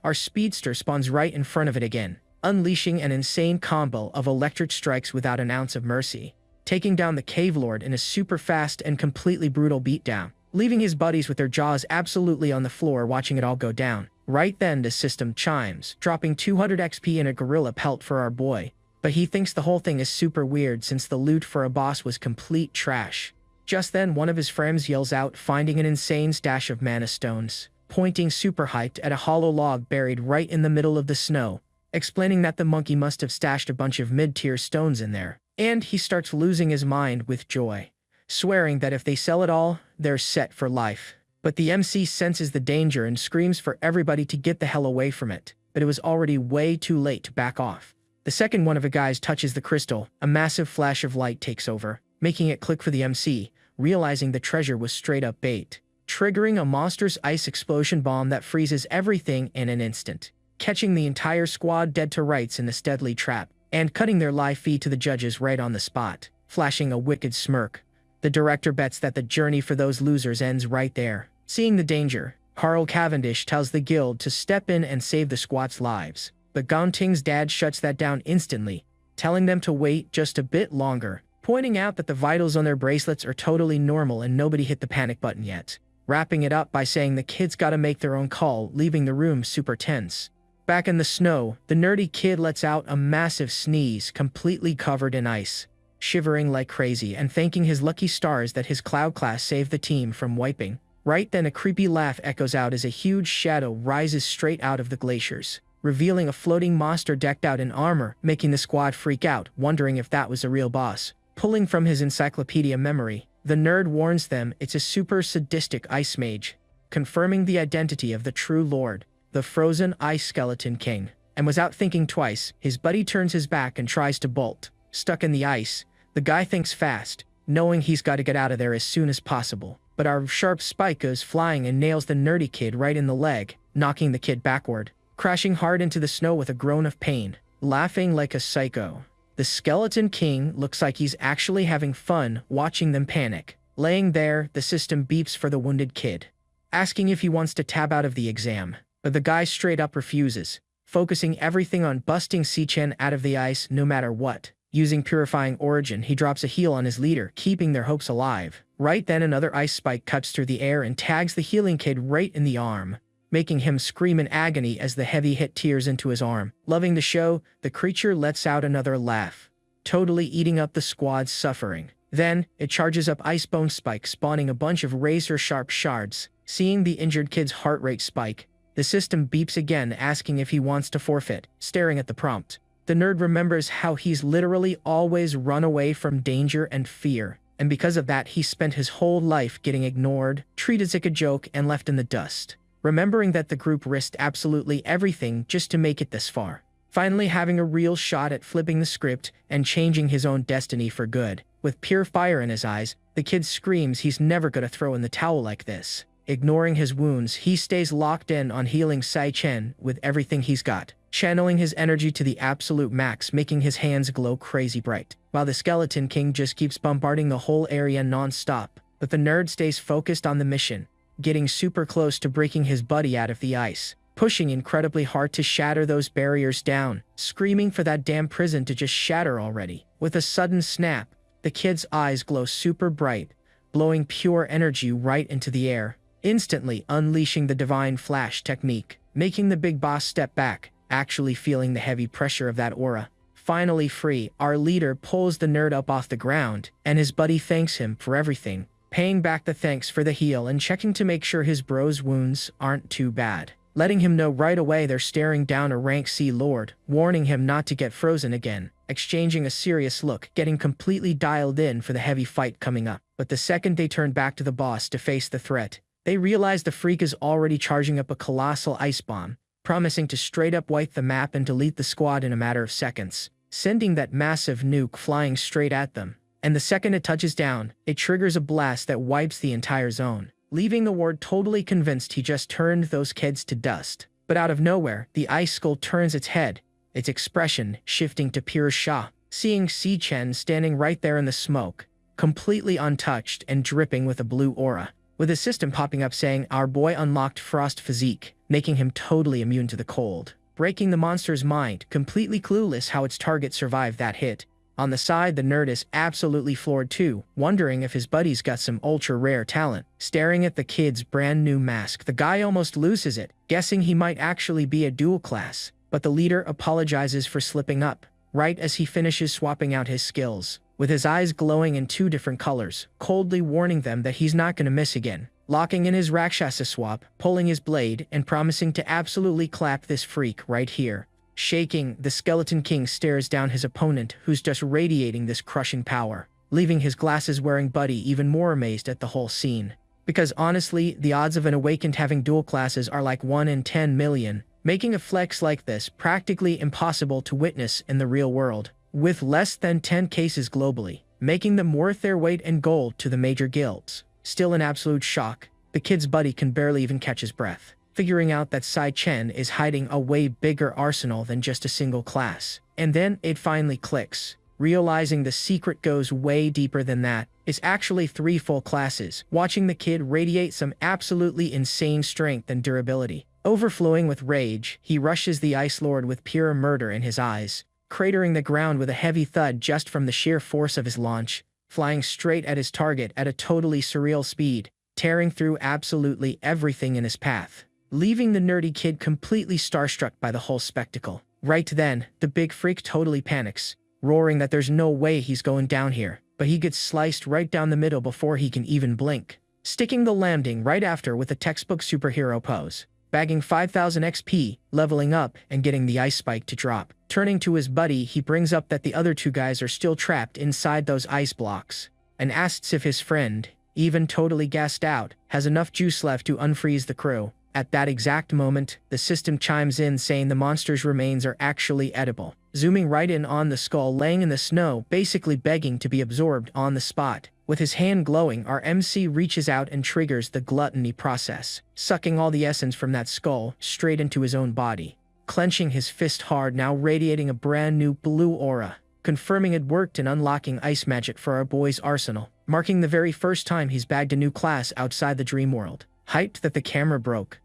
[SPEAKER 1] our speedster spawns right in front of it again, unleashing an insane combo of electric strikes without an ounce of mercy, taking down the cave lord in a super fast and completely brutal beatdown, leaving his buddies with their jaws absolutely on the floor watching it all go down. Right then the system chimes, dropping 200 XP in a gorilla pelt for our boy, but he thinks the whole thing is super weird since the loot for a boss was complete trash. Just then one of his friends yells out, finding an insane stash of mana stones, pointing super hyped at a hollow log buried right in the middle of the snow, explaining that the monkey must have stashed a bunch of mid-tier stones in there. And he starts losing his mind with joy, swearing that if they sell it all, they're set for life. But the MC senses the danger and screams for everybody to get the hell away from it, but it was already way too late to back off. The second one of the guys touches the crystal, a massive flash of light takes over, making it click for the MC, realizing the treasure was straight up bait, triggering a monster's ice explosion bomb that freezes everything in an instant, catching the entire squad dead to rights in this deadly trap, and cutting their live feed to the judges right on the spot. Flashing a wicked smirk, the director bets that the journey for those losers ends right there. Seeing the danger, Carl Cavendish tells the guild to step in and save the squad's lives, but Gonting's dad shuts that down instantly, telling them to wait just a bit longer, pointing out that the vitals on their bracelets are totally normal and nobody hit the panic button yet, wrapping it up by saying the kids gotta make their own call, leaving the room super tense. Back in the snow, the nerdy kid lets out a massive sneeze completely covered in ice, shivering like crazy and thanking his lucky stars that his cloud class saved the team from wiping. Right then a creepy laugh echoes out as a huge shadow rises straight out of the glaciers, revealing a floating monster decked out in armor, making the squad freak out, wondering if that was a real boss. Pulling from his encyclopedia memory, the nerd warns them it's a super sadistic ice mage, confirming the identity of the true lord, the frozen ice skeleton king. And without thinking twice, his buddy turns his back and tries to bolt. Stuck in the ice, the guy thinks fast, knowing he's got to get out of there as soon as possible. But our sharp spike goes flying and nails the nerdy kid right in the leg, knocking the kid backward, crashing hard into the snow with a groan of pain, laughing like a psycho. The skeleton king looks like he's actually having fun watching them panic. Laying there, the system beeps for the wounded kid, asking if he wants to tab out of the exam, but the guy straight up refuses, focusing everything on busting Si-Chen out of the ice no matter what. Using Purifying Origin, he drops a heal on his leader, keeping their hopes alive. Right then another ice spike cuts through the air and tags the healing kid right in the arm, making him scream in agony as the heavy hit tears into his arm. Loving the show, the creature lets out another laugh, totally eating up the squad's suffering. Then, it charges up Icebone Spike, spawning a bunch of razor-sharp shards. Seeing the injured kid's heart rate spike, the system beeps again asking if he wants to forfeit, staring at the prompt. The nerd remembers how he's literally always run away from danger and fear, and because of that he spent his whole life getting ignored, treated like a joke, and left in the dust. Remembering that the group risked absolutely everything just to make it this far. Finally having a real shot at flipping the script and changing his own destiny for good. With pure fire in his eyes, the kid screams he's never gonna throw in the towel like this. Ignoring his wounds, he stays locked in on healing Si-Chen with everything he's got, channeling his energy to the absolute max, making his hands glow crazy bright, while the Skeleton King just keeps bombarding the whole area non-stop. But the nerd stays focused on the mission, getting super close to breaking his buddy out of the ice, pushing incredibly hard to shatter those barriers down, screaming for that damn prison to just shatter already. With a sudden snap, the kid's eyes glow super bright, blowing pure energy right into the air, instantly unleashing the Divine Flash technique, making the big boss step back, actually feeling the heavy pressure of that aura. Finally free, our leader pulls the nerd up off the ground, and his buddy thanks him for everything, paying back the thanks for the heal and checking to make sure his bro's wounds aren't too bad. Letting him know right away they're staring down a rank C lord, warning him not to get frozen again, exchanging a serious look, getting completely dialed in for the heavy fight coming up. But the second they turn back to the boss to face the threat, they realize the freak is already charging up a colossal ice bomb, promising to straight up wipe the map and delete the squad in a matter of seconds. sending that massive nuke flying straight at them. And the second it touches down, it triggers a blast that wipes the entire zone, leaving the ward totally convinced he just turned those kids to dust. But out of nowhere, the ice skull turns its head, its expression shifting to pure shock, seeing Si Chen standing right there in the smoke, completely untouched and dripping with a blue aura, with a system popping up saying our boy unlocked frost physique, making him totally immune to the cold, breaking the monster's mind, completely clueless how its target survived that hit. On the side, the nerd is absolutely floored too, wondering if his buddy's got some ultra-rare talent. Staring at the kid's brand new mask, the guy almost loses it, guessing he might actually be a dual class. But the leader apologizes for slipping up, right as he finishes swapping out his skills, with his eyes glowing in 2 different colors, coldly warning them that he's not gonna miss again. Locking in his Rakshasa swap, pulling his blade, and promising to absolutely clap this freak right here. Shaking, the Skeleton King stares down his opponent, who's just radiating this crushing power, leaving his glasses-wearing buddy even more amazed at the whole scene. Because honestly, the odds of an awakened having dual classes are like 1 in 10 million, making a flex like this practically impossible to witness in the real world, with less than 10 cases globally, making them worth their weight in gold to the major guilds. Still in absolute shock, the kid's buddy can barely even catch his breath, figuring out that Si Chen is hiding a way bigger arsenal than just a single class. And then it finally clicks, realizing the secret goes way deeper than that. It's actually 3 full classes, watching the kid radiate some absolutely insane strength and durability. Overflowing with rage, he rushes the Ice Lord with pure murder in his eyes, cratering the ground with a heavy thud just from the sheer force of his launch, flying straight at his target at a totally surreal speed, tearing through absolutely everything in his path, leaving the nerdy kid completely starstruck by the whole spectacle. Right then, the big freak totally panics, roaring that there's no way he's going down here, but he gets sliced right down the middle before he can even blink, sticking the landing right after with a textbook superhero pose, bagging 5000 XP, leveling up, and getting the ice spike to drop. Turning to his buddy, he brings up that the other 2 guys are still trapped inside those ice blocks, and asks if his friend, even totally gassed out, has enough juice left to unfreeze the crew. At that exact moment, the system chimes in saying the monster's remains are actually edible, zooming right in on the skull laying in the snow, basically begging to be absorbed on the spot. With his hand glowing, our MC reaches out and triggers the gluttony process, sucking all the essence from that skull straight into his own body, clenching his fist hard, now radiating a brand new blue aura, confirming it worked in unlocking ice magic for our boy's arsenal, marking the very first time he's bagged a new class outside the dream world. Hyped that the camera broke,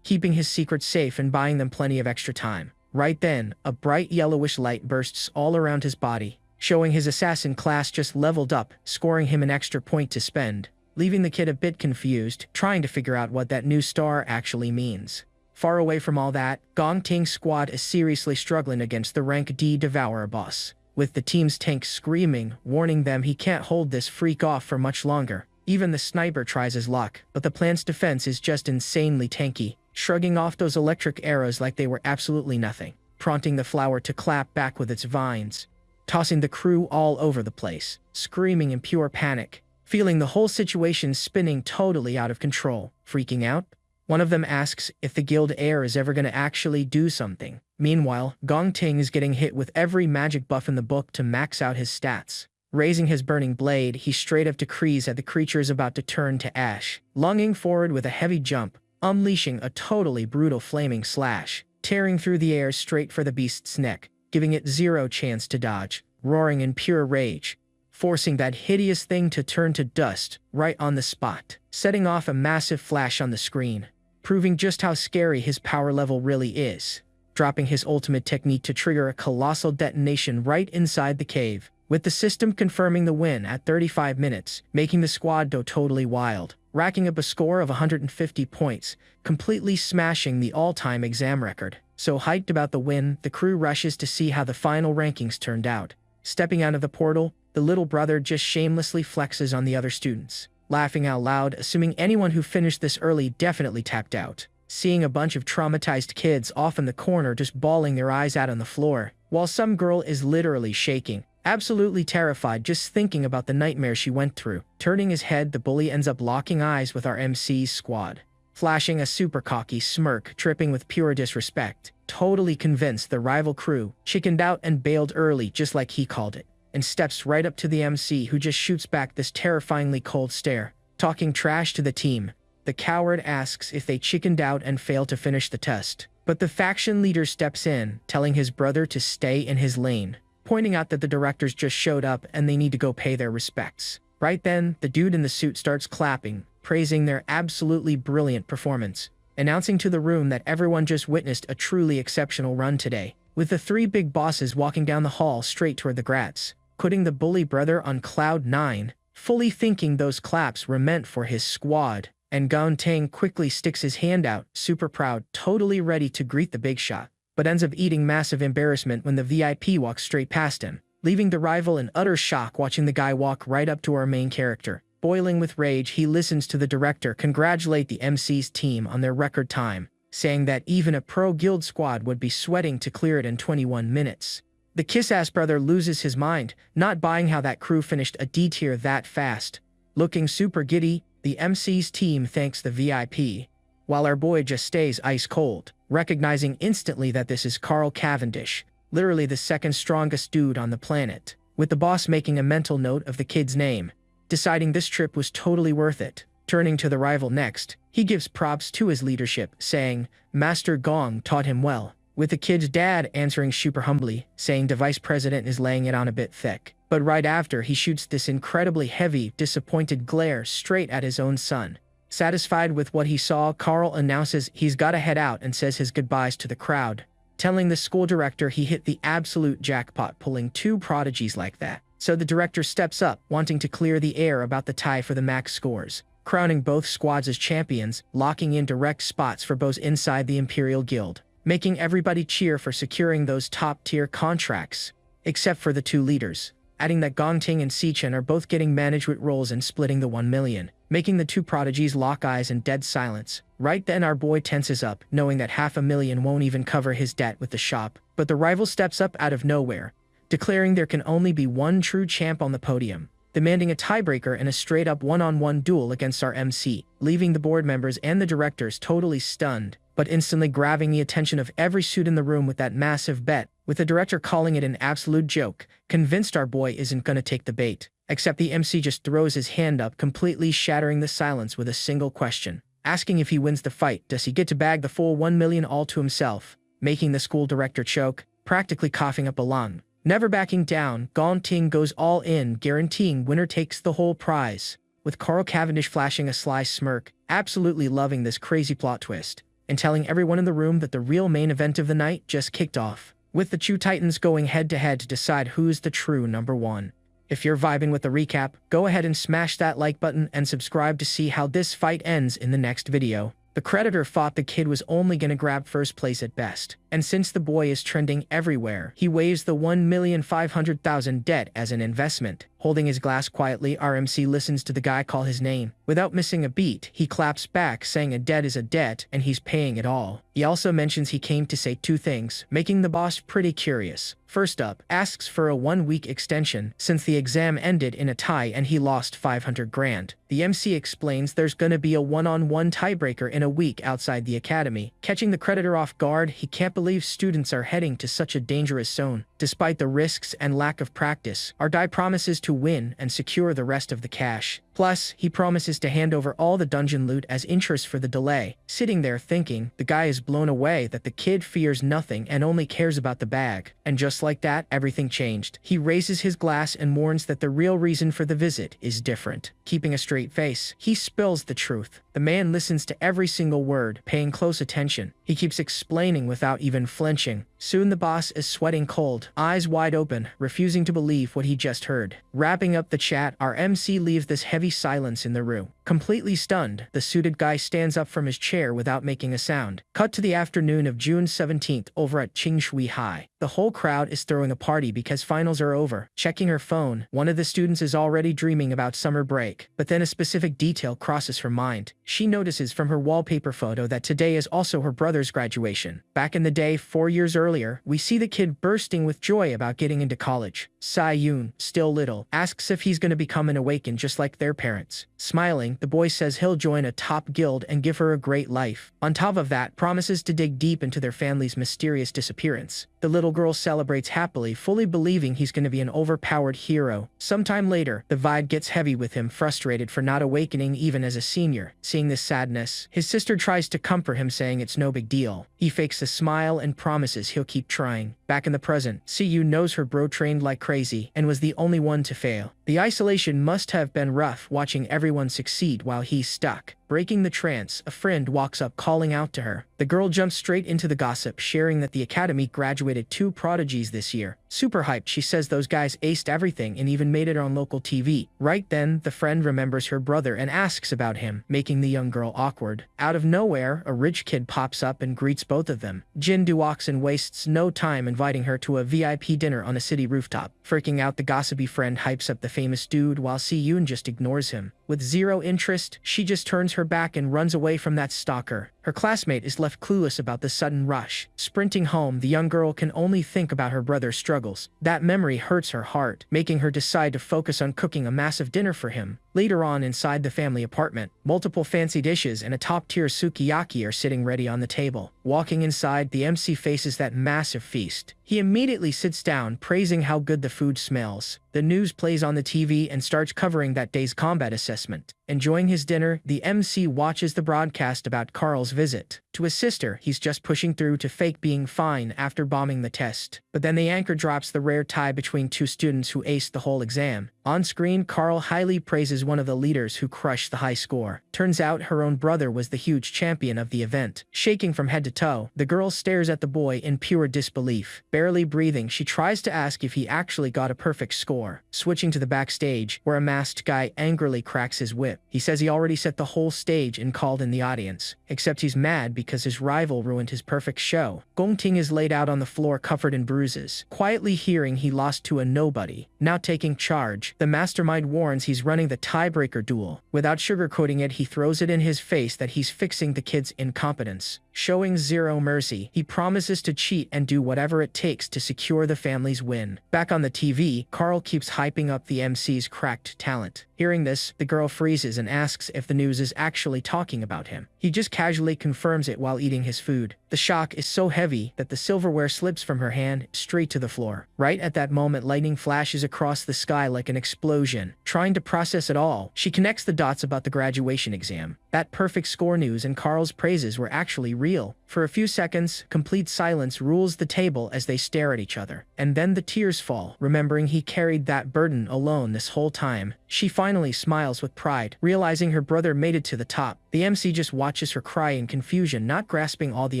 [SPEAKER 1] keeping his secret safe and buying them plenty of extra time. Right then, a bright yellowish light bursts all around his body, showing his assassin class just leveled up, scoring him an extra point to spend, leaving the kid a bit confused, trying to figure out what that new star actually means. Far away from all that, Gong Ting's squad is seriously struggling against the rank D Devourer boss, with the team's tank screaming, warning them he can't hold this freak off for much longer. Even the sniper tries his luck, but the plant's defense is just insanely tanky, shrugging off those electric arrows like they were absolutely nothing, prompting the flower to clap back with its vines, tossing the crew all over the place, screaming in pure panic, feeling the whole situation spinning totally out of control. Freaking out, one of them asks if the guild heir is ever going to actually do something. Meanwhile, Gong Ting is getting hit with every magic buff in the book to max out his stats. Raising his burning blade, he straight up decrees that the creature is about to turn to ash, lunging forward with a heavy jump, unleashing a totally brutal flaming slash, tearing through the air straight for the beast's neck, giving it zero chance to dodge, roaring in pure rage, forcing that hideous thing to turn to dust right on the spot, setting off a massive flash on the screen, proving just how scary his power level really is, dropping his ultimate technique to trigger a colossal detonation right inside the cave, with the system confirming the win at 35 minutes, making the squad go totally wild, racking up a score of 150 points, completely smashing the all-time exam record. So hyped about the win, the crew rushes to see how the final rankings turned out. Stepping out of the portal, the little brother just shamelessly flexes on the other students, laughing out loud, assuming anyone who finished this early definitely tapped out. Seeing a bunch of traumatized kids off in the corner just bawling their eyes out on the floor, while some girl is literally shaking, absolutely terrified just thinking about the nightmare she went through. Turning his head, the bully ends up locking eyes with our MC's squad, flashing a super cocky smirk dripping with pure disrespect. Totally convinced the rival crew chickened out and bailed early just like he called it, and steps right up to the MC who just shoots back this terrifyingly cold stare. Talking trash to the team, the coward asks if they chickened out and failed to finish the test. But the faction leader steps in, telling his brother to stay in his lane, pointing out that the directors just showed up and they need to go pay their respects. Right then, the dude in the suit starts clapping, praising their absolutely brilliant performance, announcing to the room that everyone just witnessed a truly exceptional run today, with the three big bosses walking down the hall straight toward the grads, putting the bully brother on cloud 9, fully thinking those claps were meant for his squad. And Gong-ting quickly sticks his hand out, super proud, totally ready to greet the big shot, but ends up eating massive embarrassment when the VIP walks straight past him, leaving the rival in utter shock watching the guy walk right up to our main character. Boiling with rage, he listens to the director congratulate the MC's team on their record time, saying that even a pro guild squad would be sweating to clear it in 21 minutes. The kiss-ass brother loses his mind, not buying how that crew finished a D tier that fast. Looking super giddy, the MC's team thanks the VIP, while our boy just stays ice cold, recognizing instantly that this is Carl Cavendish, literally the second strongest dude on the planet, with the boss making a mental note of the kid's name, deciding this trip was totally worth it. Turning to the rival next, he gives props to his leadership, saying, Master Gong taught him well, with the kid's dad answering super humbly, saying the vice president is laying it on a bit thick. But right after, he shoots this incredibly heavy, disappointed glare straight at his own son. Satisfied with what he saw, Carl announces he's gotta head out and says his goodbyes to the crowd, telling the school director he hit the absolute jackpot pulling two prodigies like that. So the director steps up, wanting to clear the air about the tie for the max scores, crowning both squads as champions, locking in direct spots for both inside the Imperial Guild, making everybody cheer for securing those top-tier contracts, except for the two leaders, adding that Gong-ting and Sichen are both getting management roles and splitting the 1 million, making the two prodigies lock eyes in dead silence. Right then our boy tenses up, knowing that $500,000 won't even cover his debt with the shop, but the rival steps up out of nowhere, declaring there can only be one true champ on the podium, demanding a tiebreaker and a straight-up one-on-one duel against our MC, leaving the board members and the directors totally stunned, but instantly grabbing the attention of every suit in the room with that massive bet, with the director calling it an absolute joke, convinced our boy isn't gonna take the bait. Except the MC just throws his hand up, completely shattering the silence with a single question, asking if he wins the fight, does he get to bag the full 1 million all to himself, making the school director choke, practically coughing up a lung. Never backing down, Gong-ting goes all in, guaranteeing winner takes the whole prize, with Carl Cavendish flashing a sly smirk, absolutely loving this crazy plot twist, and telling everyone in the room that the real main event of the night just kicked off, with the two titans going head-to-head to decide who's the true number one. If you're vibing with the recap, go ahead and smash that like button and subscribe to see how this fight ends in the next video. The creditor thought the kid was only gonna grab first place at best, and since the boy is trending everywhere, he waives the 1,500,000 debt as an investment. Holding his glass quietly, our MC listens to the guy call his name. Without missing a beat, he claps back, saying a debt is a debt and he's paying it all. He also mentions he came to say two things, making the boss pretty curious. First up, asks for a 1-week extension since the exam ended in a tie and he lost 500 grand. The MC explains there's gonna be a one-on-one tiebreaker in a week outside the academy. Catching the creditor off guard, he can't believe students are heading to such a dangerous zone. Despite the risks and lack of practice, our guy promises to win and secure the rest of the cash. Plus, he promises to hand over all the dungeon loot as interest for the delay. Sitting there thinking, the guy is blown away that the kid fears nothing and only cares about the bag. And just like that, everything changed. He raises his glass and warns that the real reason for the visit is different. Keeping a straight face, he spills the truth. The man listens to every single word, paying close attention. He keeps explaining without even flinching. Soon the boss is sweating cold, eyes wide open, refusing to believe what he just heard. Wrapping up the chat, our MC leaves this heavy silence in the room. Completely stunned, the suited guy stands up from his chair without making a sound. Cut to the afternoon of June 17th over at Qingshui High. The whole crowd is throwing a party because finals are over. Checking her phone, one of the students is already dreaming about summer break, but then a specific detail crosses her mind. She notices from her wallpaper photo that today is also her brother's graduation. Back in the day, 4 years earlier, we see the kid bursting with joy about getting into college. Sai Yoon, still little, asks if he's going to become an awakened just like their parents. Smiling, Then, the boy says he'll join a top guild and give her a great life. On top of that, promises to dig deep into their family's mysterious disappearance. The little girl celebrates happily, fully believing he's going to be an overpowered hero. Sometime later, the vibe gets heavy with him, frustrated for not awakening even as a senior. Seeing this sadness, his sister tries to comfort him, saying it's no big deal. He fakes a smile and promises he'll keep trying. Back in the present, Siyu knows her bro trained like crazy and was the only one to fail. The isolation must have been rough, watching everyone succeed while he's stuck. Breaking the trance, a friend walks up calling out to her. The girl jumps straight into the gossip, sharing that the academy graduated 2 prodigies this year. Super hyped, she says those guys aced everything and even made it on local TV. Right then, the friend remembers her brother and asks about him, making the young girl awkward. Out of nowhere, a rich kid pops up and greets both of them. Jindu walks and wastes no time inviting her to a VIP dinner on a city rooftop. Freaking out, the gossipy friend hypes up the famous dude while Si-yoon just ignores him. With zero interest, she just turns her back and runs away from that stalker. Her classmate is left clueless about the sudden rush. Sprinting home, the young girl can only think about her brother's struggles. That memory hurts her heart, making her decide to focus on cooking a massive dinner for him. Later on, inside the family apartment, multiple fancy dishes and a top-tier sukiyaki are sitting ready on the table. Walking inside, the MC faces that massive feast. He immediately sits down, praising how good the food smells. The news plays on the TV and starts covering that day's combat assessment. Enjoying his dinner, the MC watches the broadcast about Carl's visit. To his sister, he's just pushing through to fake being fine after bombing the test. But then the anchor drops the rare tie between 2 students who aced the whole exam. On screen, Carl highly praises one of the leaders who crushed the high score. Turns out her own brother was the huge champion of the event. Shaking from head to toe, the girl stares at the boy in pure disbelief. Barely breathing, she tries to ask if he actually got a perfect score. Switching to the backstage, where a masked guy angrily cracks his whip. He says he already set the whole stage and called in the audience. Except he's mad because his rival ruined his perfect show. Gongting is laid out on the floor covered in bruises. Quietly hearing he lost to a nobody. Now taking charge, the mastermind warns he's running the tiebreaker duel. Without sugarcoating it, he throws it in his face that he's fixing the kid's incompetence. Showing zero mercy, he promises to cheat and do whatever it takes to secure the family's win. Back on the TV, Carl keeps hyping up the MC's cracked talent. Hearing this, the girl freezes and asks if the news is actually talking about him. He just casually confirms it while eating his food. The shock is so heavy that the silverware slips from her hand straight to the floor. Right at that moment, lightning flashes across the sky like an explosion. Trying to process it all, she connects the dots about the graduation exam. That perfect score news and Carl's praises were actually real. For a few seconds, complete silence rules the table as they stare at each other. And then the tears fall, remembering he carried that burden alone this whole time. She finally smiles with pride, realizing her brother made it to the top. The MC just watches her cry in confusion, not grasping all the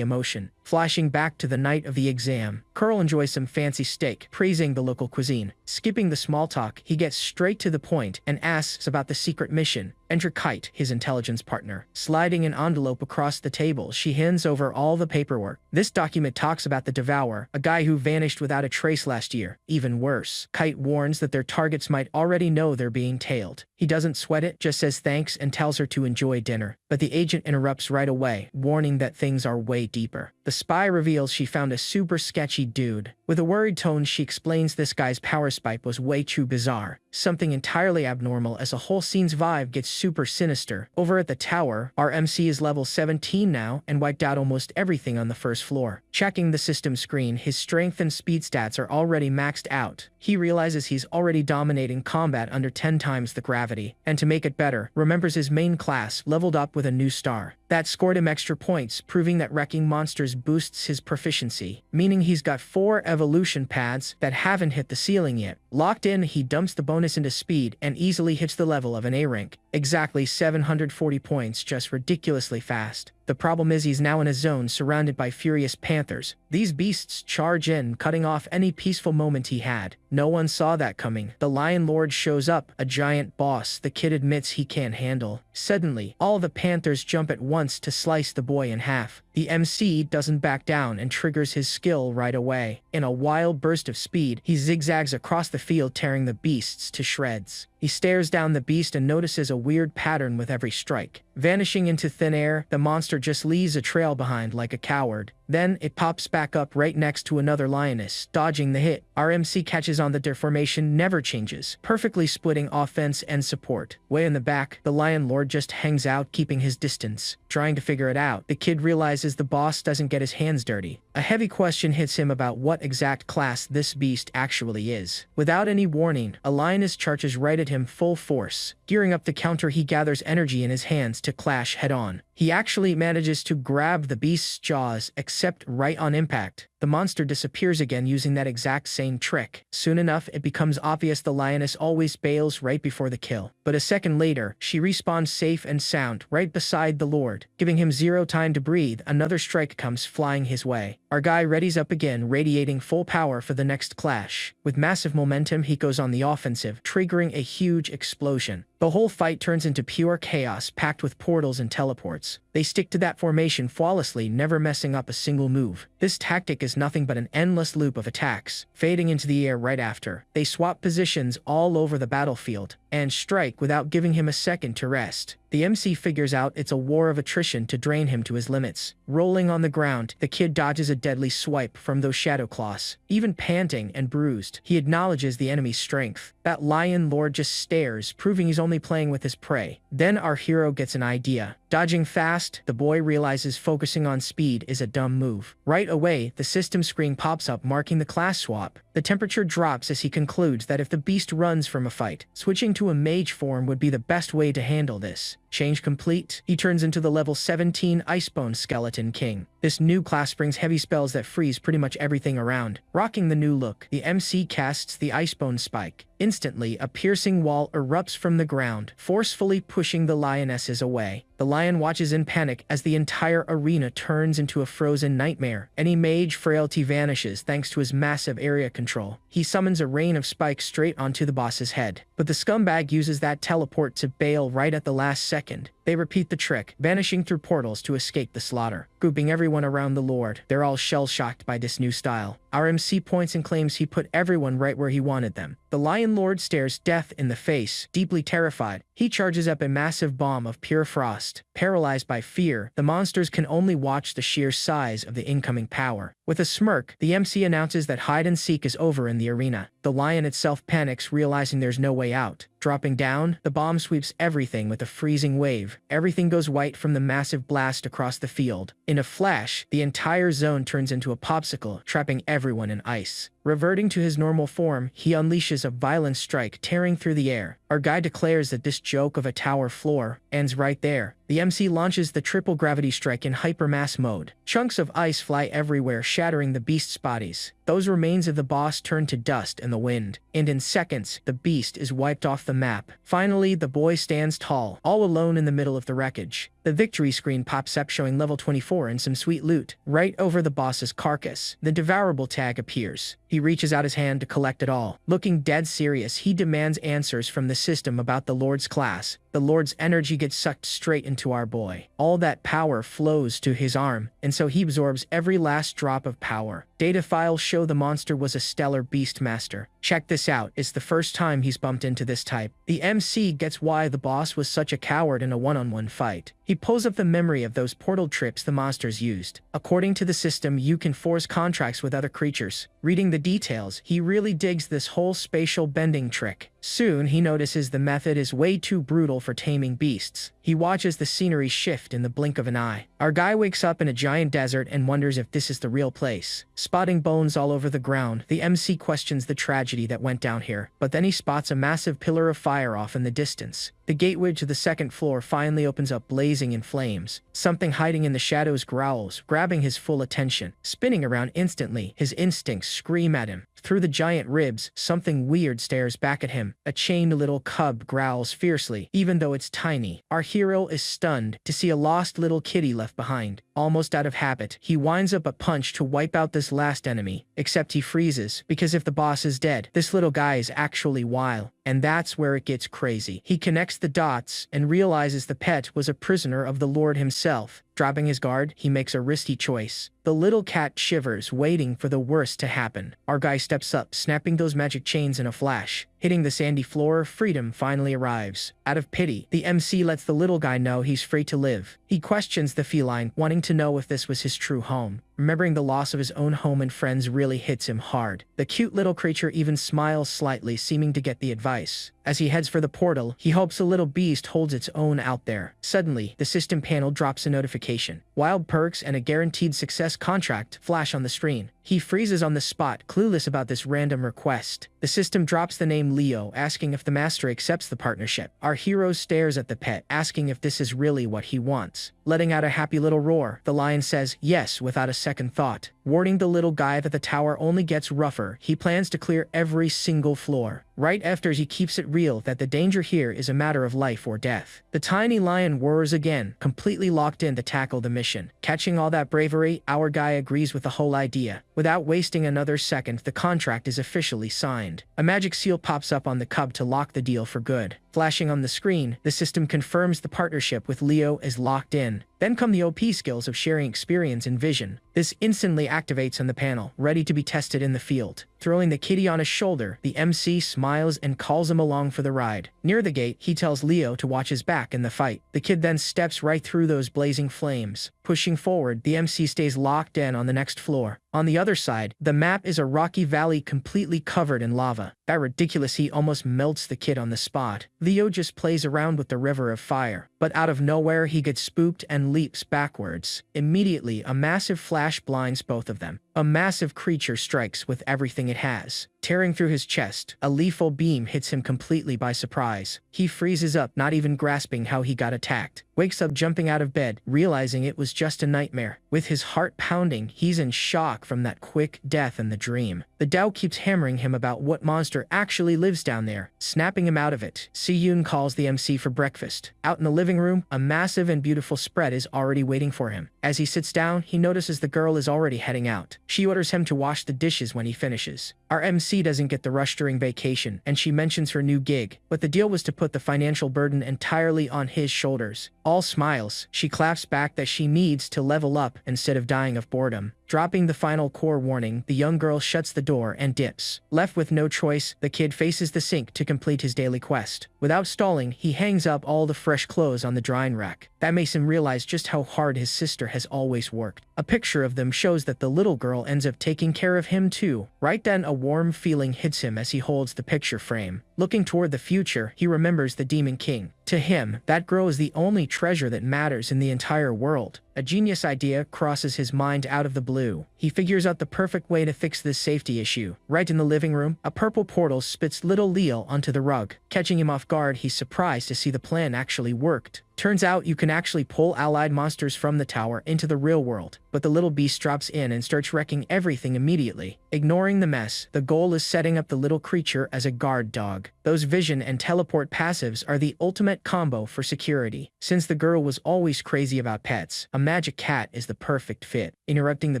[SPEAKER 1] emotion. Flashing back to the night of the exam, Carl enjoys some fancy steak, praising the local cuisine. Skipping the small talk, he gets straight to the point and asks about the secret mission. Enter Kite, his intelligence partner. Sliding an envelope across the table, she hands over all the paperwork. This document talks about the Devourer, a guy who vanished without a trace last year. Even worse, Kite warns that their targets might already know they're being tailed. He doesn't sweat it, just says thanks and tells her to enjoy dinner. But the agent interrupts right away, warning that things are way deeper. The spy reveals she found a super sketchy dude. With a worried tone, she explains this guy's power spike was way too bizarre. Something entirely abnormal as the whole scene's vibe gets super sinister. Over at the tower, our MC is level 17 now and wiped out almost everything on the first floor. Checking the system screen, his strength and speed stats are already maxed out. He realizes he's already dominating combat under 10 times the gravity. And to make it better, remembers his main class leveled up with a new star. That scored him extra points, proving that wrecking monsters boosts his proficiency, meaning he's got 4 evolution pads that haven't hit the ceiling yet. Locked in, he dumps the bonus into speed and easily hits the level of an A rank. Exactly 740 points, just ridiculously fast. The problem is he's now in a zone surrounded by furious panthers. These beasts charge in, cutting off any peaceful moment he had. No one saw that coming. The Lion Lord shows up, a giant boss the kid admits he can't handle. Suddenly, all the panthers jump at once to slice the boy in half. The MC doesn't back down and triggers his skill right away. In a wild burst of speed, he zigzags across the field, tearing the beasts to shreds. He stares down the beast and notices a weird pattern with every strike. Vanishing into thin air, the monster just leaves a trail behind like a coward. Then it pops back up right next to another lioness, dodging the hit. Our MC catches on that their formation never changes, perfectly splitting offense and support. Way in the back, the Lion Lord just hangs out, keeping his distance, trying to figure it out. The kid realizes the boss doesn't get his hands dirty. A heavy question hits him about what exact class this beast actually is. Without any warning, a lioness charges right at him full force. Gearing up to counter, he gathers energy in his hands to clash head-on. He actually manages to grab the beast's jaws, except right on impact. The monster disappears again using that exact same trick. Soon enough, it becomes obvious the lioness always bails right before the kill. But a second later, she respawns safe and sound right beside the Lord. Giving him zero time to breathe, another strike comes flying his way. Our guy readies up again, radiating full power for the next clash. With massive momentum, he goes on the offensive, triggering a huge explosion. The whole fight turns into pure chaos, packed with portals and teleports. They stick to that formation flawlessly, never messing up a single move. This tactic is nothing but an endless loop of attacks, fading into the air right after. They swap positions all over the battlefield, and strike without giving him a second to rest. The MC figures out it's a war of attrition to drain him to his limits. Rolling on the ground, the kid dodges a deadly swipe from those shadow claws. Even panting and bruised, he acknowledges the enemy's strength. That Lion Lord just stares, proving he's only playing with his prey. Then our hero gets an idea. Dodging fast, the boy realizes focusing on speed is a dumb move. Right away, the system screen pops up marking the class swap. The temperature drops as he concludes that if the beast runs from a fight, switching to a mage form would be the best way to handle this. Change complete, he turns into the level 17 Icebone Skeleton King. This new class brings heavy spells that freeze pretty much everything around. Rocking the new look, the MC casts the Icebone Spike. Instantly, a piercing wall erupts from the ground, forcefully pushing the lionesses away. The lion watches in panic as the entire arena turns into a frozen nightmare. Any mage frailty vanishes thanks to his massive area control. He summons a rain of spikes straight onto the boss's head. But the scumbag uses that teleport to bail right at the last second. They repeat the trick, vanishing through portals to escape the slaughter. Grouping everyone around the Lord, they're all shell-shocked by this new style. Our MC points and claims he put everyone right where he wanted them. The Lion Lord stares death in the face, deeply terrified. He charges up a massive bomb of pure frost. Paralyzed by fear, the monsters can only watch the sheer size of the incoming power. With a smirk, the MC announces that hide-and-seek is over in the arena. The lion itself panics, realizing there's no way out. Dropping down, the bomb sweeps everything with a freezing wave. Everything goes white from the massive blast across the field. In a flash, the entire zone turns into a popsicle, trapping everyone in ice. Reverting to his normal form, he unleashes a violent strike, tearing through the air. Our guy declares that this joke of a tower floor ends right there. The MC launches the triple gravity strike in hypermass mode. Chunks of ice fly everywhere, shattering the beast's bodies. Those remains of the boss turn to dust in the wind, and in seconds, the beast is wiped off the map. Finally, the boy stands tall, all alone in the middle of the wreckage. The victory screen pops up showing level 24 and some sweet loot. Right over the boss's carcass, the devourable tag appears. He reaches out his hand to collect it all. Looking dead serious, he demands answers from the system about the Lord's class. The Lord's energy gets sucked straight into our boy. All that power flows to his arm, and so he absorbs every last drop of power. Data files show the monster was a stellar beastmaster. Check this out, it's the first time he's bumped into this type. The MC gets why the boss was such a coward in a one-on-one fight. He pulls up the memory of those portal trips the monsters used. According to the system, you can force contracts with other creatures. Reading the details, he really digs this whole spatial bending trick. Soon, he notices the method is way too brutal for taming beasts. He watches the scenery shift in the blink of an eye. Our guy wakes up in a giant desert and wonders if this is the real place. Spotting bones all over the ground, the MC questions the tragedy that went down here, but then he spots a massive pillar of fire off in the distance. The gateway to the second floor finally opens up, blazing in flames. Something hiding in the shadows growls, grabbing his full attention. Spinning around instantly, his instincts scream at him. Through the giant ribs, something weird stares back at him. A chained little cub growls fiercely, even though it's tiny. Our hero is stunned to see a lost little kitty left behind. Almost out of habit, he winds up a punch to wipe out this last enemy. Except he freezes, because if the boss is dead, this little guy is actually wild. And that's where it gets crazy. He connects the dots and realizes the pet was a prisoner of the Lord himself. Dropping his guard, he makes a risky choice. The little cat shivers, waiting for the worst to happen. Our guy steps up, snapping those magic chains in a flash. Hitting the sandy floor, freedom finally arrives. Out of pity, the MC lets the little guy know he's free to live. He questions the feline, wanting to know if this was his true home. Remembering the loss of his own home and friends really hits him hard. The cute little creature even smiles slightly, seeming to get the advice. As he heads for the portal, he hopes the little beast holds its own out there. Suddenly, the system panel drops a notification. Wild perks and a guaranteed success contract flash on the screen. He freezes on the spot, clueless about this random request. The system drops the name Leo, asking if the master accepts the partnership. Our hero stares at the pet, asking if this is really what he wants. Letting out a happy little roar, the lion says yes without a second thought. Warning the little guy that the tower only gets rougher, he plans to clear every single floor. Right after he keeps it real that the danger here is a matter of life or death. The tiny lion whirs again, completely locked in to tackle the mission. Catching all that bravery, our guy agrees with the whole idea. Without wasting another second, the contract is officially signed. A magic seal pops up on the cub to lock the deal for good. Flashing on the screen, the system confirms the partnership with Leo is locked in. Then come the OP skills of sharing experience and vision. This instantly activates on the panel, ready to be tested in the field. Throwing the kitty on his shoulder, the MC smiles and calls him along for the ride. Near the gate, he tells Leo to watch his back in the fight. The kid then steps right through those blazing flames. Pushing forward, the MC stays locked in on the next floor. On the other side, the map is a rocky valley completely covered in lava. That ridiculous heat almost melts the kid on the spot. Leo just plays around with the river of fire. But out of nowhere, he gets spooked and leaps backwards. Immediately, a massive flash blinds both of them. A massive creature strikes with everything it has. Tearing through his chest, a lethal beam hits him completely by surprise. He freezes up, not even grasping how he got attacked. Wakes up jumping out of bed, realizing it was just a nightmare. With his heart pounding, he's in shock from that quick death in the dream. The Dao keeps hammering him about what monster actually lives down there, snapping him out of it. Si-yoon calls the MC for breakfast. Out in the living room, a massive and beautiful spread is already waiting for him. As he sits down, he notices the girl is already heading out. She orders him to wash the dishes when he finishes. Our MC doesn't get the rush during vacation, and she mentions her new gig, but the deal was to put the financial burden entirely on his shoulders. All smiles, she claps back that she needs to level up instead of dying of boredom. Dropping the final core warning, the young girl shuts the door and dips. Left with no choice, the kid faces the sink to complete his daily quest. Without stalling, he hangs up all the fresh clothes on the drying rack. That makes him realize just how hard his sister has always worked. A picture of them shows that the little girl ends up taking care of him too. Right then, a warm feeling hits him as he holds the picture frame. Looking toward the future, he remembers the Demon King. To him, that girl is the only treasure that matters in the entire world. A genius idea crosses his mind out of the blue. He figures out the perfect way to fix this safety issue. Right in the living room, a purple portal spits little Leo onto the rug. Catching him off guard, he's surprised to see the plan actually worked. Turns out you can actually pull allied monsters from the tower into the real world, but the little beast drops in and starts wrecking everything immediately. Ignoring the mess, the goal is setting up the little creature as a guard dog. Those vision and teleport passives are the ultimate combo for security. Since the girl was always crazy about pets, a magic cat is the perfect fit. Interrupting the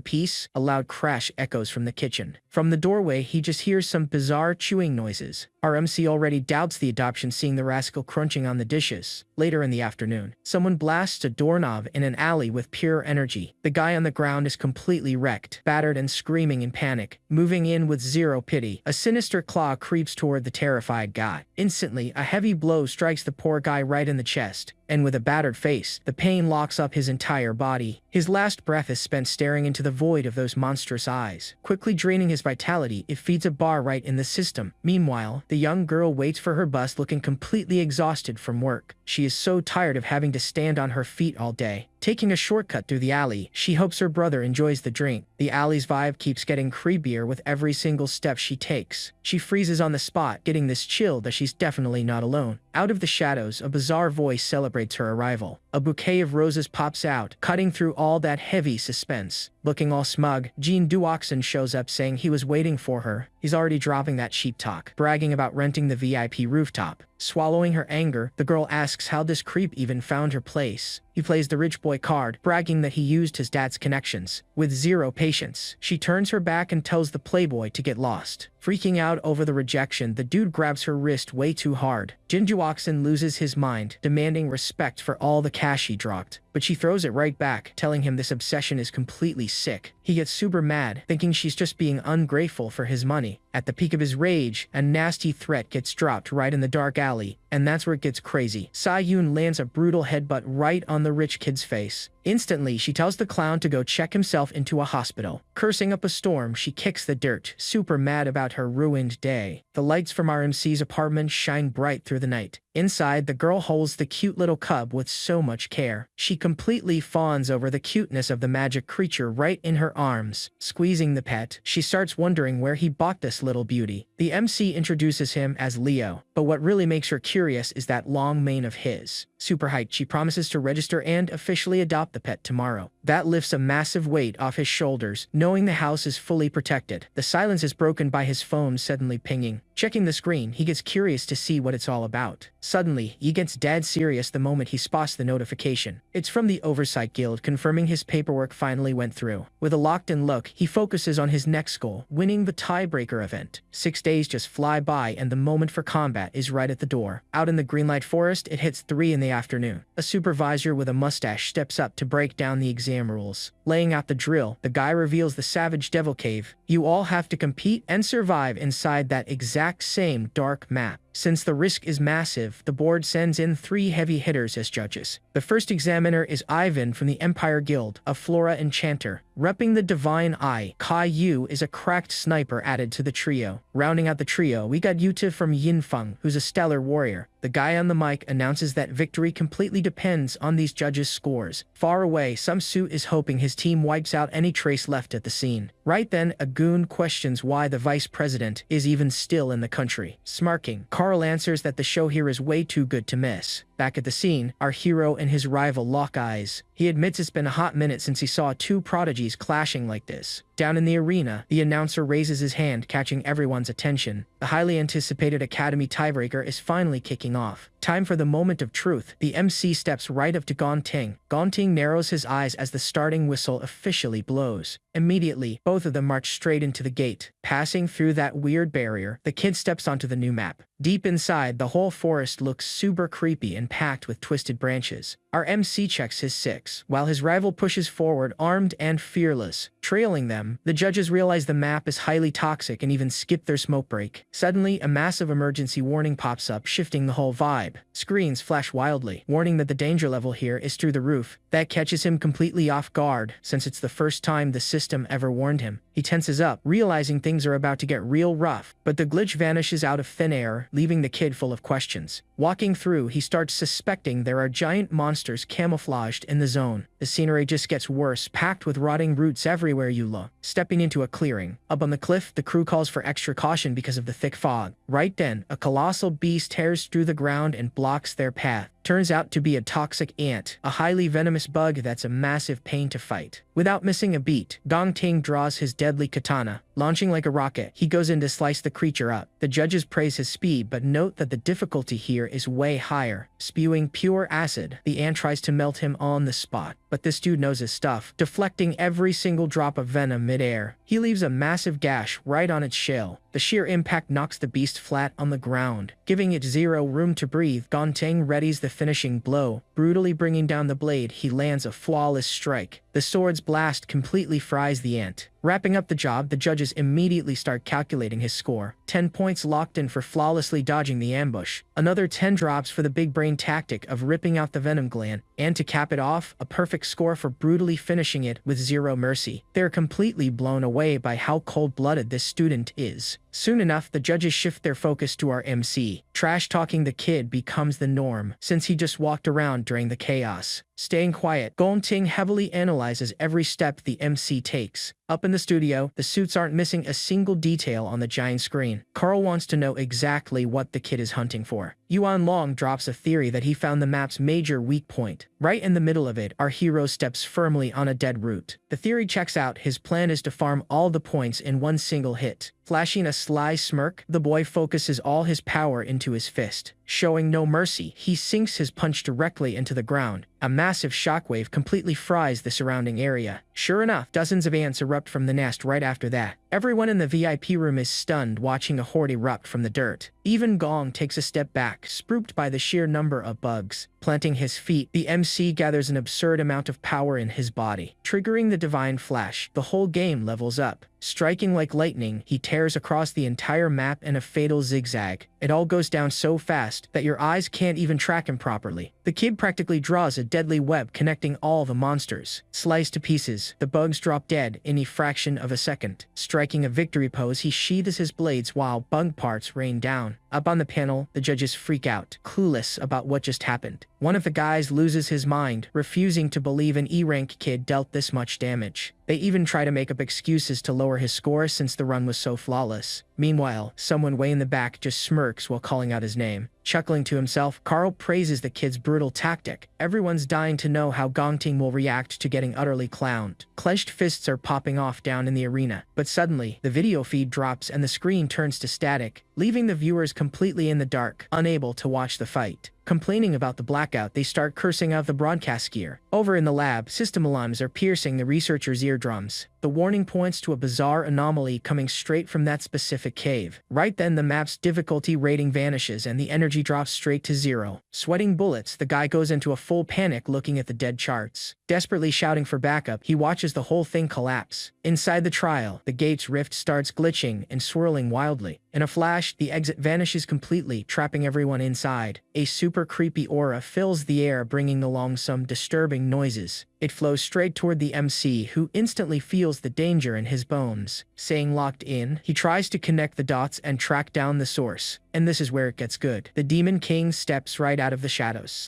[SPEAKER 1] peace, a loud crash echoes from the kitchen. From the doorway, he just hears some bizarre chewing noises. Our MC already doubts the adoption, seeing the rascal crunching on the dishes. Later in the afternoon, someone blasts a doorknob in an alley with pure energy. The guy on the ground is completely wrecked, battered and screaming in panic. Moving in with zero pity, a sinister claw creeps toward the terrified guy. Instantly, a heavy blow strikes the poor guy right in the chest, and with a battered face, the pain locks up his entire body. His last breath is spent staring into the void of those monstrous eyes. Quickly draining his vitality, it feeds a bar right in the system. Meanwhile, the young girl waits for her bus, looking completely exhausted from work. She is so tired of having to stand on her feet all day. Taking a shortcut through the alley, she hopes her brother enjoys the drink. The alley's vibe keeps getting creepier with every single step she takes. She freezes on the spot, getting this chill that she's definitely not alone. Out of the shadows, a bizarre voice celebrates her arrival. A bouquet of roses pops out, cutting through all that heavy suspense. Looking all smug, Jean Duoxon shows up saying he was waiting for her. He's already dropping that cheap talk, bragging about renting the VIP rooftop. Swallowing her anger, the girl asks how this creep even found her place. He plays the rich boy card, bragging that he used his dad's connections. With zero patience, she turns her back and tells the playboy to get lost. Freaking out over the rejection, the dude grabs her wrist way too hard. Jinjuoxin loses his mind, demanding respect for all the cash he dropped. But she throws it right back, telling him this obsession is completely sick. He gets super mad, thinking she's just being ungrateful for his money. At the peak of his rage, a nasty threat gets dropped right in the dark alley, and that's where it gets crazy. Sa-yoon lands a brutal headbutt right on the rich kid's face. Instantly, she tells the clown to go check himself into a hospital. Cursing up a storm, she kicks the dirt, super mad about her ruined day. The lights from our MC's apartment shine bright through the night. Inside, the girl holds the cute little cub with so much care. She completely fawns over the cuteness of the magic creature right in her arms. Squeezing the pet, she starts wondering where he bought this little beauty. The MC introduces him as Leo, but what really makes her curious is that long mane of his. Super hyped, she promises to register and officially adopt the pet tomorrow. That lifts a massive weight off his shoulders, knowing the house is fully protected. The silence is broken by his phone suddenly pinging. Checking the screen, he gets curious to see what it's all about. Suddenly, he gets dead serious the moment he spots the notification. It's from the Oversight Guild, confirming his paperwork finally went through. With a locked-in look, he focuses on his next goal, winning the tiebreaker event. 6 days just fly by, and the moment for combat is right at the door. Out in the Greenlight Forest, it hits 3 in the afternoon. A supervisor with a mustache steps up to break down the exam rules. Laying out the drill, the guy reveals the Savage Devil Cave. You all have to compete and survive inside that exact same dark map. Since the risk is massive, the board sends in 3 heavy hitters as judges. The first examiner is Ivan from the Empire Guild, a Flora enchanter. Repping the Divine Eye, Kai Yu is a cracked sniper added to the trio. Rounding out the trio, we got Yuta from Yinfeng, who's a stellar warrior. The guy on the mic announces that victory completely depends on these judges' scores. Far away, Samsu is hoping his team wipes out any trace left at the scene. Right then, a goon questions why the vice president is even still in the country. Smirking, Carl answers that the show here is way too good to miss. Back at the scene, our hero and his rival lock eyes. He admits it's been a hot minute since he saw 2 prodigies clashing like this. Down in the arena, the announcer raises his hand, catching everyone's attention. The highly anticipated Academy tiebreaker is finally kicking off. Time for the moment of truth. The MC steps right up to Gonting. Gonting narrows his eyes as the starting whistle officially blows. Immediately, both of them march straight into the gate. Passing through that weird barrier, the kid steps onto the new map. Deep inside, the whole forest looks super creepy and packed with twisted branches. Our MC checks his 6, while his rival pushes forward armed and fearless. Trailing them, the judges realize the map is highly toxic and even skip their smoke break. Suddenly, a massive emergency warning pops up, shifting the whole vibe. Screens flash wildly, warning that the danger level here is through the roof. That catches him completely off guard, since it's the first time the system ever warned him. He tenses up, realizing things are about to get real rough, but the glitch vanishes out of thin air, leaving the kid full of questions. Walking through, he starts suspecting there are giant monsters camouflaged in the zone. The scenery just gets worse, packed with rotting roots everywhere you look. Stepping into a clearing. Up on the cliff, the crew calls for extra caution because of the thick fog. Right then, a colossal beast tears through the ground and blocks their path. Turns out to be a toxic ant, a highly venomous bug that's a massive pain to fight. Without missing a beat, Dongting draws his deadly katana. Launching like a rocket, he goes in to slice the creature up. The judges praise his speed, but note that the difficulty here is way higher. Spewing pure acid, the ant tries to melt him on the spot. But this dude knows his stuff, deflecting every single drop of venom midair. He leaves a massive gash right on its shell. The sheer impact knocks the beast flat on the ground, giving it zero room to breathe. Gonting readies the finishing blow. Brutally bringing down the blade, he lands a flawless strike. The sword's blast completely fries the ant. Wrapping up the job, the judges immediately start calculating his score. 10 points locked in for flawlessly dodging the ambush. Another 10 drops for the big brain tactic of ripping out the venom gland. And to cap it off, a perfect score for brutally finishing it with zero mercy. They're completely blown away by how cold-blooded this student is. Soon enough, the judges shift their focus to our MC. Trash-talking the kid becomes the norm, since he just walked around during the chaos. Staying quiet, Gonting heavily analyzes every step the MC takes. Up in the studio, the suits aren't missing a single detail on the giant screen. Carl wants to know exactly what the kid is hunting for. Yuan Long drops a theory that he found the map's major weak point. Right in the middle of it, our hero steps firmly on a dead root. The theory checks out. His plan is to farm all the points in one single hit. Flashing a sly smirk, the boy focuses all his power into his fist. Showing no mercy, he sinks his punch directly into the ground. A massive shockwave completely fries the surrounding area. Sure enough, dozens of ants erupt from the nest right after that. Everyone in the VIP room is stunned watching a horde erupt from the dirt. Even Gong takes a step back, spooked by the sheer number of bugs. Planting his feet, the MC gathers an absurd amount of power in his body, triggering the divine flash. The whole game levels up. Striking like lightning, he tears across the entire map in a fatal zigzag. It all goes down so fast that your eyes can't even track him properly. The kid practically draws a deadly web connecting all the monsters. Sliced to pieces, the bugs drop dead in a fraction of a second. Striking a victory pose, he sheathes his blades while bug parts rain down. Up on the panel, the judges freak out, clueless about what just happened. One of the guys loses his mind, refusing to believe an E-rank kid dealt this much damage. They even try to make up excuses to lower his score since the run was so flawless. Meanwhile, someone way in the back just smirks while calling out his name. Chuckling to himself, Carl praises the kid's brutal tactic. Everyone's dying to know how Gongting will react to getting utterly clowned. Clenched fists are popping off down in the arena. But suddenly, the video feed drops and the screen turns to static, leaving the viewers completely in the dark, unable to watch the fight. Complaining about the blackout, they start cursing out the broadcast gear. Over in the lab, system alarms are piercing the researchers' eardrums. The warning points to a bizarre anomaly coming straight from that specific cave. Right then, the map's difficulty rating vanishes and the energy drops straight to 0. Sweating bullets, the guy goes into a full panic looking at the dead charts. Desperately shouting for backup, he watches the whole thing collapse. Inside the trial, the gate's rift starts glitching and swirling wildly. In a flash, the exit vanishes completely, trapping everyone inside. A super creepy aura fills the air, bringing along some disturbing noises. It flows straight toward the MC, who instantly feels the danger in his bones. Saying locked in, he tries to connect the dots and track down the source. And this is where it gets good. The Demon King steps right out of the shadows.